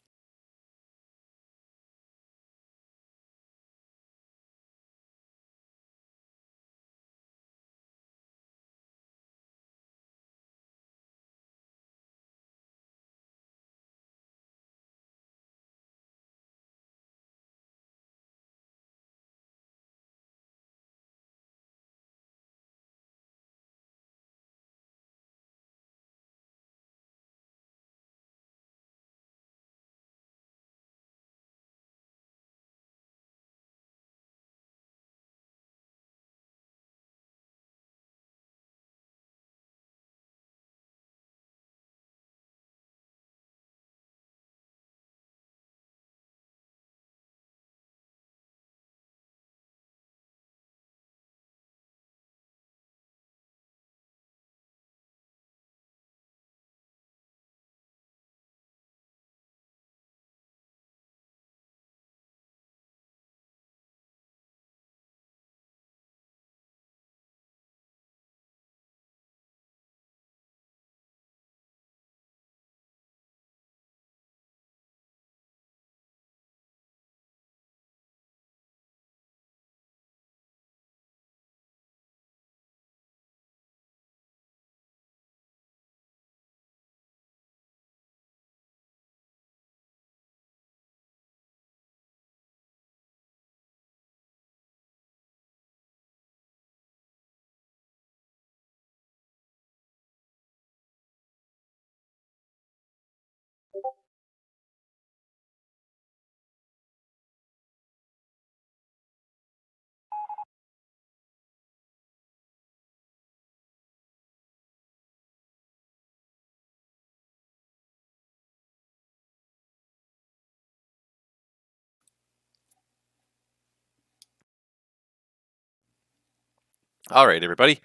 All right, everybody.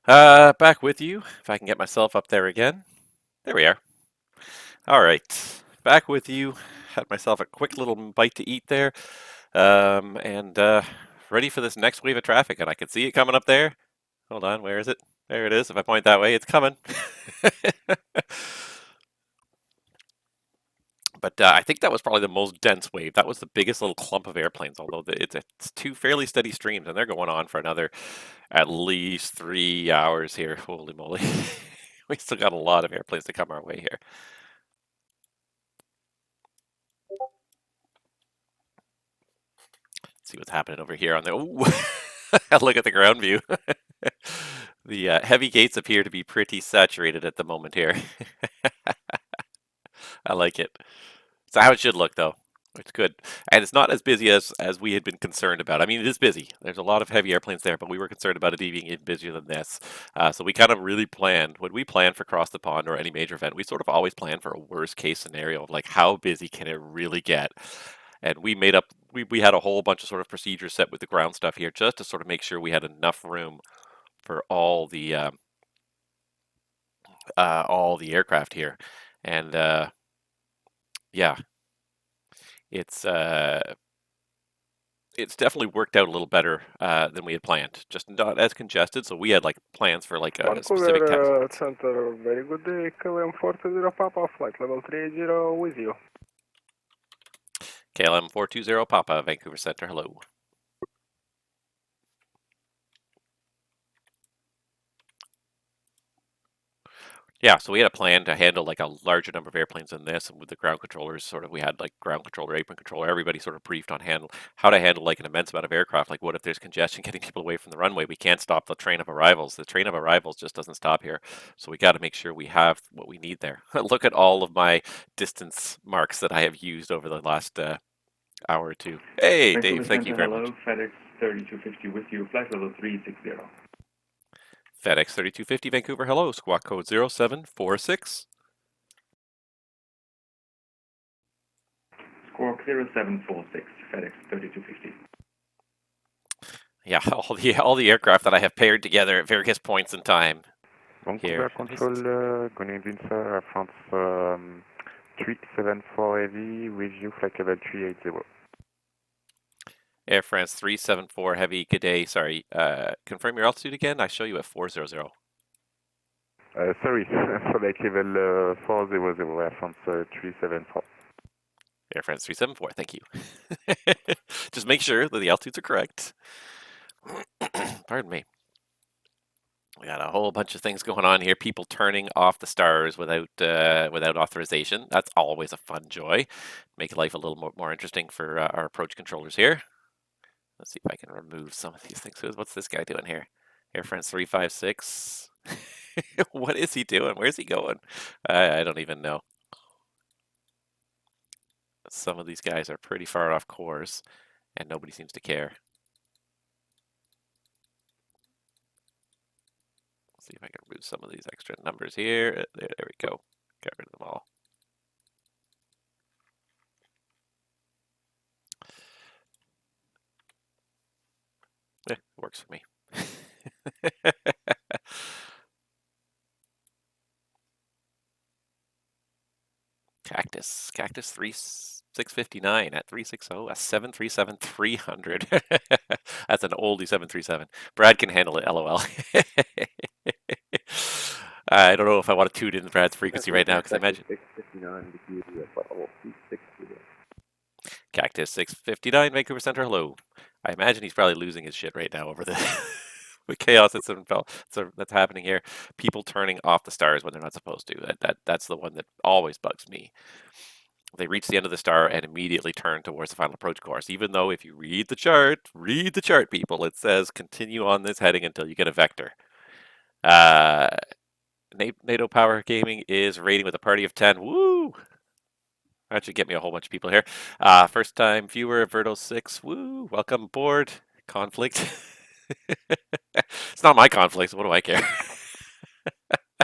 Back with you. If I can get myself up there again. There we are. All right. Back with you. Had myself a quick little bite to eat there. And ready for this next wave of traffic. And I can see it coming up there. Hold on. Where is it? There it is. If I point that way, it's coming. But I think that was probably the most dense wave. That was the biggest little clump of airplanes, although it's two fairly steady streams, and they're going on for another at least 3 hours here. Holy moly. We still got a lot of airplanes to come our way here. Let's see what's happening over here on the... Ooh! Look at the ground view. The heavy gates appear to be pretty saturated at the moment here. I like it. It's how it should look, though. It's good. And it's not as busy as we had been concerned about. I mean, it is busy. There's a lot of heavy airplanes there, but we were concerned about it being even busier than this. So we kind of really planned, when we plan for Cross the Pond or any major event, we sort of always plan for a worst case scenario of like, how busy can it really get? And we made up, we had a whole bunch of sort of procedures set with the ground stuff here just to sort of make sure we had enough room for all the aircraft here. And yeah, it's definitely worked out a little better than we had planned. Just not as congested, so we had like plans for like a specific time. Vancouver Center, very good day. KLM 420 Papa, flight level 30 with you. KLM 420 Papa, Vancouver Center, hello. Yeah, so we had a plan to handle like a larger number of airplanes than this, and with the ground controllers, sort of, we had like ground controller, apron controller, everybody sort of briefed on how to handle like an immense amount of aircraft. Like, what if there's congestion getting people away from the runway? We can't stop the train of arrivals. The train of arrivals just doesn't stop here, so we got to make sure we have what we need there. Look at all of my distance marks that I have used over the last hour or two. Hey, Dave, thank you very much. FedEx 3250 with you, flight level 360. FedEx 3250 Vancouver, hello, squawk code 0746. Squawk 0746, FedEx 3250. Yeah, all the aircraft that I have paired together at various points in time. Vancouver Control, going in Air France 374 Heavy with you, flight level 380. Air France 374 Heavy, good day. Sorry, confirm your altitude again. I show you at 400. Sorry, flight level 400, Air France 374. Air France 374, thank you. Just make sure that the altitudes are correct. Pardon me. We got a whole bunch of things going on here. People turning off the stars without authorization. That's always a fun joy. Make life a little more interesting for our approach controllers here. Let's see if I can remove some of these things. What's this guy doing here? Air France 356. What is he doing? Where's he going? I don't even know. Some of these guys are pretty far off course, and nobody seems to care. Let's see if I can remove some of these extra numbers here. There we go. Got rid of them all. It works for me. Cactus 659 at 360, a 737-300. That's an oldie 737. Brad can handle it, LOL. I don't know if I want to tune in Brad's frequency right now, because I imagine... Cactus 659, Vancouver Center, hello. I imagine he's probably losing his shit right now over the chaos that's happening here. People turning off the stars when they're not supposed to. That's the one that always bugs me. They reach the end of the star and immediately turn towards the final approach course, even though if you read the chart, people, it says continue on this heading until you get a vector. NATO Power Gaming is rating with a party of 10. Woo! That should get me a whole bunch of people here. First time viewer, Verto6. Woo! Welcome aboard. Conflict. It's not my conflict, so what do I care?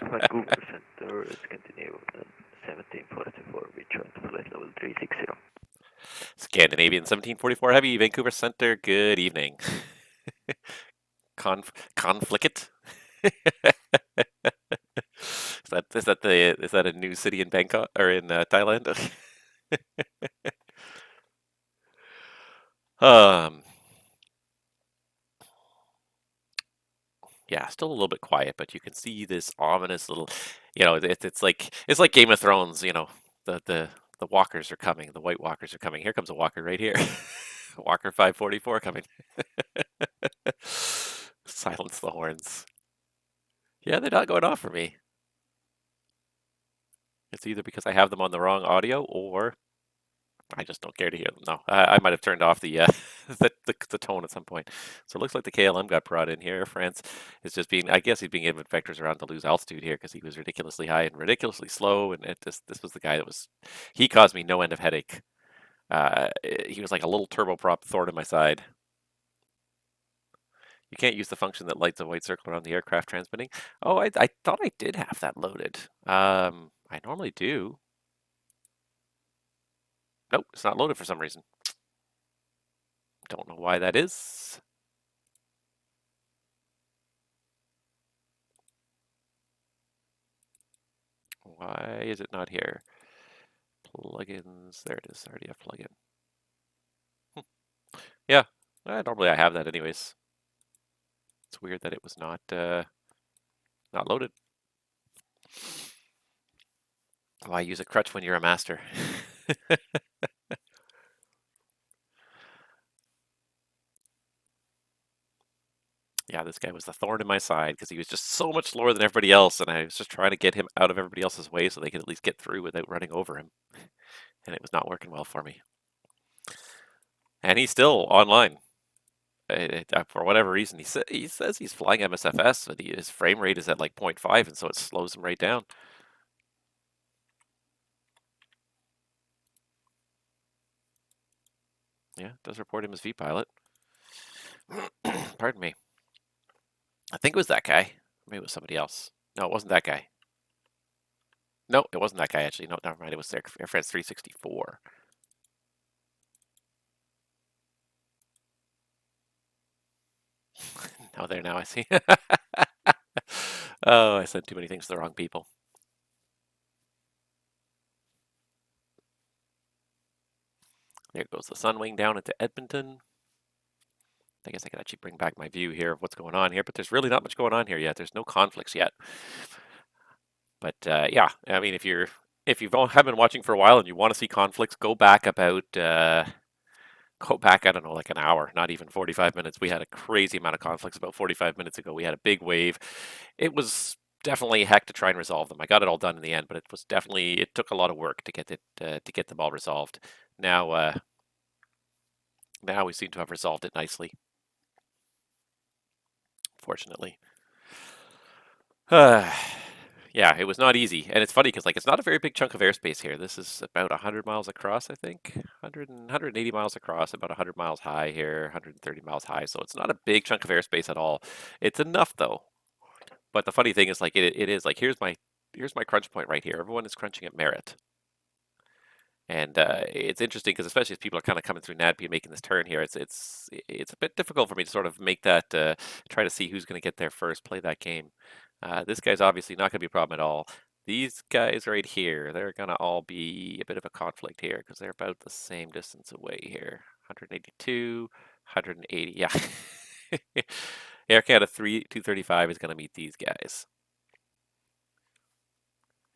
Vancouver Center is continue 1744, return to flight level 360. Scandinavian 1744 Heavy, Vancouver Center, good evening. Conflict? Is that a new city in Bangkok or in Thailand? Yeah, still a little bit quiet, but you can see this ominous little, it's like Game of Thrones, the walkers are coming, the White Walkers are coming. Here comes a walker right here. Walker 544 coming. Silence the horns. Yeah, they're not going off for me. It's either because I have them on the wrong audio or I just don't care to hear them. No, I might have turned off the the tone at some point. So it looks like the KLM got brought in here. France is just being, I guess he's being given vectors around to lose altitude here because he was ridiculously high and ridiculously slow. And this was the guy that he caused me no end of headache. He was like a little turboprop thorn in my side. You can't use the function that lights a white circle around the aircraft transmitting. Oh, I thought I did have that loaded. I normally do. Nope, it's not loaded for some reason. Don't know why that is. Why is it not here? Plugins, there it is, RDF plugin. Yeah, normally I have that anyways. It's weird that it was not loaded. Why use a crutch when you're a master? Yeah, this guy was the thorn in my side because he was just so much slower than everybody else, and I was just trying to get him out of everybody else's way so they could at least get through without running over him. And it was not working well for me. And he's still online. For whatever reason, he says he's flying MSFS, but his frame rate is at like 0.5, and so it slows him right down. Yeah, it does report him as V-pilot. Pardon me. I think it was that guy. Maybe it was somebody else. No, it wasn't that guy. No, it wasn't that guy, actually. No, never mind. It was Air France 364. Oh, there now, I see. Oh, I sent too many things to the wrong people. There goes the Sunwing down into Edmonton. I guess I could actually bring back my view here of what's going on here, but there's really not much going on here yet. There's no conflicts yet. But yeah, I mean, if you have been watching for a while and you want to see conflicts, go back about I don't know, like an hour, not even 45 minutes. We had a crazy amount of conflicts about 45 minutes ago. We had a big wave. It was definitely a heck to try and resolve them. I got it all done in the end, but it took a lot of work to get them all resolved. Now we seem to have resolved it nicely. Fortunately. Yeah, it was not easy. And it's funny because like it's not a very big chunk of airspace here. This is about 100 miles across, I think. 180 miles across, about 100 miles high here, 130 miles high. So it's not a big chunk of airspace at all. It's enough though. But the funny thing is like it is like here's my crunch point right here. Everyone is crunching at Merritt. And it's interesting because especially as people are kind of coming through NADP and making this turn here, it's a bit difficult for me to sort of make that try to see who's going to get there first, play that game. This guy's obviously not going to be a problem at all. These guys right here, they're going to all be a bit of a conflict here because they're about the same distance away here. 182, 180, yeah. Air Canada 235 is going to meet these guys.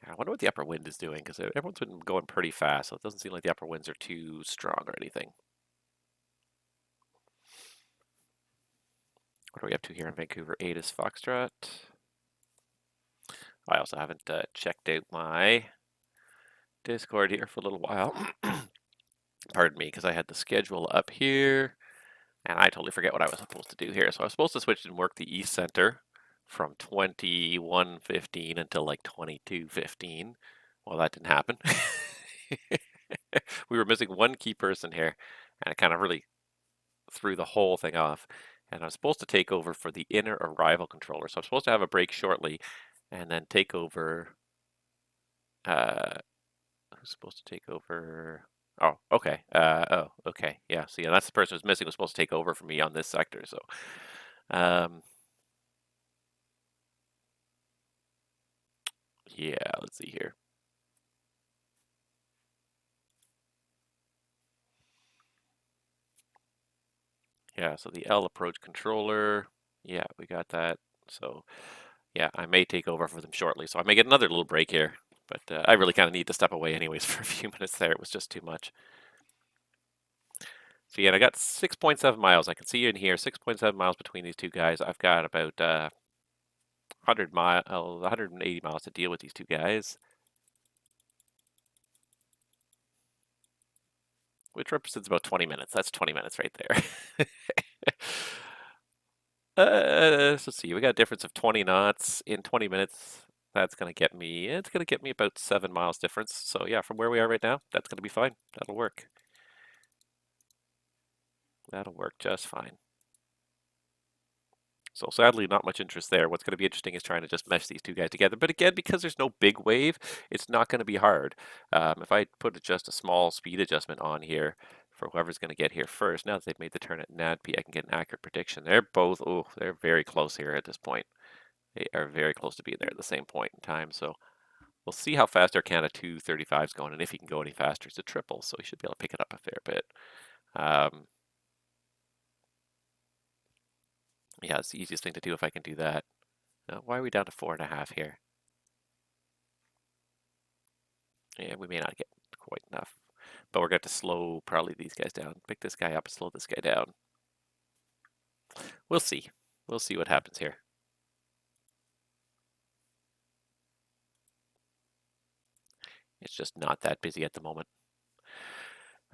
I wonder what the upper wind is doing because everyone's been going pretty fast, so it doesn't seem like the upper winds are too strong or anything. What are we up to here in Vancouver? 8 is Foxtrot. I also haven't checked out my Discord here for a little while. Pardon me, because I had the schedule up here, and I totally forget what I was supposed to do here. So I was supposed to switch and work the East Center from 21:15 until like 22:15. Well, that didn't happen. We were missing one key person here, and it kind of really threw the whole thing off. And I was supposed to take over for the inner arrival controller. So I'm supposed to have a break shortly and then take over. Who's supposed to take over? Oh, okay. Oh, okay. Yeah. So yeah, that's the person who's missing was supposed to take over for me on this sector. So, yeah. Let's see here. Yeah. So the L approach controller. Yeah, we got that. So, yeah, I may take over for them shortly. So I may get another little break here. But I really kind of need to step away anyways for a few minutes there. It was just too much. So yeah, I got 6.7 miles. I can see in here 6.7 miles between these two guys. I've got about 180 miles to deal with these two guys, which represents about 20 minutes. That's 20 minutes right there. So let's see. We got a difference of 20 knots in 20 minutes. It's going to get me about 7 miles difference. So yeah, from where we are right now, that's going to be fine. That'll work. That'll work just fine. So sadly, not much interest there. What's going to be interesting is trying to just mesh these two guys together. But again, because there's no big wave, it's not going to be hard. If I put just a small speed adjustment on here for whoever's going to get here first, now that they've made the turn at NADP, I can get an accurate prediction. They're both, they're very close here at this point. They are very close to being there at the same point in time. So we'll see how fast Air Canada 235 is going, and if he can go any faster. It's a triple, so he should be able to pick it up a fair bit. Yeah, it's the easiest thing to do if I can do that. Why are we down to 4.5 here? Yeah, we may not get quite enough. But we're going to slow probably these guys down. Pick this guy up and slow this guy down. We'll see. We'll see what happens here. It's just not that busy at the moment.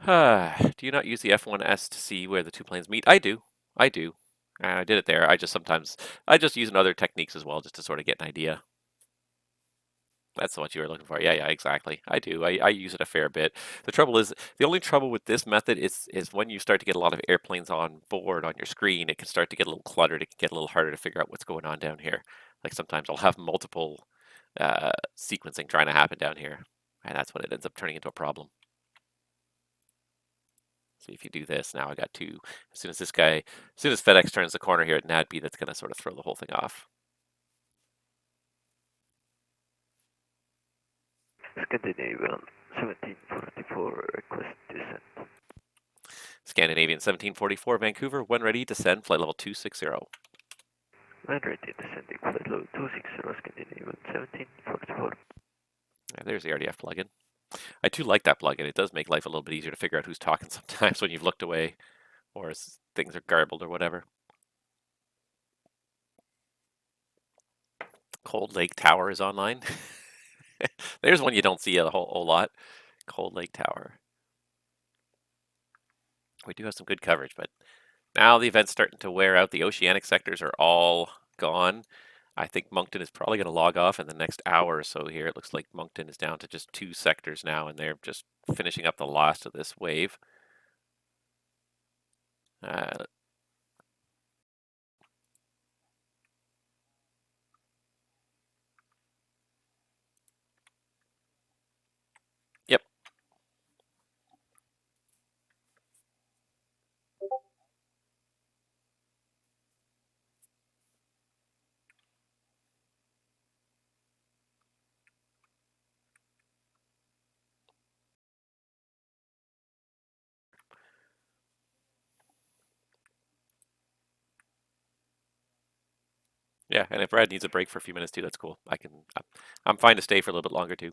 Do you not use the F1S to see where the two planes meet? I do. I do. And I did it there. I just use other techniques as well just to sort of get an idea. That's what you were looking for. Yeah, exactly. I do. I use it a fair bit. The only trouble with this method is when you start to get a lot of airplanes on board on your screen, it can start to get a little cluttered. It can get a little harder to figure out what's going on down here. Like sometimes I'll have multiple sequencing trying to happen down here, and that's when it ends up turning into a problem. See if you do this, now I got two. As soon as FedEx turns the corner here at NADP, that's going to sort of throw the whole thing off. Scandinavian 1744, request descent. Scandinavian 1744, Vancouver, when ready, descend, flight level 260. When ready, descending, flight level 260, Scandinavian 1744. Yeah, there's the RDF plugin. I do like that plugin. It does make life a little bit easier to figure out who's talking sometimes when you've looked away or things are garbled or whatever. Cold Lake Tower is online. There's one you don't see a whole lot. Cold Lake Tower. We do have some good coverage, but now the event's starting to wear out. The oceanic sectors are all gone. I think Moncton is probably going to log off in the next hour or so here. It looks like Moncton is down to just 2 sectors now, and they're just finishing up the last of this wave. Yep. Yeah, and if Brad needs a break for a few minutes too, that's cool. I'm fine to stay for a little bit longer too.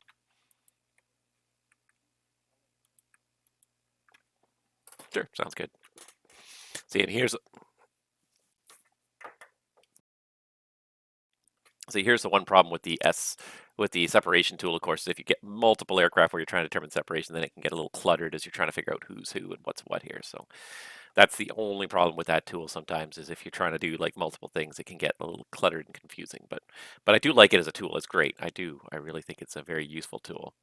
Sure, sounds good. See, and here's the one problem with the separation tool, of course, is if you get multiple aircraft where you're trying to determine separation, then it can get a little cluttered as you're trying to figure out who's who and what's what here. So that's the only problem with that tool sometimes, is if you're trying to do like multiple things, it can get a little cluttered and confusing. But I do like it as a tool. It's great. I really think it's a very useful tool.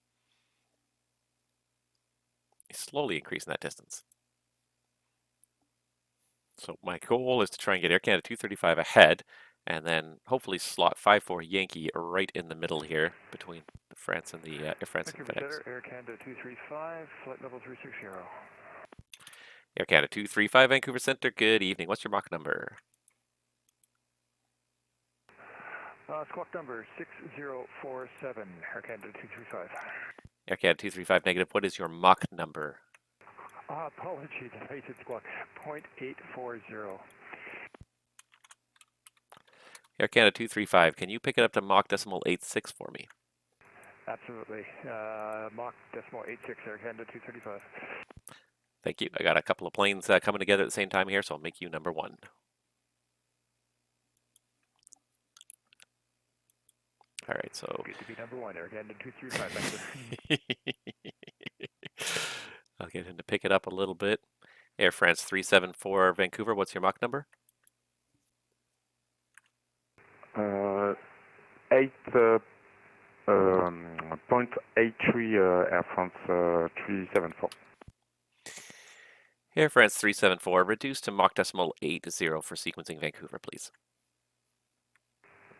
Slowly increasing that distance. So my goal is to try and get Air Canada 235 ahead, and then hopefully slot 54 Yankee right in the middle here between France and the Air France and FedEx. Air Canada 235, flight level 360. Air Canada 235, Vancouver Center, good evening. What's your Mach number? Squawk number 6047, Air Canada 235. Air Canada 235 negative, what is your Mach number? Apologies, I said squawk, 0.840. Air Canada 235, can you pick it up to Mach decimal 86 for me? Absolutely. Mach decimal 86, Air Canada 235. Thank you. I got a couple of planes coming together at the same time here, so I'll make you number 1. All right, so... Good to be number 1, Air Canada 235. I'll get him to pick it up a little bit. Air France 374, Vancouver, what's your Mach number? 0.83 Air France 374. Air France 374, reduce to Mach decimal 80 for sequencing Vancouver, please.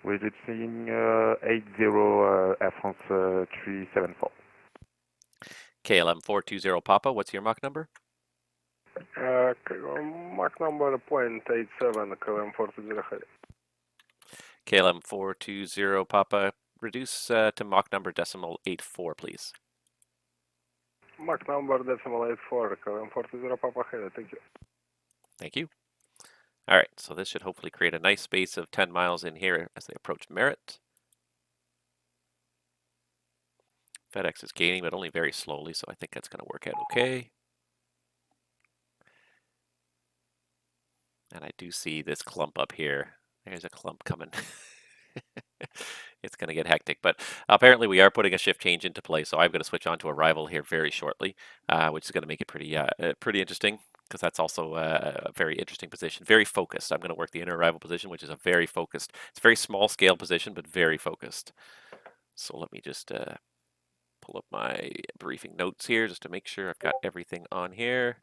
Reducing 80 Air France 374. KLM 420 Papa, what's your Mach number? Mach number 0.87, KLM 420. KLM 420 Papa, reduce to Mach number decimal 84, please. Mach number decimal 84, KLM 420 Papa Head, thank you. Thank you. All right, so this should hopefully create a nice space of 10 miles in here as they approach Merritt. FedEx is gaining, but only very slowly, so I think that's going to work out okay. And I do see this clump up here. There's a clump coming. It's going to get hectic, but apparently we are putting a shift change into play, so I'm going to switch on to arrival here very shortly, which is going to make it pretty interesting, because that's also a very interesting position, very focused. I'm going to work the inner arrival position, which is a very focused, it's a very small scale position, but very focused. So let me just pull up my briefing notes here just to make sure I've got everything on here.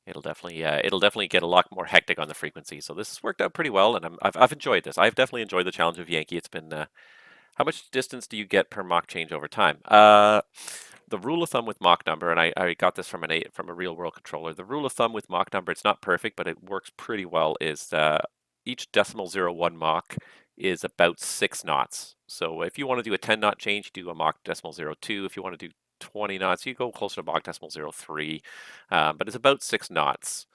It'll definitely get a lot more hectic on the frequency. So this has worked out pretty well, and I've enjoyed this. I've definitely enjoyed the challenge of Yankee. It's been how much distance do you get per Mach change over time? the rule of thumb with Mach number, and I got this from a real world controller. The rule of thumb with Mach number, it's not perfect, but it works pretty well. Is each decimal 0.1 Mach is about 6 knots. So if you want to do a 10 knot change, you do a Mach decimal 0.2. If you want to do 20 knots, you go closer to Mach decimal 0.3. But it's about 6 knots.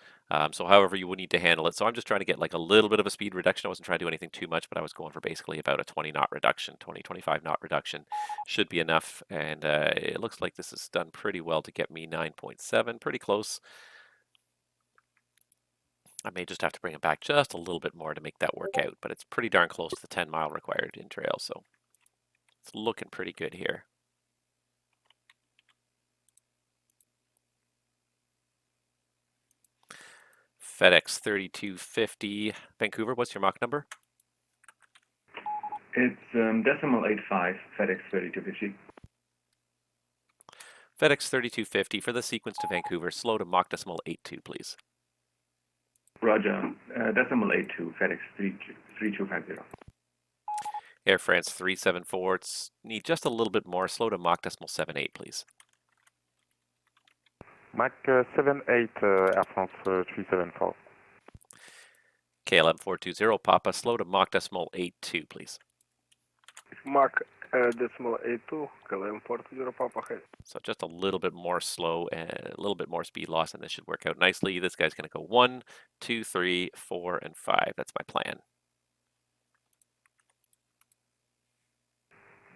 So however you would need to handle it. So I'm just trying to get like a little bit of a speed reduction. I wasn't trying to do anything too much, but I was going for basically about a 20 knot reduction, 25 knot reduction should be enough. And it looks like this is done pretty well to get me 9.7, pretty close. I may just have to bring it back just a little bit more to make that work out, but it's pretty darn close to the 10 mile required in trail. So it's looking pretty good here. FedEx 3250, Vancouver, what's your Mach number? It's decimal 8.5, FedEx 3250. FedEx 3250 for the sequence to Vancouver, slow to Mach decimal 8.2, please. Roger, decimal 8.2, FedEx 3250. Air France 374, it's need just a little bit more, slow to Mach decimal 7.8, please. Mach 7.8, Air France 374. KLM 420, Papa, slow to Mach decimal 8.2, please. Mach decimal 8.2, KLM 420, Papa Head. So just a little bit more slow and a little bit more speed loss, and this should work out nicely. This guy's going to go 1, 2, 3, 4, and 5. That's my plan.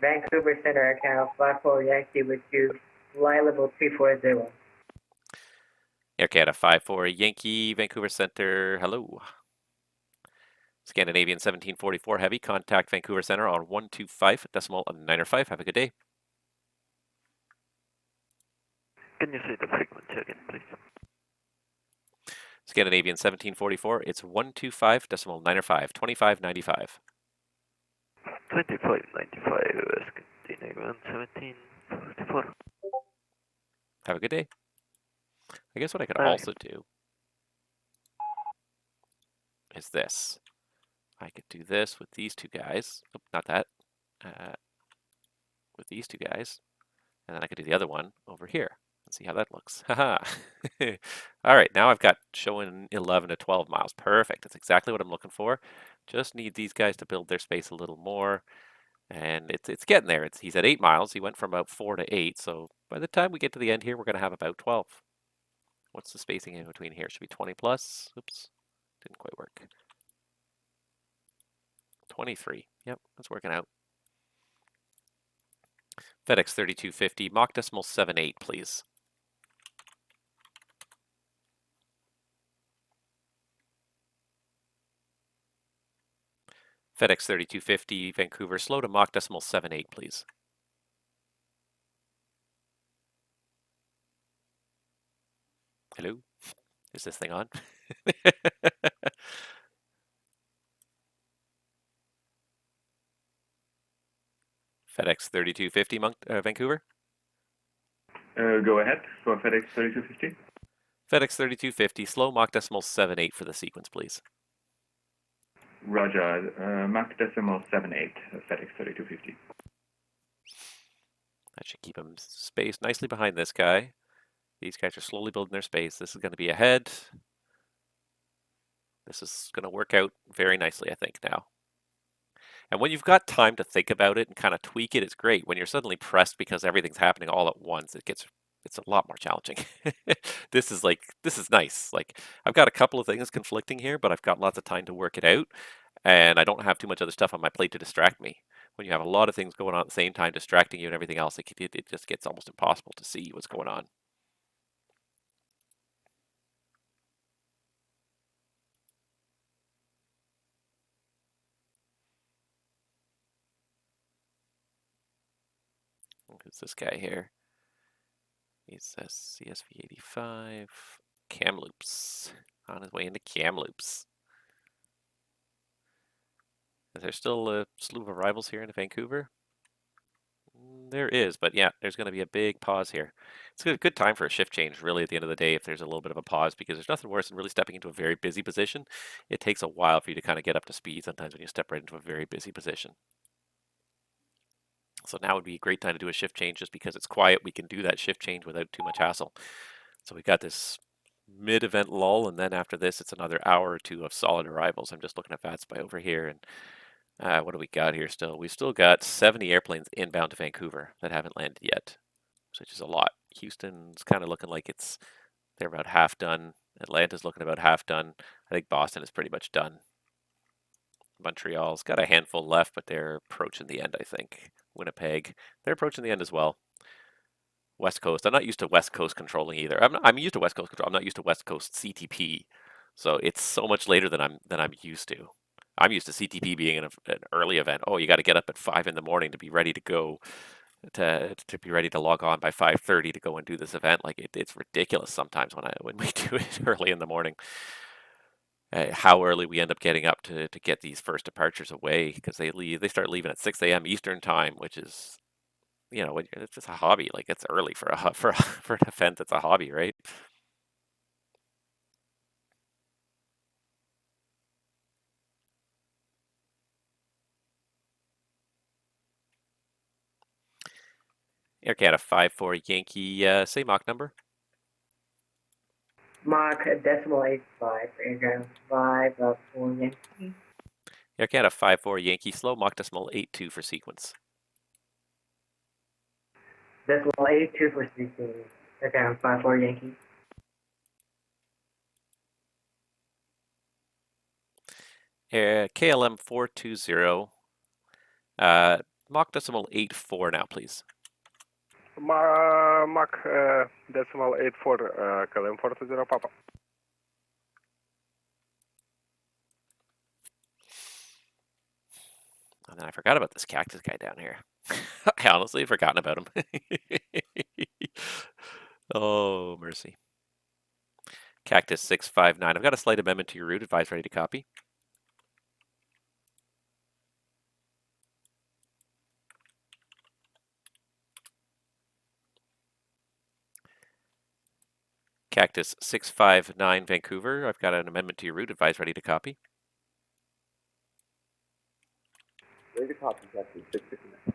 Vancouver Center account 54 Yankee with you, flight level 340. Air Canada 54 Yankee, Vancouver Center, hello. Scandinavian 1744 Heavy, contact Vancouver Center on 125 decimal 905. Have a good day. Can you say the frequency again, please? Scandinavian 1744, it's 125 decimal 905, 2595. 2595, Scandinavian 1744. Have a good day. I guess what I could also do is this. I could do this with these two guys. Oh, not that. With these two guys. And then I could do the other one over here. And see how that looks. Haha. All right, now I've got showing 11 to 12 miles. Perfect. That's exactly what I'm looking for. Just need these guys to build their space a little more. And it's getting there. He's at 8 miles. He went from about 4 to 8. So by the time we get to the end here, we're going to have about 12. What's the spacing in between here? Should be 20 plus. Oops. Didn't quite work. 23. Yep, that's working out. FedEx 3250, Mach decimal 7.8, please. FedEx 3250, Vancouver, slow to Mach decimal 7.8, please. Hello? Is this thing on? FedEx 3250, Vancouver. Go ahead for FedEx 3250. FedEx 3250, slow Mach decimal 7.8 for the sequence, please. Roger, Mach decimal 7.8, FedEx 3250. That should keep him spaced nicely behind this guy. These guys are slowly building their space. This is going to be ahead. This is going to work out very nicely, I think, now. And when you've got time to think about it and kind of tweak it, it's great. When you're suddenly pressed because everything's happening all at once, it's a lot more challenging. This is nice. Like, I've got a couple of things conflicting here, but I've got lots of time to work it out, and I don't have too much other stuff on my plate to distract me. When you have a lot of things going on at the same time, distracting you and everything else, it just gets almost impossible to see what's going on. Who's this guy here? He's a CSV 85 Kamloops, on his way into Kamloops. Is there still a slew of arrivals here into Vancouver? There is, but yeah, there's going to be a big pause here. It's a good time for a shift change, really, at the end of the day, if there's a little bit of a pause, because there's nothing worse than really stepping into a very busy position. It takes a while for you to kind of get up to speed sometimes when you step right into a very busy position. So now would be a great time to do a shift change just because it's quiet. We can do that shift change without too much hassle. So we got this mid-event lull, and then after this, it's another hour or two of solid arrivals. I'm just looking at VATSPY over here, and what do we got here still? We've still got 70 airplanes inbound to Vancouver that haven't landed yet, which is a lot. Houston's kind of looking like they're about half done. Atlanta's looking about half done. I think Boston is pretty much done. Montreal's got a handful left, but they're approaching the end, I think. Winnipeg, they're approaching the end as well. West Coast, I'm not used to West Coast controlling either. I'm used to West Coast control. I'm not used to West Coast CTP. So it's so much later than I'm used to. I'm used to CTP being an early event. Oh, you got to get up at 5 in the morning to be ready to go, to be ready to log on by 5:30 to go and do this event. Like it's ridiculous sometimes when we do it early in the morning. How early we end up getting up to get these first departures away, because they start leaving at 6 a.m. Eastern time, which is, you know, it's just a hobby. Like it's early for for an event that's a hobby, right? Air Canada 54 Yankee, say Mach number. Mach decimal 85, airground 4 Yankee. Air Canada 54 Yankee, slow Mach decimal 82 for sequence. Decimal 82 for sequence, airground 54 Yankee. KLM 420, Mach decimal 84 now, please. Mach decimal 84, KLM 420 Papa. And then I forgot about this cactus guy down here. I honestly had forgotten about him. Oh, mercy. Cactus 659. I've got a slight amendment to your route. Advise ready to copy. Cactus 659 Vancouver. I've got an amendment to your route. Advise ready to copy. Ready to copy, Cactus 659.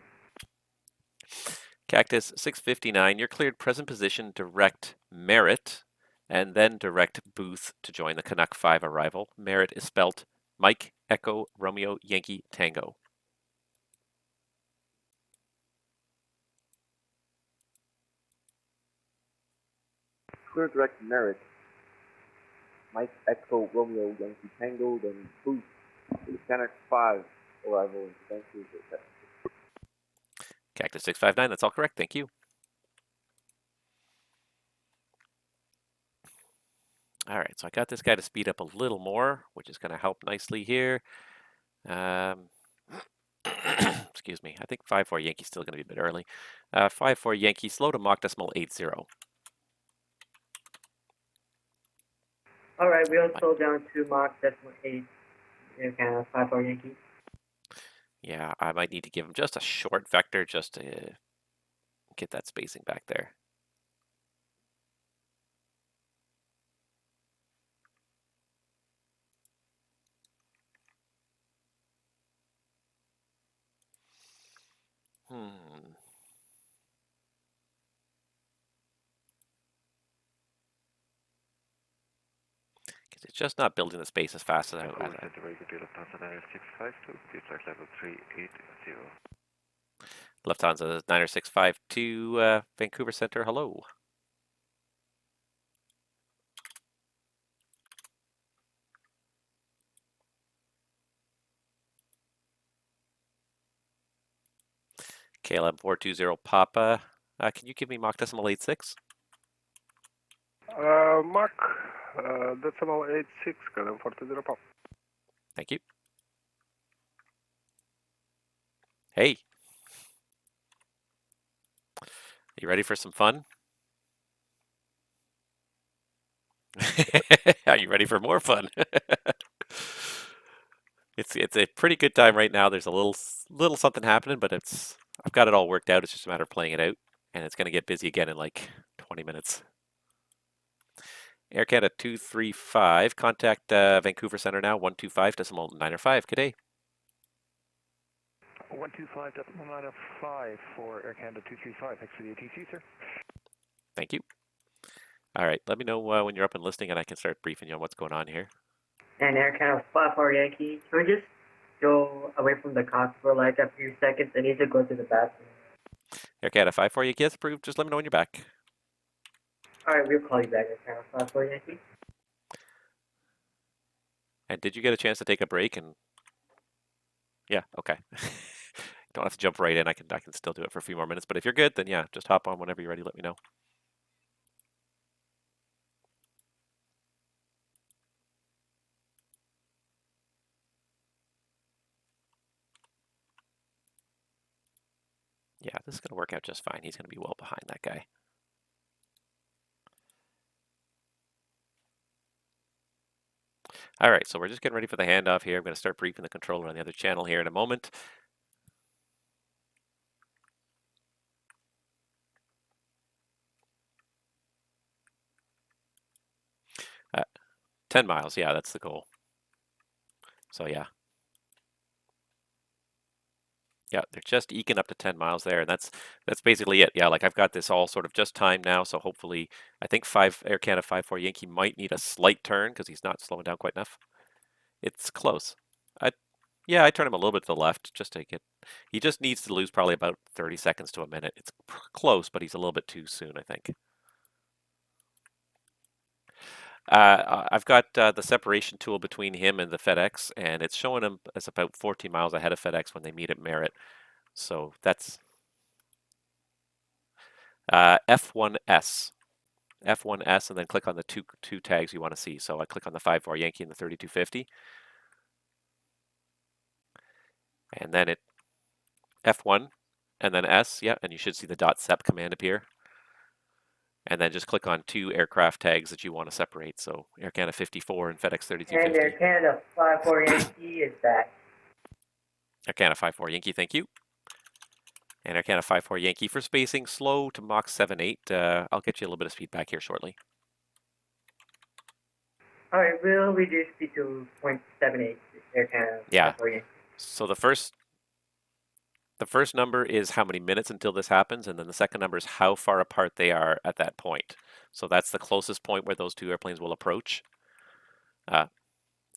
Cactus 659. You're cleared present position, direct Merritt, and then direct Booth to join the Canuck 5 arrival. Merritt is spelt Mike, Echo, Romeo, Yankee, Tango. Clear direct Merritt. Mike, Echo, Romeo, Yankee, Tango, then Booth. Canuck 5 arrival in Vancouver. Cactus 659. That's all correct. Thank you. All right, so I got this guy to speed up a little more, which is going to help nicely here. Excuse me. I think 5-4 Yankee's still going to be a bit early. 5-4 Yankee, slow to Mach decimal 80. All right, we'll slow down to Mach decimal 8, kind of 54 Yankee. Yeah, I might need to give him just a short vector just to get that spacing back there. It's just not building the space as fast as I would. Lufthansa 9652 Vancouver Center. Hello. KLM 420 Papa. Can you give me Mach decimal 86? Mach decimal 86, KLM 420 Papa. Thank you. Hey. You ready for some fun? Are you ready for more fun? It's a pretty good time right now. There's a little something happening, but I've got it all worked out. It's just a matter of playing it out, and it's going to get busy again in like 20 minutes. Air Canada 235, contact Vancouver Center now, 125.905. Good day. 125.905 for Air Canada 235, thanks for the ATC, sir. Thank you. All right, let me know when you're up and listening, and I can start briefing you on what's going on here. And Air Canada 54 Yankee, can we just go away from the cops for like a few seconds? I need to go to the bathroom. Air Canada 54 Yankee, yes, approved. Just let me know when you're back. Alright, we'll call you back, Air Canada 54 Yankee. And did you get a chance to take a break? And yeah, okay. Don't have to jump right in. I can still do it for a few more minutes. But if you're good, then yeah, just hop on whenever you're ready. Let me know. Yeah, this is going to work out just fine. He's going to be well behind that guy. All right, so we're just getting ready for the handoff here. I'm going to start briefing the controller on the other channel here in a moment. Uh, 10 miles, yeah, that's the goal. So yeah. Yeah, they're just eking up to 10 miles there, and that's basically it. Yeah, like I've got this all sort of just timed now, so hopefully, I think Air Canada 54 Yankee might need a slight turn because he's not slowing down quite enough. It's close. Yeah, I turn him a little bit to the left just to get. He just needs to lose probably about 30 seconds to a minute. It's close, but he's a little bit too soon, I think. I've got the separation tool between him and the FedEx, and it's showing him as about 14 miles ahead of FedEx when they meet at Merritt. So that's F1S. F1S, and then click on the two tags you want to see. So I click on the 54 Yankee and the 3250. And then it F1 and then S, yeah, and you should see the .sep command appear. And then just click on two aircraft tags that you want to separate. So Air Canada 54 and FedEx 3250. And Air Canada 54 Yankee is back. Air Canada 54 Yankee, thank you. And Air Canada 54 Yankee for spacing slow to Mach 7.8. I'll get you a little bit of speed back here shortly. Alright, we'll reduce speed to 0.78 Air Canada 54 Yankee. So the first number is how many minutes until this happens, and then the second number is how far apart they are at that point. So that's the closest point where those two airplanes will approach.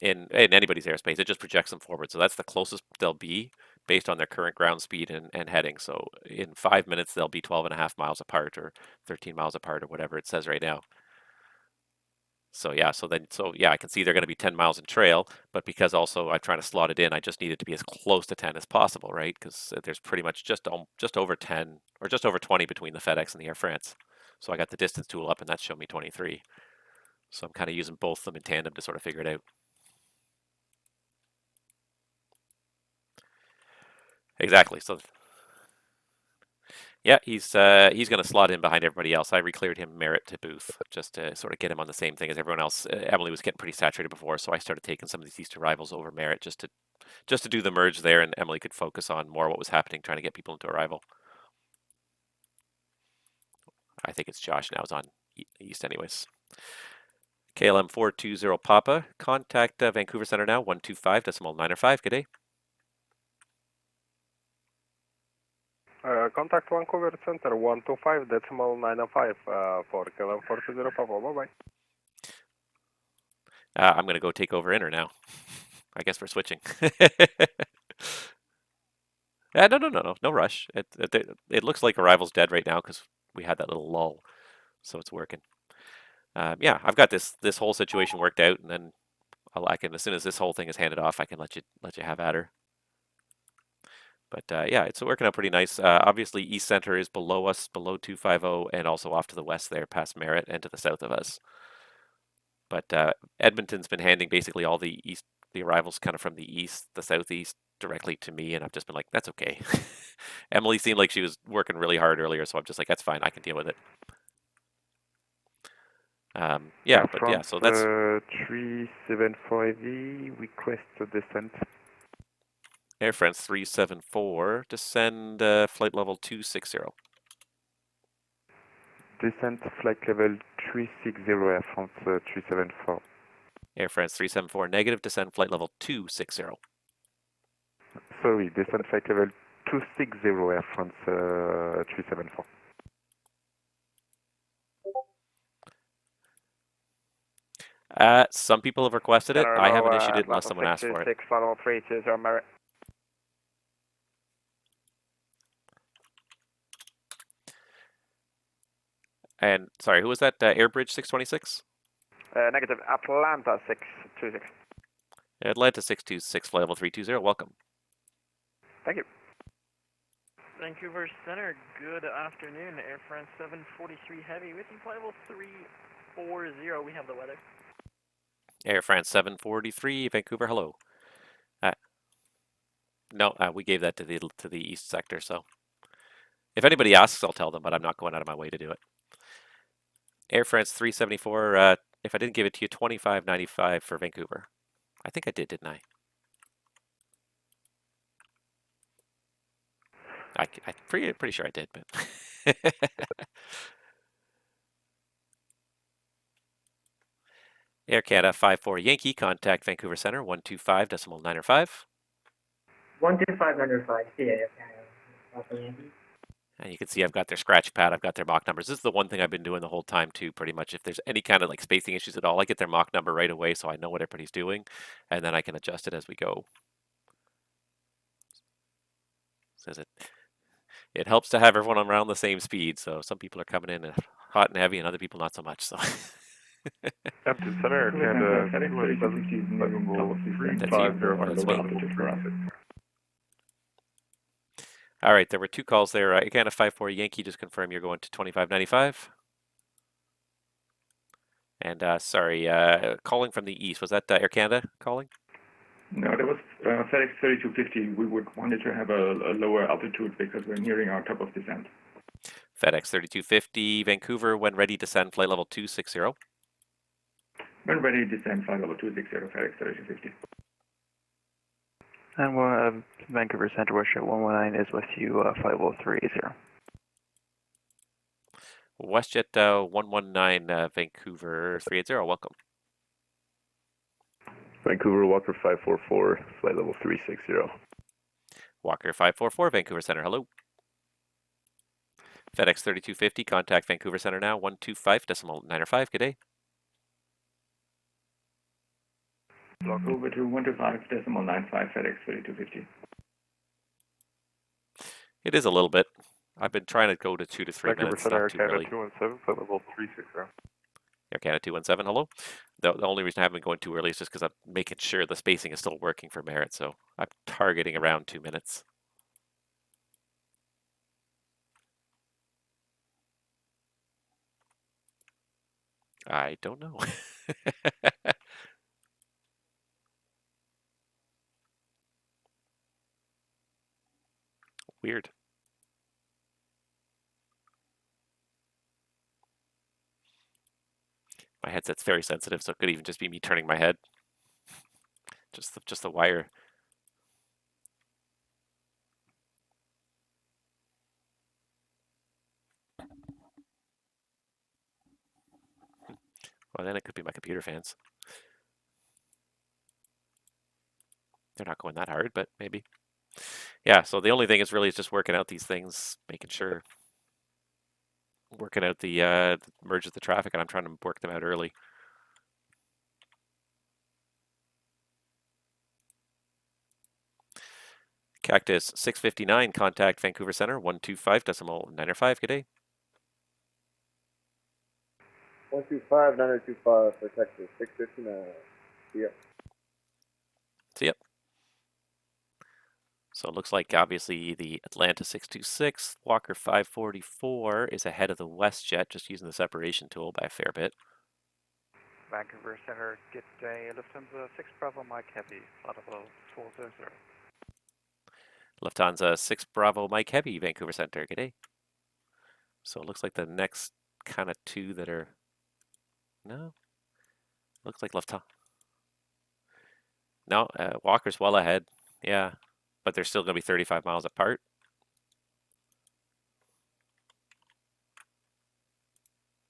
In anybody's airspace, it just projects them forward. So that's the closest they'll be based on their current ground speed and heading. So in 5 minutes, they'll be 12.5 miles apart or 13 miles apart or whatever it says right now. So yeah, so I can see they're going to be 10 miles in trail, but because also I'm trying to slot it in, I just need it to be as close to 10 as possible, right? Because there's pretty much just over 10 or just over 20 between the FedEx and the Air France. So I got the distance tool up, and that's showing me 23. So I'm kind of using both of them in tandem to sort of figure it out. Exactly. So yeah, he's going to slot in behind everybody else. I re-cleared him Merritt to Booth just to sort of get him on the same thing as everyone else. Emily was getting pretty saturated before, so I started taking some of these East arrivals over Merritt just to do the merge there, and Emily could focus on more what was happening, trying to get people into arrival. I think it's Josh now is on East anyways. KLM 420 Papa, contact Vancouver Center now, 125.905. Good day. Contact Vancouver Center 125.905 for KLM 420 Papa. Bye-bye. I'm going to go take over Inter now. I guess we're switching. No rush. It looks like Arrival's dead right now because we had that little lull, so it's working. Yeah, I've got this whole situation worked out, and then I can, as soon as this whole thing is handed off, I can let you have at her. But yeah, it's working out pretty nice. Obviously, East Center is below us, below 250, and also off to the west there, past Merritt, and to the south of us. But Edmonton's been handing basically all the arrivals kind of from the east, the southeast, directly to me, and I've just been like, that's okay. Emily seemed like she was working really hard earlier, so I'm just like, that's fine, I can deal with it. Yeah, but yeah, so that's 374 request a descent. Air France 374, descend flight level 260. Descent flight level 360, Air France 374. Air France 374, negative, descend flight level 260. sorry, descent flight level 260 Air France 374. Some people have requested it. Center I low, haven't issued it unless level someone asked for it. 626, flight level 320 merit. And sorry, who was that? Airbridge 626? Negative, Atlanta 626. Atlanta 626, flight level 320. Welcome. Thank you. Vancouver Center, good afternoon. Air France 743 Heavy with you, flight level 340. We have the weather. Air France 743, Vancouver, hello. No, we gave that to the east sector, so if anybody asks, I'll tell them, but I'm not going out of my way to do it. Air France 374, if I didn't give it to you, 25.95 for Vancouver. I think I did, didn't I? I'm pretty sure I did, but Air Canada 54 Yankee, contact Vancouver Center 125.905. 125.905. Yeah. And you can see I've got their scratch pad, I've got their mock numbers. This is the one thing I've been doing the whole time too, pretty much. If there's any kind of like spacing issues at all, I get their mock number right away so I know what everybody's doing, and then I can adjust it as we go. Says it helps to have everyone around the same speed, so some people are coming in hot and heavy and other people not so much. So Captain Center, Canada 270 all right, there were two calls there. Canada 54 Yankee, just confirm you're going to 25.95. And sorry, calling from the east, was that Air Canada calling? No, that was FedEx 3250. We wanted to have a lower altitude because we're nearing our top of descent. FedEx 3250, Vancouver, when ready, descend flight level 260. When ready, descend flight level 260, FedEx 3250. And we're Vancouver Center, WestJet 119 is with you, flight level 30. WestJet 119, Vancouver 380, welcome. Vancouver Walker 544, flight level 360. Walker 544, Vancouver Center, hello. FedEx 3250, contact Vancouver Center now, 125.905, good day. Block over to 125.95, FedEx 3250. It is a little bit. I've been trying to go to 2 to 3 minutes. Center, Not too early. 217, flight level 360. Air Canada 217, hello. The only reason I haven't been going too early is just because I'm making sure the spacing is still working for merit, so I'm targeting around 2 minutes. I don't know. Weird. My headset's very sensitive, so it could even just be me turning my head. Just the wire. Well, then it could be my computer fans. They're not going that hard, but maybe. Yeah, so the only thing is really just working out these things, making sure, working out the merge of the traffic, and I'm trying to work them out early. Cactus 659, contact Vancouver Center 125.905. Good day. 125.925 for Texas 659. See ya. See ya. So it looks like obviously the Atlanta 626, Walker 544 is ahead of the WestJet, just using the separation tool by a fair bit. Vancouver Center, get a Lufthansa 6 Bravo Mike Heavy, flight level 400. Lufthansa 6 Bravo Mike Heavy, Vancouver Center, good day. So it looks like the next kind of two that are, no, looks like Lufthansa. No, Walker's well ahead, yeah, but they're still going to be 35 miles apart.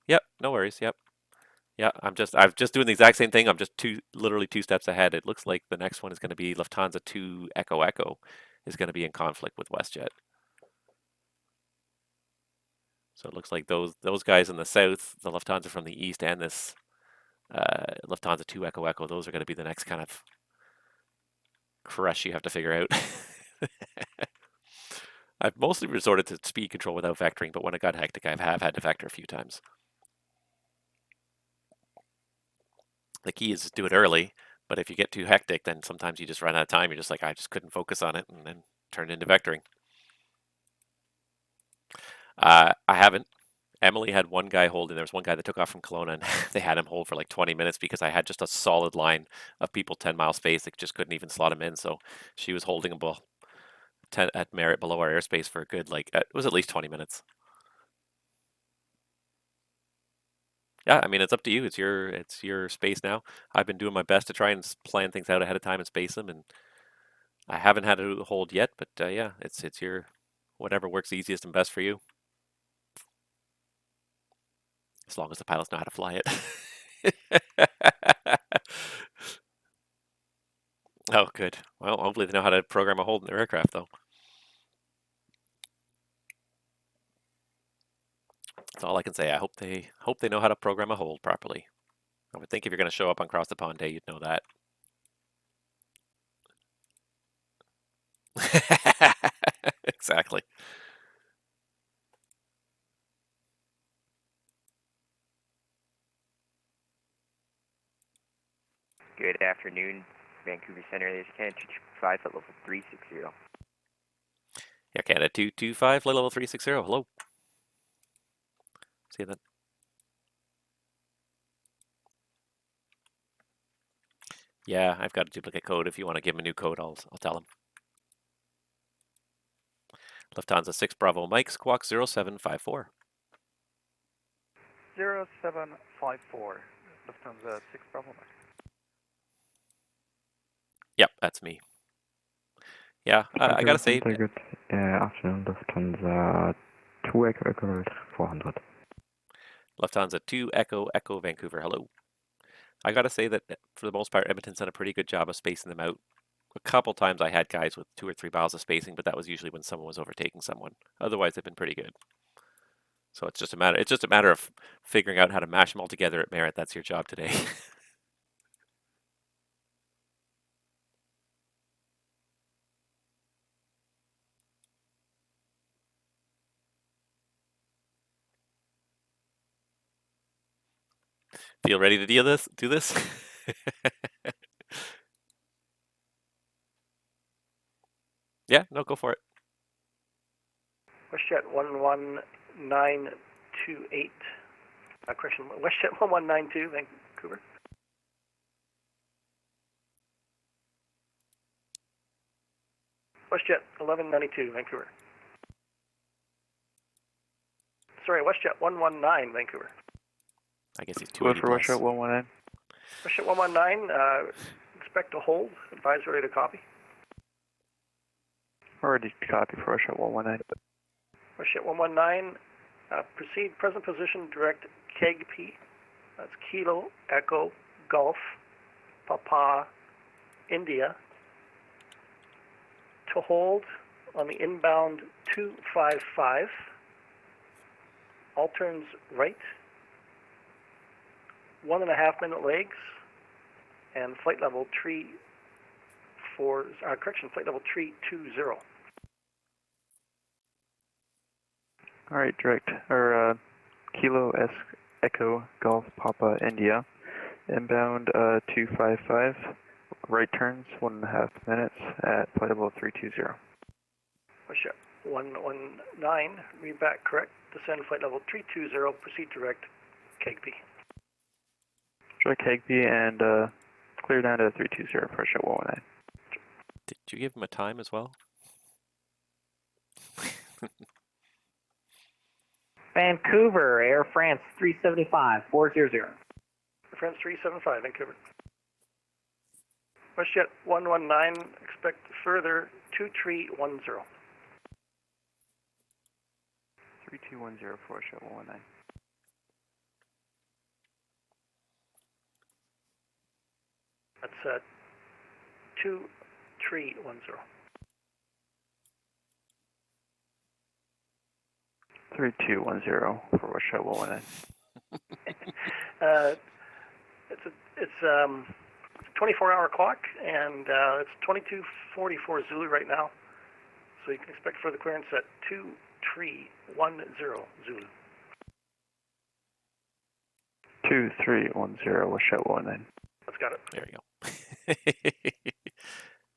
Yep, no worries, yep. Yeah, I'm just doing the exact same thing. I'm just literally two steps ahead. It looks like the next one is going to be Lufthansa 2 Echo Echo is going to be in conflict with WestJet. So it looks like those guys in the south, the Lufthansa from the east, and this Lufthansa 2 Echo Echo, those are going to be the next kind of crush you have to figure out. I've mostly resorted to speed control without vectoring, but when it got hectic, I have had to vector a few times. The key is to do it early, but if you get too hectic, then sometimes you just run out of time. You're just like, I just couldn't focus on it, and then turn it into vectoring. I haven't. Emily had one guy holding. There was one guy that took off from Kelowna, and they had him hold for like 20 minutes because I had just a solid line of people 10 mile space that just couldn't even slot him in. So she was holding him at Merritt below our airspace for a good, like, it was at least 20 minutes. Yeah, I mean, it's up to you. It's your space now. I've been doing my best to try and plan things out ahead of time and space them, and I haven't had to hold yet. But yeah, it's your whatever works easiest and best for you, as long as the pilots know how to fly it. Oh, good. Well, hopefully they know how to program a hold in their aircraft, though. That's all I can say. I hope they know how to program a hold properly. I would think if you're going to show up on Cross the Pond Day, you'd know that. Exactly. Good afternoon, Vancouver Center. There's Canada 225 at level 360. Yeah, Canada 225, flight level 360. Hello. See you then. Yeah, I've got a duplicate code. If you want to give him a new code, I'll tell him. Lufthansa 6 Bravo Mike, Squawk 0754. 0754. Lufthansa 6 Bravo Mike. Yep, that's me. Yeah, I gotta say. Good afternoon, Lufthansa 2 Echo Echo 400. Lufthansa 2 Echo Echo Vancouver. Hello. I gotta say that for the most part, Edmonton's done a pretty good job of spacing them out. A couple times I had guys with 2 or 3 miles of spacing, but that was usually when someone was overtaking someone. Otherwise, they've been pretty good. So it's just a matter of figuring out how to mash them all together at Merritt. That's your job today. Feel ready to do this? Yeah, no, go for it. WestJet 11928. Correction, WestJet 1192, Vancouver. WestJet 1192, Vancouver. Sorry, WestJet 119, Vancouver. I guess he's 280 for WestJet 119. WestJet 119, expect to hold. Advise ready to copy. Already copy for WestJet 119. WestJet 119, proceed present position, direct KEGP. That's Kilo, Echo, Golf, Papa, India. To hold on the inbound 255. All turns right. 1.5 minute legs. And flight level 320. Alright, direct, or Kilo Echo Golf Papa India, inbound 255, right turns 1.5 minutes at flight level 320. WestJet 119, read back correct, descend flight level 320, proceed direct KEGP. Direct KEGP and clear down to 320 for WestJet 119. Did you give him a time as well? Vancouver, Air France 375, 400. Air France 375, Vancouver. WestJet 119, expect further 2310. 3210 for WestJet 119. That's 2310. 3210 for Russia 119. It's a 24-hour clock, and it's 22:44 Zulu right now. So you can expect further clearance at 2310 Zulu. 2310 Russia 119. That's got it. There you go.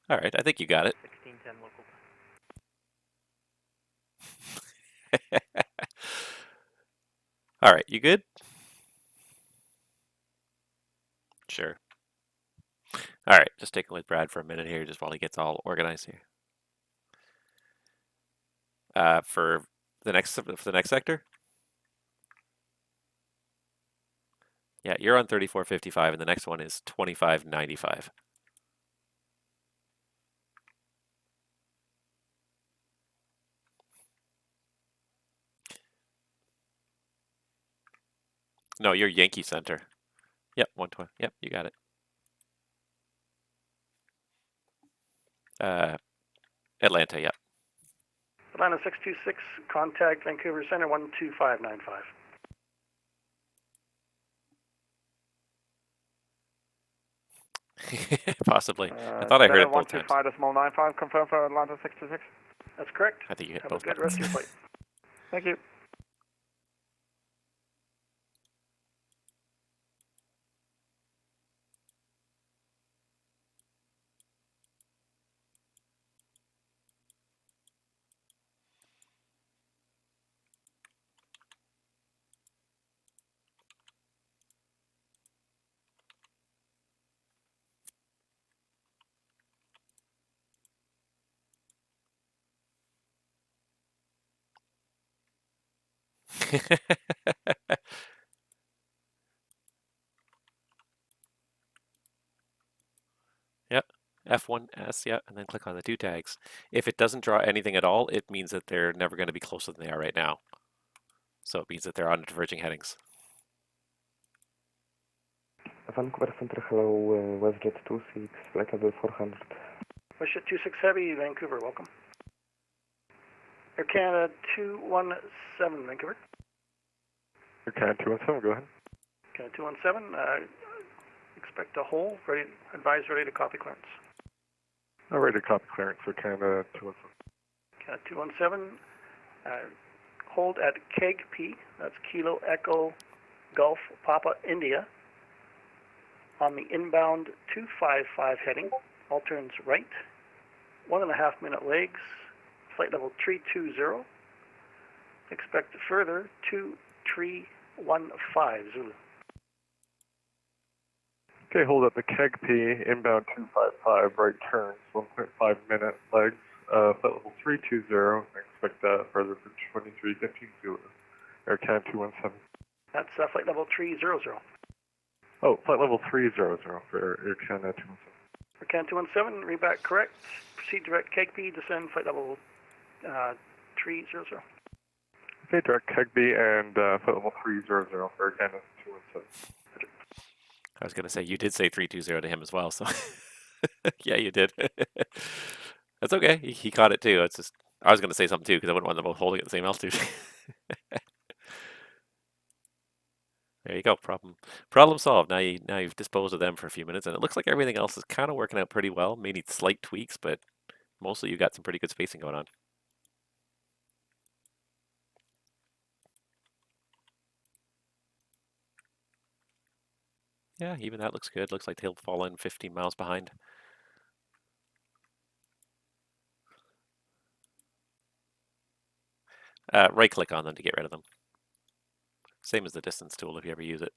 All right, I think you got it. 1610 local. All right, you good? Sure. All right, just sticking with Brad for a minute here, just while he gets all organized here. For the next sector. Yeah, you're on 3455, and the next one is 2595. No, you're Yankee Center. Yep, 120. Yep, you got it. Atlanta, yep. Atlanta 626, contact Vancouver Center 12595. Possibly. I thought I heard it both times. 125.95, confirm for Atlanta 626. That's correct. I think you hit Have both a good buttons. rest of your flight. Thank you. Yep, F1S, yeah, and then click on the two tags. If it doesn't draw anything at all, it means that they're never going to be closer than they are right now. So it means that they're on diverging headings. Vancouver Center, hello, WestJet 26, flight level 400. WestJet 26 Heavy, Vancouver, welcome. Air Canada 217, Vancouver. Air Canada 217, go ahead. Canada 217, expect a hole, ready, advise ready to copy clearance. Ready to copy clearance for Canada 217. Canada 217, hold at Keg P, that's Kilo Echo Golf Papa India, on the inbound 255 heading, all turns right, 1.5 minute legs, flight level 320, expect further 2315 Zulu. Okay, hold at the Keg P, inbound 255, right turns, 1.5 minute legs, flight level 320, expect further for 2315 Zulu, Air Canada 217. That's flight level 300. Oh, flight level 300 for Air Canada 217. Air Canada 217, read back correct, proceed direct Keg P, descend flight level 300. Okay, direct Keg B and flight level 300 for Air Canada 217. I was going to say, you did say 320 to him as well, so yeah, you did. That's okay. He caught it too. It's just I was going to say something too because I wouldn't want them both holding at the same altitude. There you go. Problem solved. Now you've disposed of them for a few minutes, and it looks like everything else is kind of working out pretty well. May need slight tweaks, but mostly you got some pretty good spacing going on. Yeah, even that looks good. Looks like they'll fall in 15 miles behind. Right-click on them to get rid of them. Same as the distance tool if you ever use it.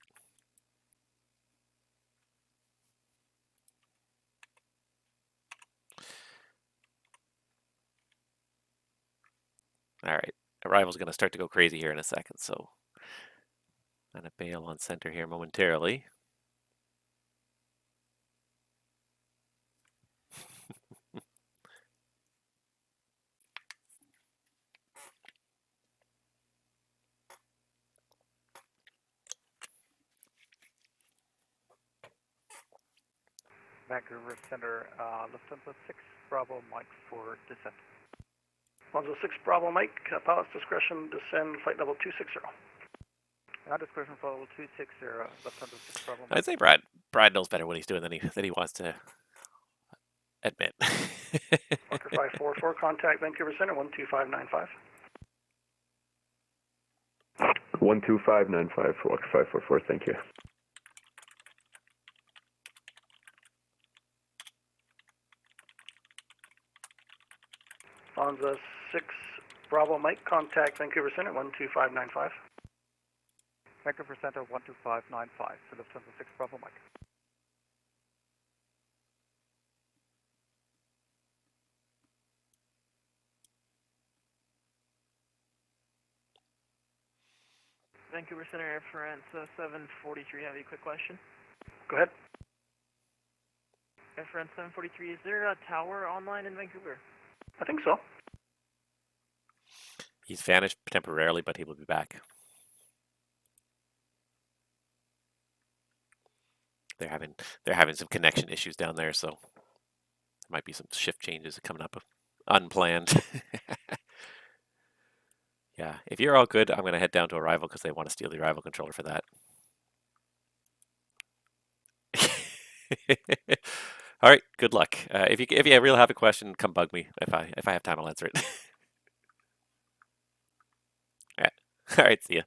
All right, arrival's going to start to go crazy here in a second, so I'm going to bail on center here momentarily. Vancouver Center, Lufthansa 6 Bravo Mike for descent. Alonzo 6 Bravo Mike, pilot's discretion, descend flight level 260. Discretion for level 260, Lufthansa 6 Bravo Mike. I'd say Brad knows better what he's doing than he wants to admit. Walker 544, contact Vancouver Center 12595. 12595 for Walker 544, thank you. Alonzo 6 Bravo Mike, contact Vancouver Center 12595. Vancouver Center 12595 for Lufthansa 6 Bravo Mike. Vancouver Center Air France 743 Heavy, quick question. Go ahead. Air France 743, is there a tower online in Vancouver? I think so. He's vanished temporarily, but he will be back. They're having some connection issues down there, so there might be some shift changes coming up unplanned. Yeah, if you're all good, I'm going to head down to Arrival because they want to steal the Arrival controller for that. All right, good luck. If you really have a question, come bug me. If I have time, I'll answer it. All right, see ya.